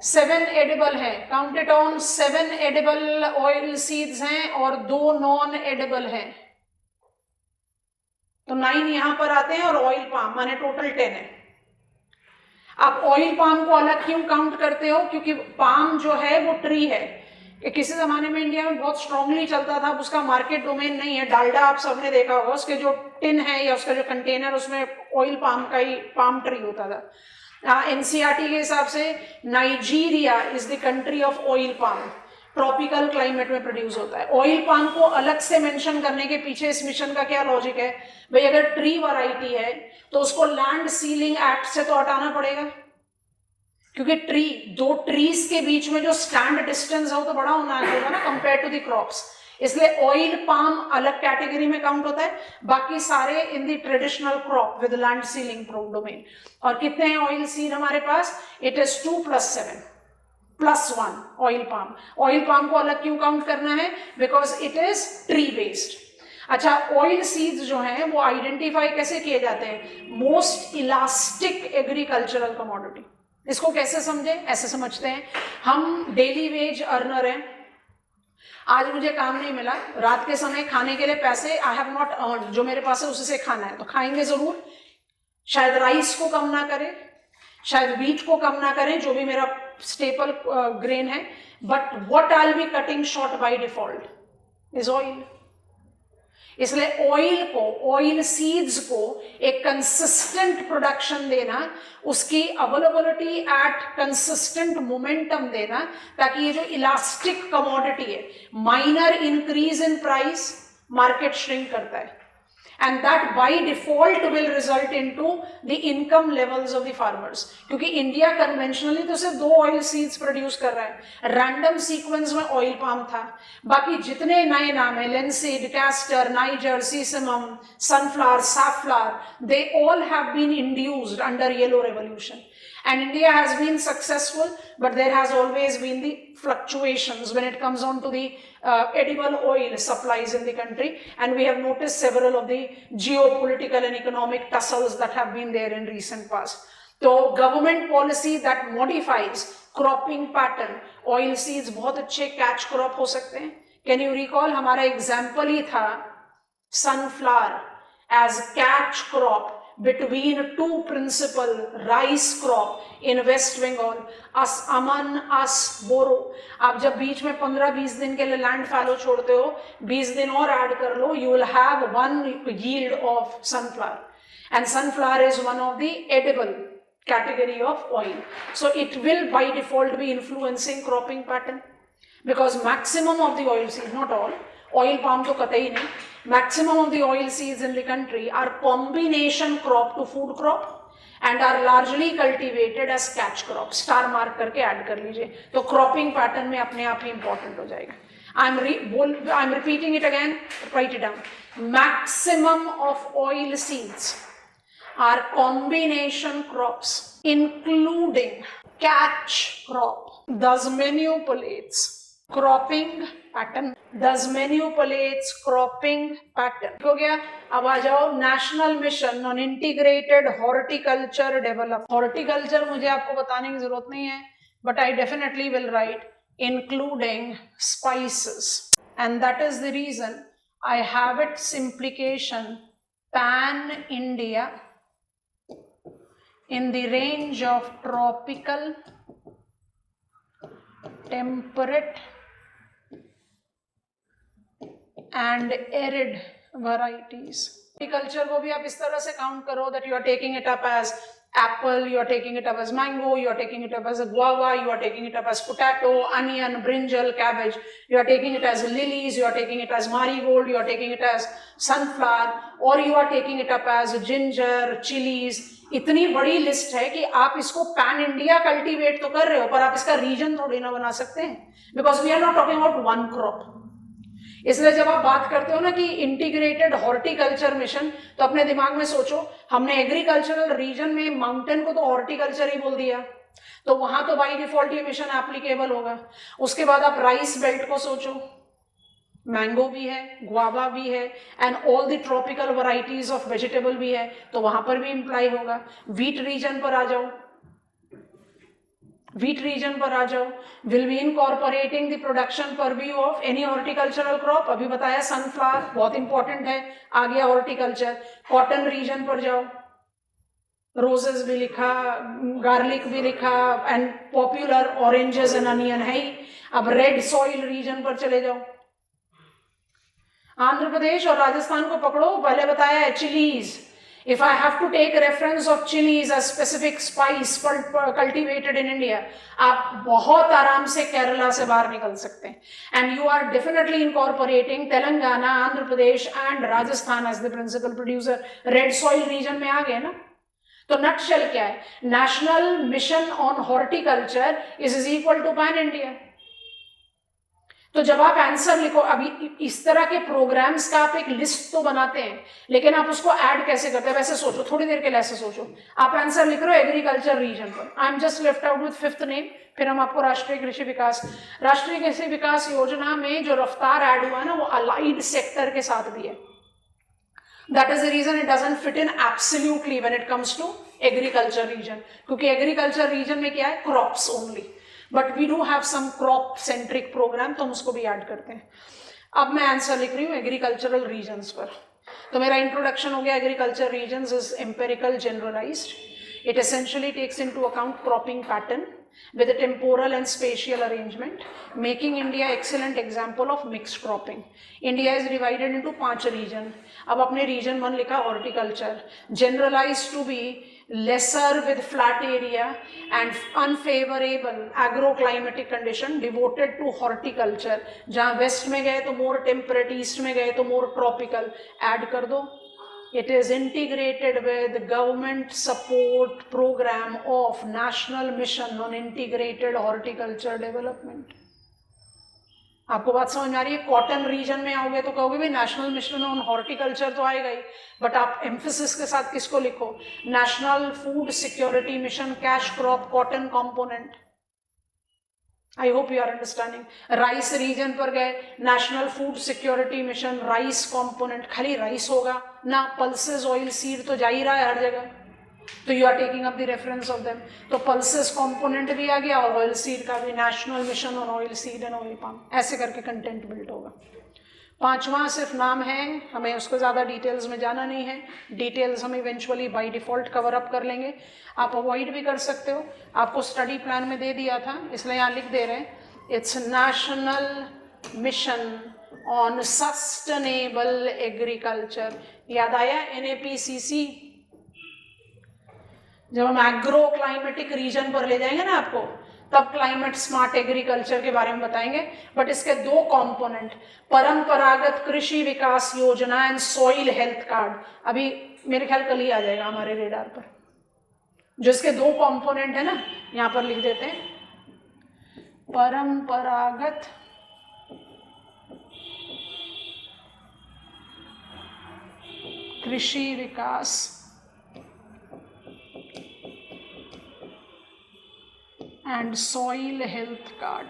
7 एडिबल है, count it on. 7 edible oil seeds हैं और 2 नॉन एडिबल हैं, तो 9 यहां पर आते हैं और ऑयल पाम माने टोटल 10 है. आप ऑयल पाम को अलग क्यों काउंट करते हो? क्योंकि पाम जो है वो ट्री है. किसी जमाने में इंडिया में बहुत स्ट्रांगली चलता था, उसका मार्केट डोमेन नहीं है. डालडा आप सबने देखा होगा, उसके जो टिन है या उसका जो कंटेनर उसमें ऑयल पाम का ही पाम ट्री होता था. एनसीईआरटी के हिसाब से Nigeria is the country of oil palm, tropical climate में प्रोड्यूस होता है। ऑयल पाम को अलग से मेंशन करने के पीछे इस मिशन का क्या लॉजिक है भाई, अगर ट्री वैरायटी है तो उसको लैंड सीलिंग एक्ट से तो हटाना पड़ेगा, क्योंकि ट्री, दो ट्रीज के बीच में जो स्टैंड डिस्टेंस है वो तो बड़ा होना होगा ना कंपेयर टू द क्रॉप्स, इसलिए ऑयल पाम अलग कैटेगरी में काउंट होता है, बाकी सारे in the traditional crop with land ceiling domain. और कितने हैं ऑयल सीड हमारे पास, it is 2 + 7 + 1 oil palm. Oil palm को अलग क्यों काउंट करना है, because it is tree based. अच्छा, ऑयल सीड्स जो हैं वो आइडेंटिफाई कैसे किए जाते हैं, मोस्ट इलास्टिक एग्रीकल्चरल कमोडिटी। इसको कैसे समझे, ऐसे समझते हैं, हम डेली वेज अर्नर हैं, आज मुझे काम नहीं मिला, रात के समय खाने के लिए पैसे आई हैव नॉट अर्न, जो मेरे पास है उसी से खाना है, तो खाएंगे जरूर। शायद राइस को कम ना करें, शायद व्हीट को कम ना करें, जो भी मेरा स्टेपल ग्रेन है, but what I will be cutting short bye default is oil. इसलिए ऑयल को, ऑयल सीड्स को एक कंसिस्टेंट प्रोडक्शन देना, उसकी अवेलेबिलिटी एट कंसिस्टेंट मोमेंटम देना, ताकि ये जो इलास्टिक कमोडिटी है, minor increase in price market shrink करता है, and that by default will result into the income levels of the farmers। क्योंकि इंडिया कन्वेंशनली तो सिर्फ 2 ऑयल सीड्स प्रोड्यूस कर रहा है, रैंडम सीक्वेंस में ऑयल पाम था, बाकी जितने नए नाम है, linseed, castor, niger, sesamum, sunflower, safflower, they all have been induced under yellow revolution, and India has been successful, but there has always been the fluctuations when it comes on to the edible oil supplies in the country, and we have noticed several of the geopolitical and economic tussles that have been there in recent past. So government policy that modifies cropping pattern, oil seeds बहुत अच्छे catch crop हो सकते हैं। Can you recall, हमारा example ही था sunflower as catch crop between 2 principal rice crop in West Bengal, Aman, Boro। आप जब बीच में 15-20 दिन के लिए लैंड फैलो छोड़ते हो, 20 दिन और ऐड कर लो, you will have 1 yield of sunflower, and sunflower is one of the edible category of oil, so it will by default be influencing cropping pattern, because maximum of the oil seeds, not all, oil palm तो कतई नहीं, maximum of the oil seeds in the country are combination crop to food crop and are largely cultivated as catch crop। Star mark करके add कर लीजिए, तो cropping pattern में अपने आप ही इंपॉर्टेंट हो जाएगा। I'm repeating it again, write it down। Maximum of oil seeds are combination crops including catch crop, thus manipulates cropping pattern, thus manipulates cropping pattern। हो गया। अब आ जाओ national mission on integrated horticulture develop. Horticulture मुझे आपको बताने की जरूरत नहीं है, but I definitely will write including spices, and that is the reason I have its implication pan India in the range of tropical, temperate and arid varieties। Agriculture को भी आप इस तरह से काउंट करो that you are taking it up as apple, you are taking it up as mango, you are taking it up as a guava, you are taking it up as potato, onion, brinjal, cabbage, you are taking it as lilies, you are taking it as marigold, you are taking it as sunflower, or you are taking it up as ginger, chilies। इतनी बड़ी list है कि आप इसको pan India cultivate तो कर रहे हो, पर आप इसका रीजन थोड़ी ना बना सकते हैं, because we are not talking about one crop. इसलिए जब आप बात करते हो ना कि इंटीग्रेटेड हॉर्टिकल्चर मिशन, तो अपने दिमाग में सोचो, हमने एग्रीकल्चरल रीजन में माउंटेन को तो हॉर्टिकल्चर ही बोल दिया, तो वहां तो बाई डिफॉल्ट ये मिशन एप्लीकेबल होगा। उसके बाद आप राइस बेल्ट को सोचो, मैंगो भी है, गुआवा भी है, and all the tropical varieties of vegetable भी है, तो वहां पर भी इंप्लाई होगा। व्हीट रीजन पर आ जाओ, व्हीट रीजन पर आ जाओ, will be incorporating the production purview of any horticultural crop. अभी बताया सनफ्लावर बहुत इंपॉर्टेंट है, आ गया हॉर्टिकल्चर। कॉटन रीजन पर जाओ, रोजेस भी लिखा, गार्लिक भी लिखा, and popular oranges and onion है ही। अब रेड सॉइल रीजन पर चले जाओ, आंध्र प्रदेश और राजस्थान को पकड़ो, पहले बताया है chillies, If I have to take reference of chilies as specific spice cultivated in India, आप बहुत आराम से केरला से बाहर निकल सकते हैं, and you are definitely incorporating Telangana, Andhra Pradesh and Rajasthan as the principal producer. Red soil region में आ गए ना. तो नटशेल क्या है? National mission on horticulture is equal to pan India. तो जब आप आंसर लिखो, अभी इस तरह के प्रोग्राम्स का आप एक लिस्ट तो बनाते हैं, लेकिन आप उसको ऐड कैसे करते हैं? वैसे सोचो, थोड़ी देर के लिए ऐसे सोचो. आप आंसर लिख रहे हो एग्रीकल्चर रीजन पर. आई am just left out with fifth name. फिर हम आपको राष्ट्रीय कृषि विकास योजना में जो रफ्तार ऐड हुआ है ना, वो अलाइड सेक्टर के साथ भी है. That is the reason it doesn't fit in absolutely when it comes to agriculture region. क्योंकि agriculture region में क्या है? Crops only. But we do have some crop centric program, तो हम उसको भी ऐड करते हैं. अब मैं आंसर लिख रही हूँ agricultural regions पर. तो मेरा इंट्रोडक्शन हो गया. Agriculture regions is empirical generalized. It essentially takes into account cropping pattern with a temporal and spatial arrangement, making India excellent example of mixed cropping. India is divided into 5 region. अब अपने region 1 लिखा horticulture, generalized to be lesser with flat area and unfavorable agroclimatic condition devoted to horticulture. जहाँ west में गए तो more temperate, east में गए तो more tropical. Add कर दो. It is integrated with government support program of National Mission on Integrated Horticulture Development. आपको बात समझ में आ रही है? कॉटन रीजन में आओगे तो कहोगे भाई नेशनल मिशन ऑन हॉर्टिकल्चर तो आएगा ही, बट आप एम्फेसिस के साथ किसको लिखो? National food security mission, cash crop, cotton component. I hope you are understanding. Rice region पर गए, national food security mission, rice component. खाली राइस होगा ना, पल्सेस ऑयल सीड तो जा ही रहा है हर जगह, तो you are taking up the reference of them. तो पल्सेस कंपोनेंट भी आ गया और ऑयल सीड का भी, national mission on oil seed and oil palm. ऐसे करके कंटेंट बिल्ड होगा. 5वां सिर्फ नाम है, हमें उसको ज़्यादा डिटेल्स में जाना नहीं है. डिटेल्स हम eventually by default cover up कर लेंगे. आप अवॉइड भी कर सकते हो, आपको स्टडी प्लान में दे दिया था, इसलिए यहाँ लिख दे रहे हैं. It's national mission on sustainable agriculture. याद आया NAPCC? जब हम एग्रो क्लाइमेटिक रीजन पर ले जाएंगे ना आपको, तब क्लाइमेट स्मार्ट एग्रीकल्चर के बारे में बताएंगे. बट इसके 2 कंपोनेंट, परंपरागत कृषि विकास योजना एंड सॉइल हेल्थ कार्ड, अभी मेरे ख्याल कल ही आ जाएगा हमारे रेडार पर. जो इसके 2 कंपोनेंट है ना, यहाँ पर लिख देते हैं. परंपरागत कृषि विकास and soil health card.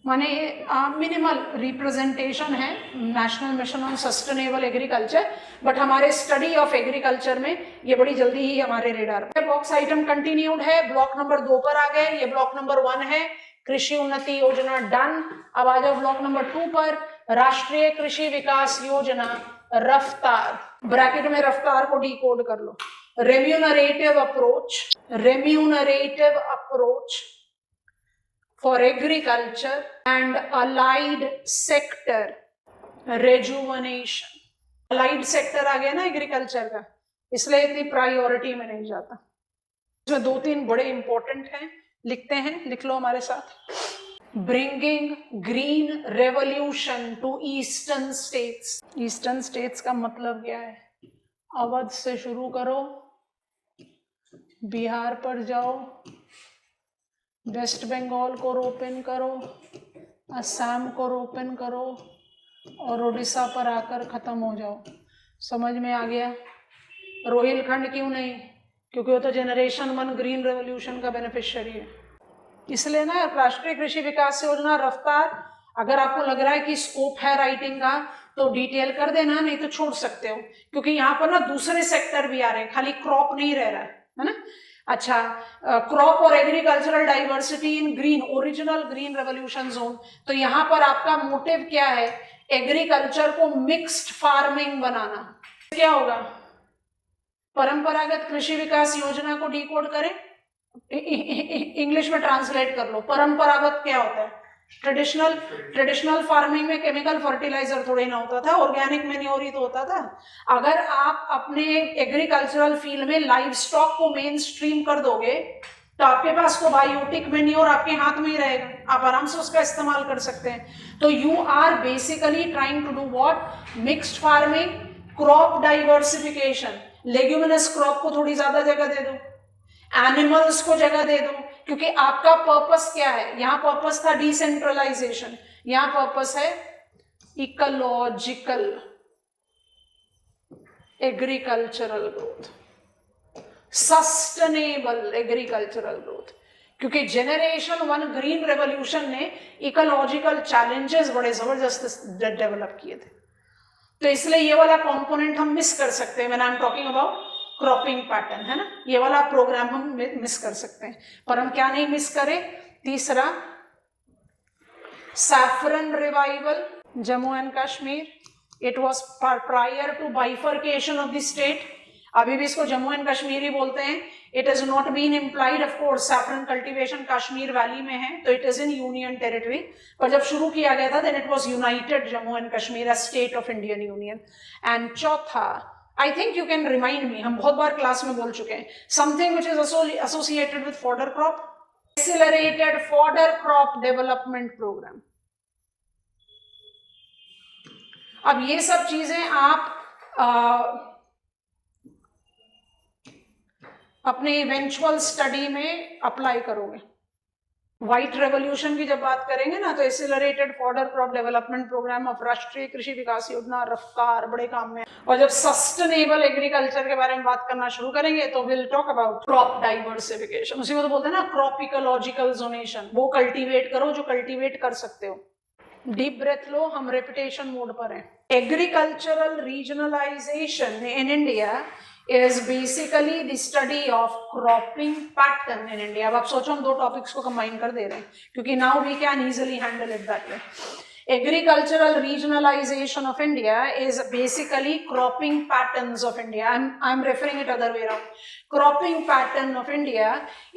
माने मिनिमल रिप्रेजेंटेशन है national mission on sustainable agriculture, but हमारे स्टडी ऑफ एग्रीकल्चर में ये बड़ी जल्दी ही हमारे रेडार पर. बॉक्स आइटम कंटिन्यूड है. ब्लॉक नंबर 2 पर आ गए. ये ब्लॉक नंबर 1 है, कृषि उन्नति योजना डन. अब आ जाओ ब्लॉक नंबर 2 पर, राष्ट्रीय कृषि विकास योजना रफ्तार. ब्रैकेट में रफ्तार को डिकोड कर लो. remunerative approach for agriculture and allied sector rejuvenation. allied sector आ गया ना एग्रीकल्चर का, इसलिए इतनी प्रायोरिटी में नहीं जाता. इसमें 2-3 बड़े इंपॉर्टेंट हैं, लिखते हैं, लिख लो हमारे साथ. Bringing green revolution to eastern states. Eastern states का मतलब क्या है? अवध से शुरू करो, बिहार पर जाओ, वेस्ट बंगाल को रोपन करो, असम को रोपन करो और उड़ीसा पर आकर खत्म हो जाओ. समझ में आ गया? रोहिलखंड क्यों नहीं? क्योंकि वो तो जनरेशन 1 ग्रीन रेवोल्यूशन का बेनिफिशियरी है. इसलिए ना राष्ट्रीय कृषि विकास योजना रफ्तार, अगर आपको लग रहा है कि स्कोप है राइटिंग का तो डिटेल कर देना, नहीं तो छोड़ सकते हो, क्योंकि यहाँ पर ना दूसरे सेक्टर भी आ रहे हैं, खाली क्रॉप नहीं रह रहा है ना. अच्छा, क्रॉप और agricultural diversity in green, original green revolution zone. तो यहाँ पर आपका मोटिव क्या है? एग्रीकल्चर को मिक्स्ड फार्मिंग बनाना. क्या होगा? परंपरागत कृषि विकास योजना को डिकोड करें, इंग्लिश में ट्रांसलेट कर लो. परंपरागत क्या होता है? ट्रेडिशनल फार्मिंग में केमिकल फर्टिलाइजर थोड़ी ना होता था, ऑर्गेनिक मैन्योर ही तो होता था। अगर आप अपने एग्रीकल्चरल फील्ड में लाइव स्टॉक को मेन स्ट्रीम कर दोगे तो आपके पास तो बायोटिक मैन्योर आपके हाथ में ही रहेगा, आप आराम से उसका इस्तेमाल कर सकते हैं। तो you are basically trying to do what, mixed farming, crop diversification, leguminous crop को थोड़ी ज्यादा जगह दे दो, एनिमल्स को जगह दे दो, क्योंकि आपका पर्पस क्या है, यहां पर्पस था डिसेंट्रलाइजेशन, यहां पर्पस है ecological agricultural growth, sustainable agricultural growth. क्योंकि जनरेशन 1 ग्रीन रेवोल्यूशन ने इकोलॉजिकल चैलेंजेस बड़े जबरदस्त डेवलप किए थे, तो इसलिए ये वाला कंपोनेंट हम मिस कर सकते हैं when I am talking about cropping pattern, है ना, ये वाला प्रोग्राम हम मिस कर सकते हैं। पर हम क्या नहीं मिस करें, तीसरा saffron revival Jammu and Kashmir, it was prior to bifurcation of the state, अभी भी इसको जम्मू एंड कश्मीर ही बोलते हैं। It is not been implied, of course saffron cultivation Kashmir valley में है तो it is in union territory, पर जब शुरू किया गया था then it was united Jammu and Kashmir as state of Indian union. And चौथा, I think you can remind me, हम बहुत बार क्लास में बोल चुके हैं, something which is associated with fodder crop, accelerated fodder crop development programme. अब ये सब चीजें आप अपने इवेंचुअल स्टडी में अप्लाई करोगे। व्हाइट रेवोल्यूशन की जब बात करेंगे ना, तो accelerated fodder crop development programme of Rashtriya Krishi Vikas योजना, रफ्तार, बड़े काम में। और जब सस्टेनेबल एग्रीकल्चर के बारे में बात करना शुरू करेंगे तो will talk about crop diversification, उसी को तो बोलते हैं ना क्रॉप इकोलॉजिकल जोनेशन, वो कल्टीवेट करो जो कल्टीवेट कर सकते हो। डीप ब्रेथ लो, हम रेपिटेशन मोड पर हैं। Agricultural regionalisation in India is basically the study of cropping pattern in India। अब आप सोचो हम दो टॉपिक्स को कंबाइन कर दे रहे हैं क्योंकि now we can easily handle it that way। Agricultural regionalization of India is basically cropping patterns of India। I'm referring it other way around। Cropping pattern of India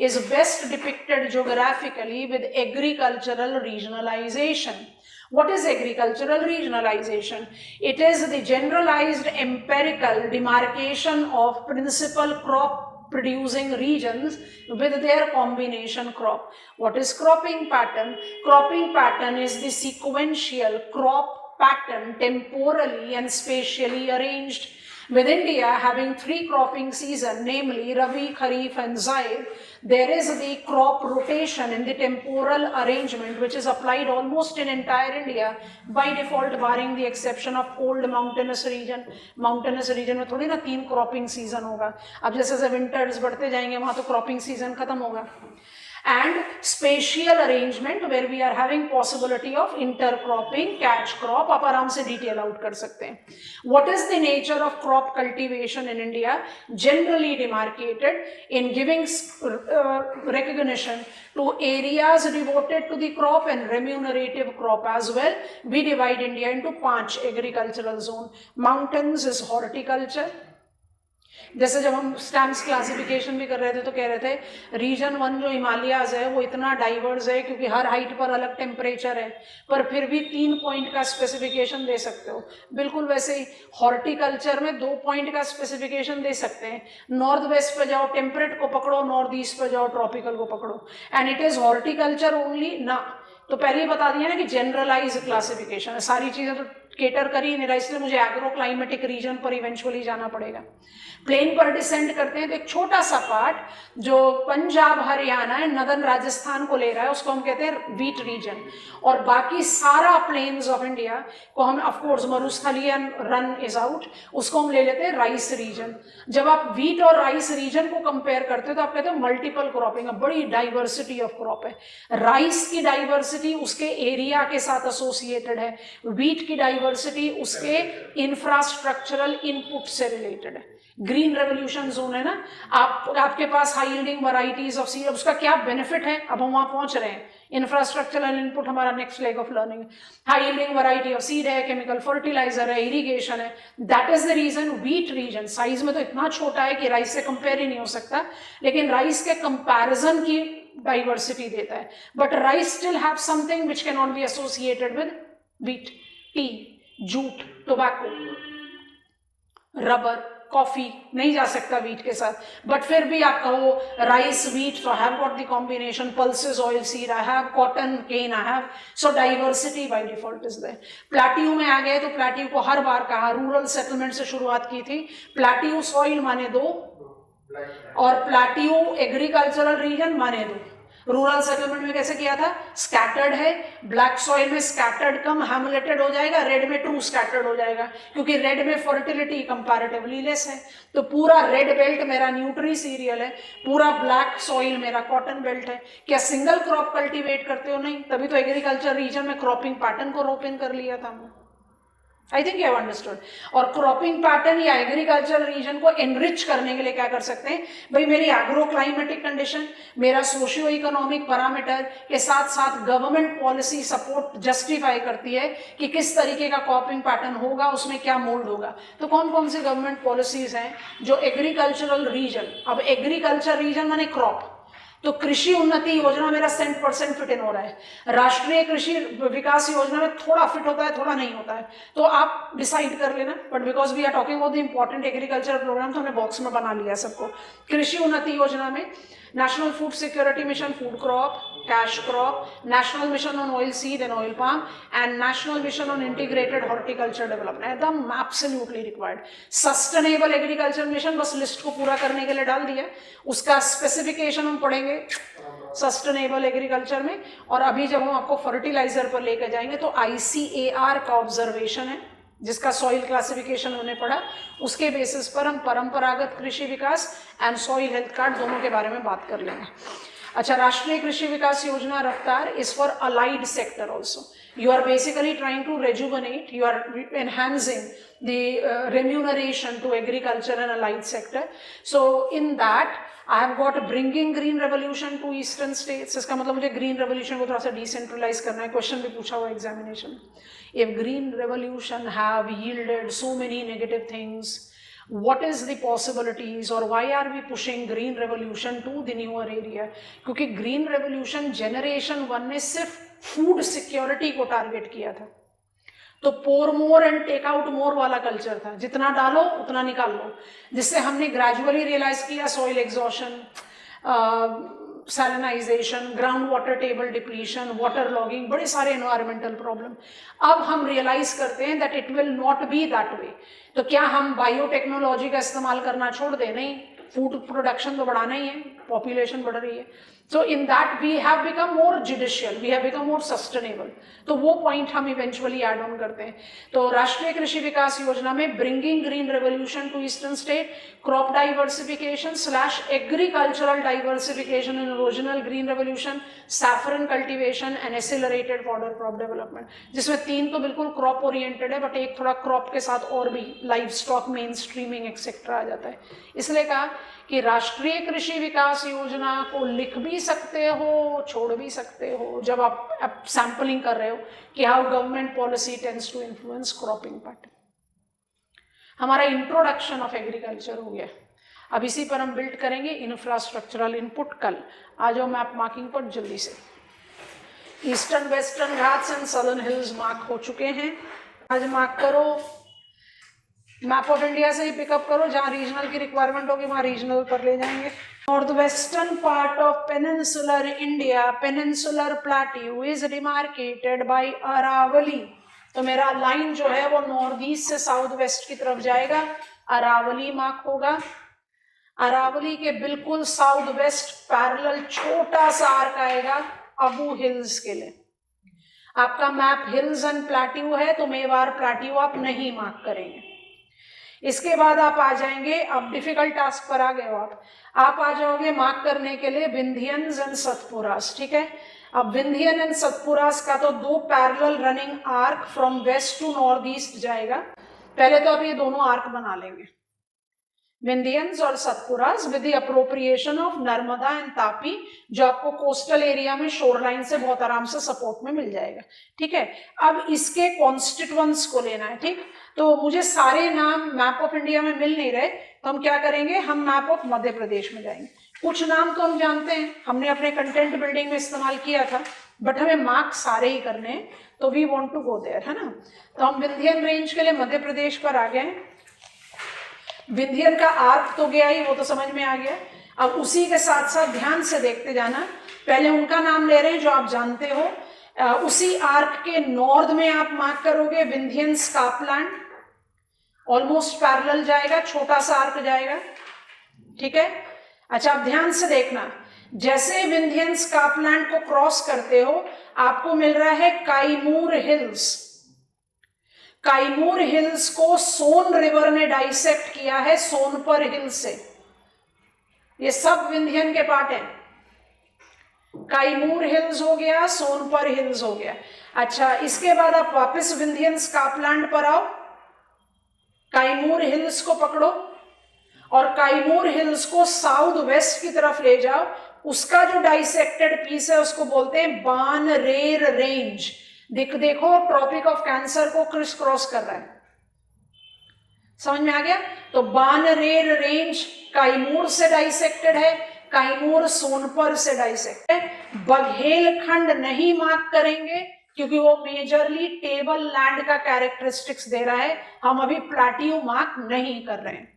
is best depicted geographically with agricultural regionalization। What is agricultural regionalization? It is the generalized empirical demarcation of principal crop producing regions with their combination crop। What is cropping pattern? Cropping pattern is the sequential crop pattern temporally and spatially arranged, with India having 3 cropping seasons, namely Rabi, Kharif and Zaid. There is the crop rotation in the temporal arrangement which is applied almost in entire India by default, barring the exception of cold mountainous region। mountainous region में थोड़ी ना 3 cropping season होगा, अब जैसे जैसे winters बढ़ते जाएंगे वहां तो cropping season खत्म होगा। And spatial arrangement where we are having possibility of intercropping, catch crop, आप आराम से detail out कर सकते हैं। What is the nature of crop cultivation in India? Generally demarcated in giving recognition to areas devoted to the crop and remunerative crop as well। We divide India into 5 agricultural zone। Mountains is horticulture। जैसे जब हम stamps classification भी कर रहे थे तो कह रहे थे रीजन 1 जो हिमालयाज है वो इतना डाइवर्स है क्योंकि हर हाइट पर अलग टेम्परेचर है, पर फिर भी 3 पॉइंट का स्पेसिफिकेशन दे सकते हो। बिल्कुल वैसे ही हॉर्टिकल्चर में 2 पॉइंट का स्पेसिफिकेशन दे सकते हैं। नॉर्थ वेस्ट पे जाओ टेम्परेट को पकड़ो, नॉर्थ ईस्ट पे जाओ ट्रॉपिकल को पकड़ो, and it is horticulture only ना। तो पहले ही बता दिया ना कि जनरलाइज क्लासिफिकेशन है, सारी चीजें तो केटर कर ही नहीं रहा, इसलिए मुझे एग्रो क्लाइमेटिक रीजन पर इवेंचुअली जाना पड़ेगा। प्लेन पर डिसेंड करते हैं तो एक छोटा सा पार्ट जो पंजाब, हरियाणा एंड नदर्न राजस्थान को ले रहा है उसको हम कहते हैं वीट रीजन, और बाकी सारा प्लेन्स ऑफ इंडिया को हम ऑफकोर्स मरुस्थलीय रन इज आउट, उसको हम ले लेते हैं राइस रीजन। जब आप वीट और राइस रीजन को कंपेयर करते हो तो आप कहते हो मल्टीपल क्रॉपिंग, बड़ी डाइवर्सिटी ऑफ क्रॉप है। राइस की डाइवर्सिटी उसके एरिया के साथ एसोसिएटेड है, वीट की डाइवर्सिटी उसके इंफ्रास्ट्रक्चरल इनपुट से रिलेटेड है। ग्रीन रेवोल्यूशन जोन है ना, आपके पास high yielding varieties of seed, उसका क्या बेनिफिट है, अब हम वहां पहुंच रहे हैं। इंफ्रास्ट्रक्चरल इनपुट हमारा next leg of learning. High yielding variety of seed है, केमिकल फर्टिलाइजर है, इरिगेशन है। That is the reason wheat region size में तो इतना छोटा है कि राइस से कंपेयर ही नहीं हो सकता, लेकिन राइस के कंपैरिजन की डाइवर्सिटी देता है, but rice still have something which can not be associated with wheat. T, jute, tobacco, rubber, coffee नहीं जा सकता व्हीट के साथ, बट फिर भी आप कहो राइस व्हीट, तो I have got the combination pulses oil seed, I have cotton cane, I have, so diversity by default is there. Plateau में आ गए तो प्लाट्यू को हर बार कहा, रूरल सेटलमेंट से शुरुआत की थी, प्लाट्यू सॉइल माने दो और प्लाट्यू एग्रीकल्चरल रीजन माने दो। रूरल सेटलमेंट में कैसे किया था, स्कैटर्ड है, ब्लैक सॉइल में स्कैटर्ड कम हैमलेटेड हो जाएगा, रेड में ट्रू स्कैटर्ड हो जाएगा, क्योंकि रेड में फर्टिलिटी कंपैरेटिवली लेस है। तो पूरा रेड बेल्ट मेरा न्यूट्री सीरियल है, पूरा ब्लैक सॉइल मेरा कॉटन बेल्ट है। क्या सिंगल क्रॉप कल्टीवेट करते हो? नहीं, तभी तो एग्रीकल्चर रीजन में क्रॉपिंग पैटर्न को रोप इन कर लिया था हमने। आई थिंक यू हैव अंडरस्टूड। और क्रॉपिंग पैटर्न या एग्रीकल्चर रीजन को एनरिच करने के लिए क्या कर सकते हैं भाई, मेरी एग्रो क्लाइमेटिक कंडीशन, मेरा सोशियो इकोनॉमिक पैरामीटर के साथ साथ गवर्नमेंट पॉलिसी सपोर्ट जस्टिफाई करती है कि किस तरीके का क्रॉपिंग पैटर्न होगा, उसमें क्या मोल्ड होगा। तो कौन कौन सी गवर्नमेंट पॉलिसीज हैं जो एग्रीकल्चरल रीजन, अब एग्रीकल्चर रीजन माने क्रॉप, तो कृषि उन्नति योजना मेरा 100% फिट इन हो रहा है, राष्ट्रीय कृषि विकास योजना में थोड़ा फिट होता है, थोड़ा नहीं होता है, तो आप डिसाइड कर लेना। But because we are talking about the important agriculture programme, तो हमने बॉक्स में बना लिया सबको। कृषि उन्नति योजना में national food security mission food crop, cash crop, national mission on oil seed and oil palm and national mission on integrated horticulture development, एकदम absolutely required. Sustainable agriculture mission बस लिस्ट को पूरा करने के लिए डाल दिया, उसका स्पेसिफिकेशन हम पढ़ेंगे सस्टेनेबल एग्रीकल्चर में। और अभी जब हम आपको फर्टिलाइजर पर लेकर जाएंगे तो ICAR का ऑब्जर्वेशन है, जिसका सॉइल क्लासिफिकेशन हमने पढ़ा, उसके बेसिस पर हम परंपरागत कृषि विकास एंड सॉइल हेल्थ कार्ड दोनों के बारे में बात कर लेंगे। अच्छा, राष्ट्रीय कृषि विकास योजना रफ्तार is for allied sector also. You are basically trying to rejuvenate, you are enhancing the remuneration to agriculture and allied sector. So in that I have got bringing green revolution to eastern states. इसका मतलब मुझे green revolution को थोड़ा सा decentralize करना है, question भी पूछा हुआ examination. If green revolution have yielded so many negative things, what is the possibilities or why are we pushing green revolution to the newer area? क्योंकि green revolution generation 1 ने सिर्फ फूड सिक्योरिटी को target किया था, तो pour more and take out more वाला culture था, जितना डालो उतना निकाल लो, जिससे हमने ग्रेजुअली रियलाइज किया soil exhaustion, salinization, ground water table depletion, water logging, बड़े सारे एनवायरमेंटल प्रॉब्लम। अब हम रियलाइज करते हैं that it will not be that way. तो क्या हम बायोटेक्नोलॉजी का इस्तेमाल करना छोड़ दें? नहीं, फूड प्रोडक्शन तो बढ़ाना ही है, पॉपुलेशन बढ़ रही है। So in that we have become more judicial, we have become more sustainable. तो वो पॉइंट हम इवेंचुअली एड ऑन करते हैं। तो राष्ट्रीय कृषि विकास योजना में bringing green revolution to eastern state, crop diversification slash agricultural diversification in regional green revolution, saffron cultivation and accelerated fodder crop development, जिसमें 3 तो बिल्कुल क्रॉप ओरिएंटेड है, बट एक थोड़ा क्रॉप के साथ और भी livestock, mainstreaming etcetera आ जाता है। इसलिए कहा कि राष्ट्रीय कृषि विकास योजना को लिख भी सकते हो, छोड़ भी सकते हो, जब आप सैंपलिंग कर रहे हो कि how government policy tends to influence cropping pattern. हमारा इंट्रोडक्शन ऑफ एग्रीकल्चर हो गया, अब इसी पर हम बिल्ड करेंगे इंफ्रास्ट्रक्चरल इनपुट। कल आ जाओ मैप मार्किंग पर जल्दी से। Eastern western Ghats and southern hills mark हो चुके हैं, आज मार्क करो। मैप ऑफ इंडिया से ही पिकअप करो, जहाँ रीजनल की रिक्वायरमेंट होगी वहाँ रीजनल पर ले जाएंगे। North western part of peninsular India, peninsular plateau is demarcated by Aravalli. तो मेरा लाइन जो है वो नॉर्थ ईस्ट से साउथ वेस्ट की तरफ जाएगा, अरावली मार्क होगा। अरावली के बिल्कुल साउथ वेस्ट पैरेलल छोटा सा आर्क आएगा अबू हिल्स के लिए। आपका मैप हिल्स एंड प्लेट्यू है तो मेवाड़ प्लेट्यू आप नहीं मार्क करेंगे। इसके बाद आप आ जाएंगे, अब डिफिकल्ट टास्क पर आ गए हो आप आ जाओगे मार्क करने के लिए विंध्यंस एंड सतपुरास। ठीक है, अब विंध्यन एंड सतपुरास का तो 2 parallel running arc from west to north east जाएगा। पहले तो आप ये दोनों आर्क बना लेंगे, विंध्यंस और Satpuras, with the appropriation of Narmada and Tapi, जो आपको कोस्टल एरिया में शोरलाइन से बहुत आराम से सपोर्ट में मिल जाएगा। ठीक है, अब इसके कॉन्स्टिट्यूएंट्स को लेना है। ठीक, तो मुझे सारे नाम मैप ऑफ इंडिया में मिल नहीं रहे, तो हम क्या करेंगे, हम मैप ऑफ मध्य प्रदेश में जाएंगे, कुछ नाम तो हम जानते हैं, हमने अपने कंटेंट बिल्डिंग में इस्तेमाल किया था, बट हमें मार्क सारे ही करने हैं, तो we want to go there, है ना। तो हम विंध्यन रेंज के लिए मध्य प्रदेश पर आ गए। विंध्यन का आर्क तो गया ही, वो तो समझ में आ गया। अब उसी के साथ साथ ध्यान से देखते जाना, पहले उनका नाम ले रहे हैं जो आप जानते हो। उसी आर्क के नॉर्थ में आप मार्क करोगे विंध्यन स्कार्पलैंड, ऑलमोस्ट पैरेलल जाएगा, छोटा सा आर्क जाएगा, ठीक है। अच्छा, आप ध्यान से देखना, जैसे विंध्यन स्कार्पलैंड को क्रॉस करते हो आपको मिल रहा है काईमूर हिल्स। काईमूर हिल्स को सोन रिवर ने डाइसेक्ट किया है सोनपर हिल से। ये सब विंध्यन के पार्ट हैं। काईमूर हिल्स हो गया, सोनपर हिल्स हो गया। अच्छा, इसके बाद आप वापस विंध्यन स्कार्पलैंड पर आओ, काईमूर हिल्स को पकड़ो और काईमूर हिल्स को साउथ वेस्ट की तरफ ले जाओ। उसका जो डाइसेक्टेड पीस है उसको बोलते हैं बानरेर रेंज। देखो ट्रॉपिक ऑफ कैंसर को क्रिस क्रॉस कर रहा है, समझ में आ गया। तो बानरेर रेंज काईमूर से डाइसेक्टेड है, काईमूर सोनपर से डाइसेक्टेड है। बघेलखंड नहीं मार्क करेंगे क्योंकि वो मेजरली टेबल लैंड का कैरेक्टरिस्टिक्स दे रहा है, हम अभी प्लाटियो मार्क नहीं कर रहे हैं।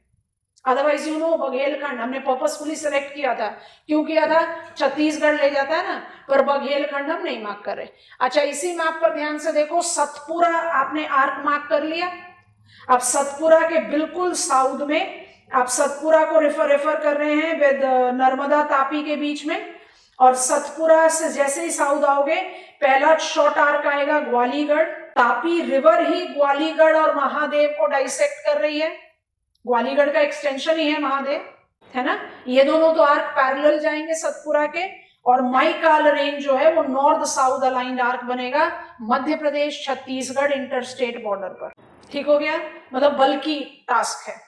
अदरवाइज यू नो बघेलखंड हमने पर्पसफुली सेलेक्ट किया था, क्यों किया था, छत्तीसगढ़ ले जाता है ना, पर बघेलखंड हम नहीं मार्क कर रहे। अच्छा, इसी मैप पर ध्यान से देखो, सतपुरा आपने आर्क मार्क कर लिया। अब सतपुरा के बिल्कुल साउथ में, आप सतपुरा को रेफर कर रहे हैं विद नर्मदा तापी के बीच में, और सतपुरा से जैसे ही साउथ आओगे पहला शॉर्ट आर्क आएगा ग्वालीगढ़। तापी रिवर ही ग्वालीगढ़ और महादेव को डाइसेक्ट कर रही है, ग्वालीगढ़ का एक्सटेंशन ही है महादेव, है ना। ये दोनों तो आर्क पैरेलल जाएंगे सतपुरा के, और माईकाल रेंज जो है वो नॉर्थ साउथ अलाइंड आर्क बनेगा मध्य प्रदेश छत्तीसगढ़ इंटरस्टेट बॉर्डर पर। ठीक हो गया, मतलब बल्कि टास्क है।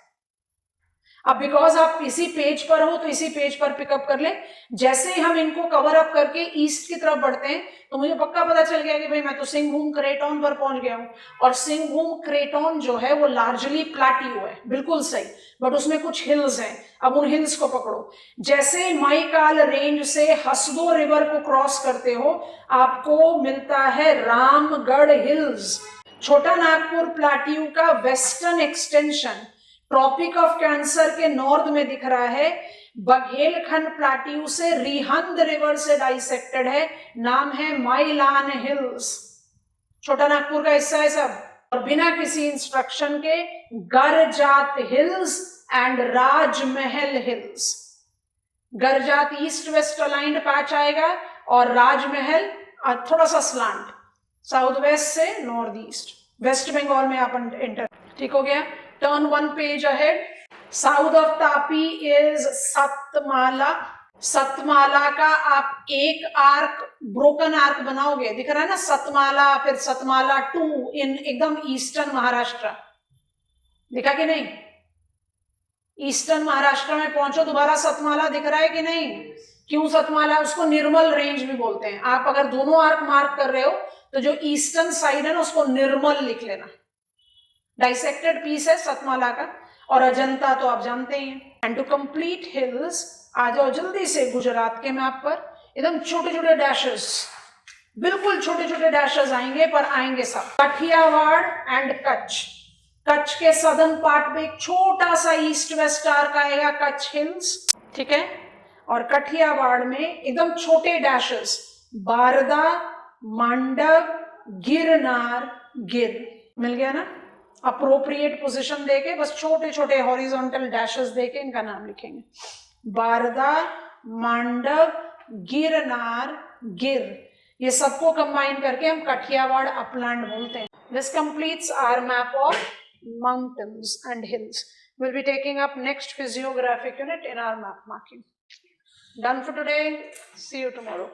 अब बिकॉज आप इसी पेज पर हो तो इसी पेज पर पिकअप कर ले। जैसे ही हम इनको कवर अप करके ईस्ट की तरफ बढ़ते हैं तो मुझे पक्का पता चल गया कि भाई मैं तो सिंहभूम क्रेटोन पर पहुंच गया हूं, और सिंहभूम क्रेटोन जो है वो लार्जली प्लाटियो है, बिल्कुल सही, बट उसमें कुछ हिल्स हैं। अब उन हिल्स को पकड़ो। जैसे माईकाल रेंज से हसदो रिवर को क्रॉस करते हो आपको मिलता है रामगढ़ हिल्स। छोटा नागपुर प्लाटियो का western extension tropic of cancer के नॉर्थ में दिख रहा है। बघेलखंड प्लाटियो से रिहंद रिवर से डाइसेक्टेड है, नाम है माइलान हिल्स, छोटा नागपुर का हिस्सा है सब। और बिना किसी इंस्ट्रक्शन के Garjat hills and Rajmahal hills. Garjat east west aligned patch आएगा और राजमहल थोड़ा सा स्लांट साउथ वेस्ट से नॉर्थ ईस्ट, वेस्ट बंगाल में आप एंटर। ठीक हो गया, turn one page ahead. South of Tapi is Satmala. Satmala का आप एक आर्क, ब्रोकन आर्क बनाओगे, दिख रहा है ना, सतमाला, फिर सतमाला 2 इन एकदम ईस्टर्न महाराष्ट्र, दिखा कि नहीं। ईस्टर्न महाराष्ट्र में पहुंचो, दोबारा सतमाला दिख रहा है कि नहीं। क्यों सतमाला, उसको निर्मल रेंज भी बोलते हैं। आप अगर दोनों आर्क मार्क कर रहे हो तो जो ईस्टर्न साइड है ना उसको निर्मल लिख लेना, डाइसेक्टेड पीस है सतमाला का। और अजंता तो आप जानते ही हैं। एंड टू कंप्लीट हिल्स आ जाओ जल्दी से गुजरात के मैप पर, एकदम छोटे छोटे डैशेस, बिल्कुल छोटे छोटे डैशेस आएंगे, पर आएंगे सब। काठियावाड़ एंड कच्छ। कच्छ के सदर्न पार्ट में एक छोटा सा ईस्ट वेस्ट आर्क आएगा, कच्छ हिल्स, ठीक है। और काठियावाड़ में एकदम छोटे डैशेस, बारदा, मांडव, गिरनार, गिर, मिल गया ना। अप्रोप्रिएट पोजीशन देके बस छोटे छोटे हॉरिजॉन्टल डैशेस देके इनका नाम लिखेंगे, बारदा, मांडव, गिरनार, गिर, ये सबको कंबाइन करके हम काठियावाड़ अपलैंड बोलते हैं। This completes our map of mountains and hills. Will be taking up next physiographic unit in our map marking. Done for today. See you tomorrow.